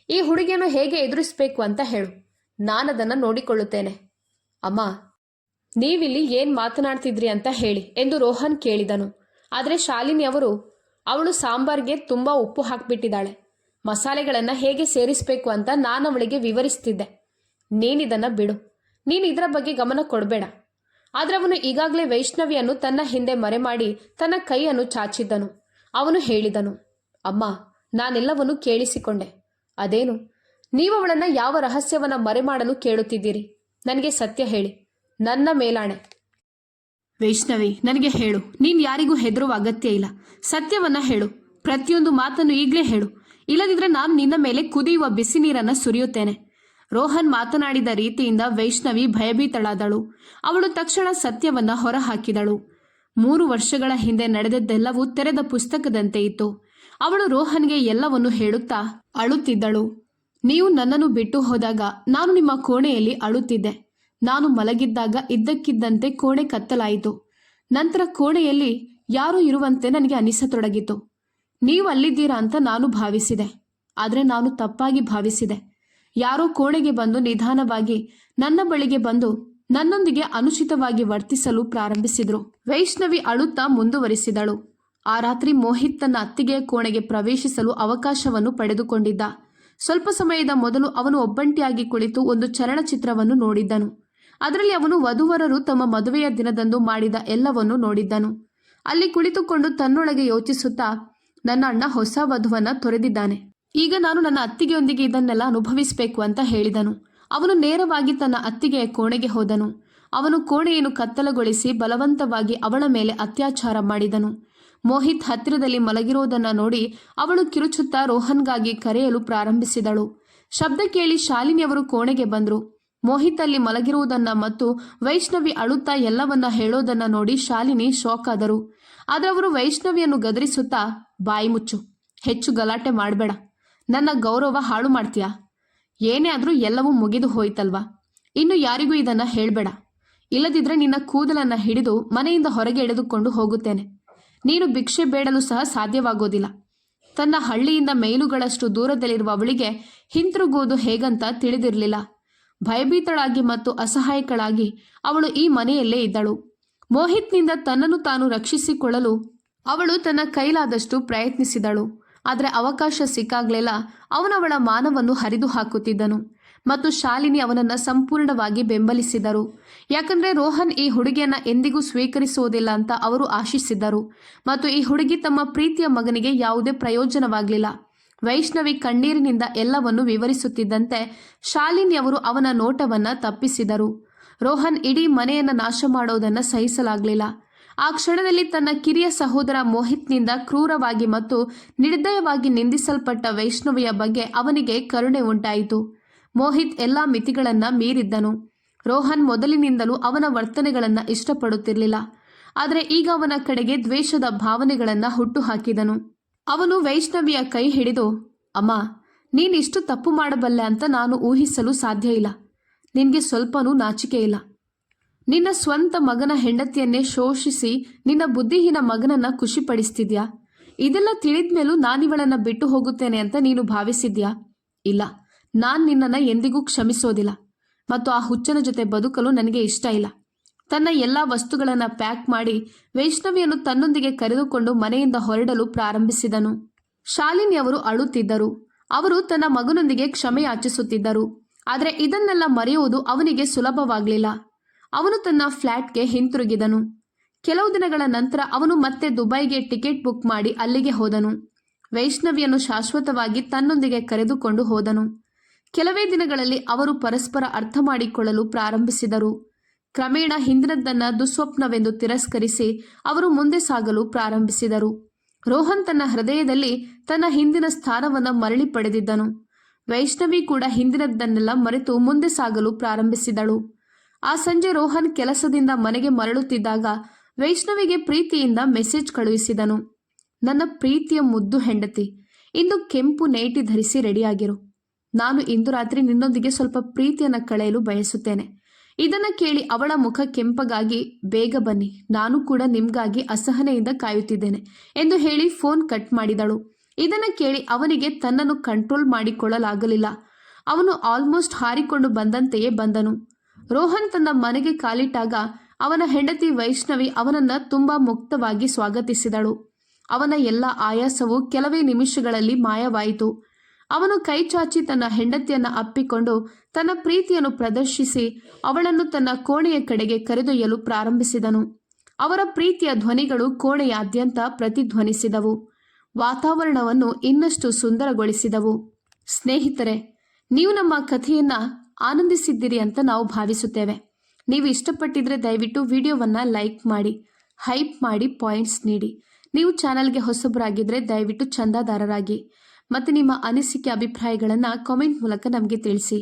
ಈ ಹುಡುಗಿಯನ್ನು ಹೇಗೆ ಎದುರಿಸಬೇಕು ಅಂತ ಹೇಳು, ನಾನದನ್ನು ನೋಡಿಕೊಳ್ಳುತ್ತೇನೆ. ಅಮ್ಮ, ನೀವಿಲ್ಲಿ ಏನ್ ಮಾತನಾಡ್ತಿದ್ರಿ ಅಂತ ಹೇಳಿ ಎಂದು ರೋಹನ್ ಕೇಳಿದನು. ಆದರೆ ಶಾಲಿನಿ ಅವರು, ಅವಳು ಸಾಂಬಾರ್ಗೆ ತುಂಬಾ ಉಪ್ಪು ಹಾಕ್ಬಿಟ್ಟಿದ್ದಾಳೆ, ಮಸಾಲೆಗಳನ್ನು ಹೇಗೆ ಸೇರಿಸಬೇಕು ಅಂತ ನಾನು ಅವಳಿಗೆ ವಿವರಿಸ್ತಿದ್ದೆ. ನೀನಿದನ್ನು ಬಿಡು, ನೀನು ಇದರ ಬಗ್ಗೆ ಗಮನ ಕೊಡಬೇಡ. ಆದರೆ ಅವನು ಈಗಾಗಲೇ ವೈಷ್ಣವಿಯನ್ನು ತನ್ನ ಹಿಂದೆ ಮರೆಮಾಡಿ ತನ್ನ ಕೈಯನ್ನು ಚಾಚಿದ್ದನು. ಅವನು ಹೇಳಿದನು, ಅಮ್ಮ, ನಾನೆಲ್ಲವನ್ನೂ ಕೇಳಿಸಿಕೊಂಡೆ. ಅದೇನು, ನೀವು ಅವಳನ್ನು ಯಾವ ರಹಸ್ಯವನ್ನು ಮರೆಮಾಡಲು ಕೇಳುತ್ತಿದ್ದೀರಿ? ನನಗೆ ಸತ್ಯ ಹೇಳಿ, ನನ್ನ ಮೇಲಾಣೆ. ವೈಷ್ಣವಿ, ನನಗೆ ಹೇಳು, ನೀನು ಯಾರಿಗೂ ಹೆದರುವ ಅಗತ್ಯ ಇಲ್ಲ. ಸತ್ಯವನ್ನ ಹೇಳು, ಪ್ರತಿಯೊಂದು ಮಾತನ್ನು ಈಗಲೇ ಹೇಳು. ಇಲ್ಲದಿದ್ರೆ ನಾನು ನಿನ್ನ ಮೇಲೆ ಕುದಿಯುವ ಬಿಸಿ ನೀರನ್ನು ಸುರಿಯುತ್ತೇನೆ. ರೋಹನ್ ಮಾತನಾಡಿದ ರೀತಿಯಿಂದ ವೈಷ್ಣವಿ ಭಯಭೀತಳಾದಳು. ಅವಳು ತಕ್ಷಣ ಸತ್ಯವನ್ನ ಹೊರಹಾಕಿದಳು. 3 ವರ್ಷಗಳ ಹಿಂದೆ ನಡೆದದ್ದೆಲ್ಲವೂ ತೆರೆದ ಪುಸ್ತಕದಂತೆ ಇತ್ತು. ಅವಳು ರೋಹನ್ಗೆ ಎಲ್ಲವನ್ನೂ ಹೇಳುತ್ತಾ ಅಳುತ್ತಿದ್ದಳು. ನೀವು ನನ್ನನ್ನು ಬಿಟ್ಟು ಹೋದಾಗ ನಾನು ನಿಮ್ಮ ಕೋಣೆಯಲ್ಲಿ ಅಳುತ್ತಿದ್ದೆ. ನಾನು ಮಲಗಿದ್ದಾಗ ಇದ್ದಕ್ಕಿದ್ದಂತೆ ಕೋಣೆ ಕತ್ತಲಾಯಿತು. ನಂತರ ಕೋಣೆಯಲ್ಲಿ ಯಾರೂ ಇರುವಂತೆ ನನಗೆ ಅನಿಸತೊಡಗಿತು. ನೀವು ಅಲ್ಲಿದ್ದೀರಾ ಅಂತ ನಾನು ಭಾವಿಸಿದೆ. ಆದರೆ ನಾನು ತಪ್ಪಾಗಿ ಭಾವಿಸಿದೆ. ಯಾರೋ ಕೋಣೆಗೆ ಬಂದು ನಿಧಾನವಾಗಿ ನನ್ನ ಬಳಿಗೆ ಬಂದು ನನ್ನೊಂದಿಗೆ ಅನುಚಿತವಾಗಿ ವರ್ತಿಸಲು ಪ್ರಾರಂಭಿಸಿದ್ರು. ವೈಷ್ಣವಿ ಅಳುತ್ತಾ ಮುಂದುವರಿಸಿದಳು. ಆ ರಾತ್ರಿ ಮೋಹಿತ್ ತನ್ನ ಅತ್ತಿಗೆಯ ಕೋಣೆಗೆ ಪ್ರವೇಶಿಸಲು ಅವಕಾಶವನ್ನು ಪಡೆದುಕೊಂಡಿದ್ದ. ಸ್ವಲ್ಪ ಸಮಯದ ಮೊದಲು ಅವನು ಒಬ್ಬಂಟಿಯಾಗಿ ಕುಳಿತು ಒಂದು ಚಲನಚಿತ್ರವನ್ನು ನೋಡಿದ್ದನು. ಅದರಲ್ಲಿ ಅವನು ವಧುವರರು ತಮ್ಮ ಮದುವೆಯ ದಿನದಂದು ಮಾಡಿದ ಎಲ್ಲವನ್ನೂ ನೋಡಿದ್ದನು. ಅಲ್ಲಿ ಕುಳಿತುಕೊಂಡು ತನ್ನೊಳಗೆ ಯೋಚಿಸುತ್ತಾ, ನನ್ನ ಅಣ್ಣ ಹೊಸ ವಧುವನ್ನ ತೊರೆದಿದ್ದಾನೆ. ಈಗ ನಾನು ನನ್ನ ಅತ್ತಿಗೆಯೊಂದಿಗೆ ಇದನ್ನೆಲ್ಲ ಅನುಭವಿಸಬೇಕು ಅಂತ ಹೇಳಿದನು. ಅವನು ನೇರವಾಗಿ ತನ್ನ ಅತ್ತಿಗೆಯ ಕೋಣೆಗೆ ಹೋದನು. ಅವನು ಕೋಣೆಯನ್ನು ಕತ್ತಲಗೊಳಿಸಿ ಬಲವಂತವಾಗಿ ಅವಳ ಮೇಲೆ ಅತ್ಯಾಚಾರ ಮಾಡಿದನು. ಮೋಹಿತ್ ಹತ್ತಿರದಲ್ಲಿ ಮಲಗಿರೋದನ್ನ ನೋಡಿ ಅವಳು ಕಿರುಚುತ್ತಾ ರೋಹನ್ಗಾಗಿ ಕರೆಯಲು ಪ್ರಾರಂಭಿಸಿದಳು. ಶಬ್ದ ಕೇಳಿ ಶಾಲಿನಿಯವರು ಕೋಣೆಗೆ ಬಂದರು. ಮೋಹಿತ್ ಅಲ್ಲಿ ಮಲಗಿರುವುದನ್ನ ಮತ್ತು ವೈಷ್ಣವಿ ಅಳುತ್ತಾ ಎಲ್ಲವನ್ನ ಹೇಳೋದನ್ನ ನೋಡಿ ಶಾಲಿನಿ ಶಾಕ್ ಆದರು. ಆದ್ರೆ ಅವರು ವೈಷ್ಣವಿಯನ್ನು ಗದರಿಸುತ್ತಾ, ಬಾಯಿ ಮುಚ್ಚು, ಹೆಚ್ಚು ಗಲಾಟೆ ಮಾಡಬೇಡ, ನನ್ನ ಗೌರವ ಹಾಳು ಮಾಡ್ತೀಯಾ? ಏನೇ ಆದ್ರೂ ಎಲ್ಲವೂ ಮುಗಿದು ಹೋಯ್ತಲ್ವಾ, ಇನ್ನು ಯಾರಿಗೂ ಇದನ್ನ ಹೇಳ್ಬೇಡ, ಇಲ್ಲದಿದ್ರೆ ನಿನ್ನ ಕೂದಲನ್ನ ಹಿಡಿದು ಮನೆಯಿಂದ ಹೊರಗೆ ಎಳೆದುಕೊಂಡು ಹೋಗುತ್ತೇನೆ. ನೀನು ಭಿಕ್ಷೆ ಬೇಡಲು ಸಹ ಸಾಧ್ಯವಾಗೋದಿಲ್ಲ. ತನ್ನ ಹಳ್ಳಿಯಿಂದ ಮೈಲುಗಳಷ್ಟು ದೂರದಲ್ಲಿರುವ ಅವಳಿಗೆ ಹಿಂತಿರುಗುವುದು ಹೇಗಂತ ತಿಳಿದಿರಲಿಲ್ಲ. ಭಯಭೀತಳಾಗಿ ಮತ್ತು ಅಸಹಾಯಕಳಾಗಿ ಅವಳು ಈ ಮನೆಯಲ್ಲೇ ಇದ್ದಳು. ಮೋಹಿತ್ನಿಂದ ತನ್ನನ್ನು ತಾನು ರಕ್ಷಿಸಿಕೊಳ್ಳಲು ಅವಳು ತನ್ನ ಕೈಲಾದಷ್ಟು ಪ್ರಯತ್ನಿಸಿದಳು. ಆದರೆ ಅವಕಾಶ ಸಿಕ್ಕಾಗ್ಲೆಲ್ಲ ಅವನವಳ ಮಾನವನ್ನು ಹರಿದು ಹಾಕುತ್ತಿದ್ದನು ಮತ್ತು ಶಾಲಿನಿ ಅವನನ್ನ ಸಂಪೂರ್ಣವಾಗಿ ಬೆಂಬಲಿಸಿದರು. ಯಾಕಂದ್ರೆ ರೋಹನ್ ಈ ಹುಡುಗಿಯನ್ನ ಎಂದಿಗೂ ಸ್ವೀಕರಿಸುವುದಿಲ್ಲ ಅಂತ ಅವರು ಆಶಿಸಿದ್ದರು ಮತ್ತು ಈ ಹುಡುಗಿ ತಮ್ಮ ಪ್ರೀತಿಯ ಮಗನಿಗೆ ಯಾವುದೇ ಪ್ರಯೋಜನವಾಗಲಿಲ್ಲ. ವೈಷ್ಣವಿ ಕಣ್ಣೀರಿನಿಂದ ಎಲ್ಲವನ್ನು ವಿವರಿಸುತ್ತಿದ್ದಂತೆ ಶಾಲಿನಿಯವರು ಅವನ ನೋಟವನ್ನ ತಪ್ಪಿಸಿದರು. ರೋಹನ್ ಇಡೀ ಮನೆಯನ್ನ ನಾಶ ಮಾಡೋದನ್ನ ಸಹಿಸಲಾಗಲಿಲ್ಲ. ಆ ಕ್ಷಣದಲ್ಲಿ ತನ್ನ ಕಿರಿಯ ಸಹೋದರ ಮೋಹಿತ್ನಿಂದ ಕ್ರೂರವಾಗಿ ಮತ್ತು ನಿರ್ದಯವಾಗಿ ನಿಂದಿಸಲ್ಪಟ್ಟ ವೈಷ್ಣವಿಯ ಬಗ್ಗೆ ಅವನಿಗೆ ಕರುಣೆ ಉಂಟಾಯಿತು. ಮೋಹಿತ್ ಎಲ್ಲಾ ಮಿತಿಗಳನ್ನ ಮೀರಿದ್ದನು. ರೋಹನ್ ಮೊದಲಿನಿಂದಲೂ ಅವನ ವರ್ತನೆಗಳನ್ನ ಇಷ್ಟಪಡುತ್ತಿರಲಿಲ್ಲ. ಆದರೆ ಈಗ ಅವನ ಕಡೆಗೆ ದ್ವೇಷದ ಭಾವನೆಗಳನ್ನ ಹುಟ್ಟುಹಾಕಿದನು. ಅವನು ವೈಷ್ಣವಿಯ ಕೈ ಹಿಡಿದು, ಅಮ್ಮ, ನೀನಿಷ್ಟು ತಪ್ಪು ಮಾಡಬಲ್ಲೆ ಅಂತ ನಾನು ಊಹಿಸಲು ಸಾಧ್ಯ ಇಲ್ಲ. ನಿನ್ಗೆ ಸ್ವಲ್ಪನೂ ನಾಚಿಕೆ ಇಲ್ಲ. ನಿನ್ನ ಸ್ವಂತ ಮಗನ ಹೆಂಡತಿಯನ್ನೇ ಶೋಷಿಸಿ ನಿನ್ನ ಬುದ್ಧಿಹೀನ ಮಗನನ್ನ ಖುಷಿಪಡಿಸ್ತಿದ್ಯಾ? ಇದೆಲ್ಲ ತಿಳಿದ್ಮೇಲೂ ನಾನಿವಳನ್ನ ಬಿಟ್ಟು ಹೋಗುತ್ತೇನೆ ಅಂತ ನೀನು ಭಾವಿಸಿದ್ಯಾ? ಇಲ್ಲ, ನಾನು ನಿನ್ನನ್ನು ಎಂದಿಗೂ ಕ್ಷಮಿಸೋದಿಲ್ಲ ಮತ್ತು ಆ ಹುಚ್ಚನ ಜೊತೆ ಬದುಕಲು ನನಗೆ ಇಷ್ಟ ಇಲ್ಲ. ತನ್ನ ಎಲ್ಲ ವಸ್ತುಗಳನ್ನು ಪ್ಯಾಕ್ ಮಾಡಿ ವೈಷ್ಣವಿಯನ್ನು ತನ್ನೊಂದಿಗೆ ಕರೆದುಕೊಂಡು ಮನೆಯಿಂದ ಹೊರಡಲು ಪ್ರಾರಂಭಿಸಿದನು. ಶಾಲಿನಿಯವರು ಅಳುತ್ತಿದ್ದರು. ಅವರು ತನ್ನ ಮಗನೊಂದಿಗೆ ಕ್ಷಮೆ ಯಾಚಿಸುತ್ತಿದ್ದರು. ಆದರೆ ಇದನ್ನೆಲ್ಲ ಮರೆಯುವುದು ಅವನಿಗೆ ಸುಲಭವಾಗಲಿಲ್ಲ. ಅವನು ತನ್ನ ಫ್ಲ್ಯಾಟ್ಗೆ ಹಿಂತಿರುಗಿದನು. ಕೆಲವು ದಿನಗಳ ನಂತರ ಅವನು ಮತ್ತೆ ದುಬೈಗೆ ಟಿಕೆಟ್ ಬುಕ್ ಮಾಡಿ ಅಲ್ಲಿಗೆ ಹೋದನು. ವೈಷ್ಣವಿಯನ್ನು ಶಾಶ್ವತವಾಗಿ ತನ್ನೊಂದಿಗೆ ಕರೆದುಕೊಂಡು ಹೋದನು. ಕೆಲವೇ ದಿನಗಳಲ್ಲಿ ಅವರು ಪರಸ್ಪರ ಅರ್ಥ ಮಾಡಿಕೊಳ್ಳಲು ಪ್ರಾರಂಭಿಸಿದರು. ಕ್ರಮೇಣ ಹಿಂದಿನದ್ದನ್ನ ದುಸ್ವಪ್ನವೆಂದು ತಿರಸ್ಕರಿಸಿ ಅವರು ಮುಂದೆ ಸಾಗಲು ಪ್ರಾರಂಭಿಸಿದರು. ರೋಹನ್ ತನ್ನ ಹೃದಯದಲ್ಲಿ ತನ್ನ ಹಿಂದಿನ ಸ್ಥಾನವನ್ನು ಮರಳಿ ಪಡೆದಿದ್ದನು. ವೈಷ್ಣವಿ ಕೂಡ ಹಿಂದಿನದ್ದನ್ನೆಲ್ಲ ಮರೆತು ಮುಂದೆ ಸಾಗಲು ಪ್ರಾರಂಭಿಸಿದಳು. ಆ ಸಂಜೆ ರೋಹನ್ ಕೆಲಸದಿಂದ ಮನೆಗೆ ಮರಳುತ್ತಿದ್ದಾಗ ವೈಷ್ಣವಿಗೆ ಪ್ರೀತಿಯಿಂದ ಮೆಸೇಜ್ ಕಳುಹಿಸಿದನು. ನನ್ನ ಪ್ರೀತಿಯ ಮುದ್ದು ಹೆಂಡತಿ, ಇಂದು ಕೆಂಪು ನೈಟಿ ಧರಿಸಿ ರೆಡಿಯಾಗಿರು. ನಾನು ಇಂದು ರಾತ್ರಿ ನಿನ್ನೊಂದಿಗೆ ಸ್ವಲ್ಪ ಪ್ರೀತಿಯನ್ನು ಕಳೆಯಲು ಬಯಸುತ್ತೇನೆ. ಇದನ್ನು ಕೇಳಿ ಅವಳ ಮುಖ ಕೆಂಪಗಾಗಿ, ಬೇಗ ಬನ್ನಿ, ನಾನು ಕೂಡ ನಿಮ್ಗಾಗಿ ಅಸಹನೆಯಿಂದ ಕಾಯುತ್ತಿದ್ದೇನೆ ಎಂದು ಹೇಳಿ ಫೋನ್ ಕಟ್ ಮಾಡಿದಳು. ಇದನ್ನು ಕೇಳಿ ಅವನಿಗೆ ತನ್ನನ್ನು ಕಂಟ್ರೋಲ್ ಮಾಡಿಕೊಳ್ಳಲಾಗಲಿಲ್ಲ. ಅವನು ಆಲ್ಮೋಸ್ಟ್ ಹಾರಿಕೊಂಡು ಬಂದಂತೆಯೇ ಬಂದನು. ರೋಹನ್ ತನ್ನ ಮನೆಗೆ ಕಾಲಿಟ್ಟಾಗ ಅವನ ಹೆಂಡತಿ ವೈಷ್ಣವಿ ಅವನನ್ನ ತುಂಬಾ ಮುಕ್ತವಾಗಿ ಸ್ವಾಗತಿಸಿದಳು. ಅವನ ಎಲ್ಲ ಆಯಾಸವು ಕೆಲವೇ ನಿಮಿಷಗಳಲ್ಲಿ ಮಾಯವಾಯಿತು. ಅವನು ಕೈಚಾಚಿ ತನ್ನ ಹೆಂಡತಿಯನ್ನ ಅಪ್ಪಿಕೊಂಡು ತನ್ನ ಪ್ರೀತಿಯನ್ನು ಪ್ರದರ್ಶಿಸಿ ಅವಳನ್ನು ತನ್ನ ಕೋಣೆಯ ಕಡೆಗೆ ಕರೆದೊಯ್ಯಲು ಪ್ರಾರಂಭಿಸಿದನು. ಅವರ ಪ್ರೀತಿಯ ಧ್ವನಿಗಳು ಕೋಣೆಯಾದ್ಯಂತ ಪ್ರತಿಧ್ವನಿಸಿದವು. ವಾತಾವರಣವನ್ನು ಇನ್ನಷ್ಟು ಸುಂದರಗೊಳಿಸಿದವು. ಸ್ನೇಹಿತರೆ, ನೀವು ನಮ್ಮ ಕಥೆಯನ್ನ ಆನಂದಿಸಿದ್ದೀರಿ ಅಂತ ನಾವು ಭಾವಿಸುತ್ತೇವೆ. ನೀವು ಇಷ್ಟಪಟ್ಟಿದ್ರೆ ದಯವಿಟ್ಟು ವಿಡಿಯೋವನ್ನು ಲೈಕ್ ಮಾಡಿ, ಹೈಪ್ ಮಾಡಿ, ಪಾಯಿಂಟ್ಸ್ ನೀಡಿ. ನೀವು ಚಾನಲ್ಗೆ ಹೊಸಬರಾಗಿದ್ದರೆ ದಯವಿಟ್ಟು ಚಂದಾದಾರರಾಗಿ ಮತ್ತು ನಿಮ್ಮ ಅನಿಸಿಕೆ ಅಭಿಪ್ರಾಯಗಳನ್ನು ಕಾಮೆಂಟ್ ಮೂಲಕ ನಮಗೆ ತಿಳಿಸಿ.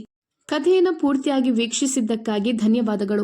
ಕಥೆಯನ್ನು ಪೂರ್ತಿಯಾಗಿ ವೀಕ್ಷಿಸಿದ್ದಕ್ಕಾಗಿ ಧನ್ಯವಾದಗಳು.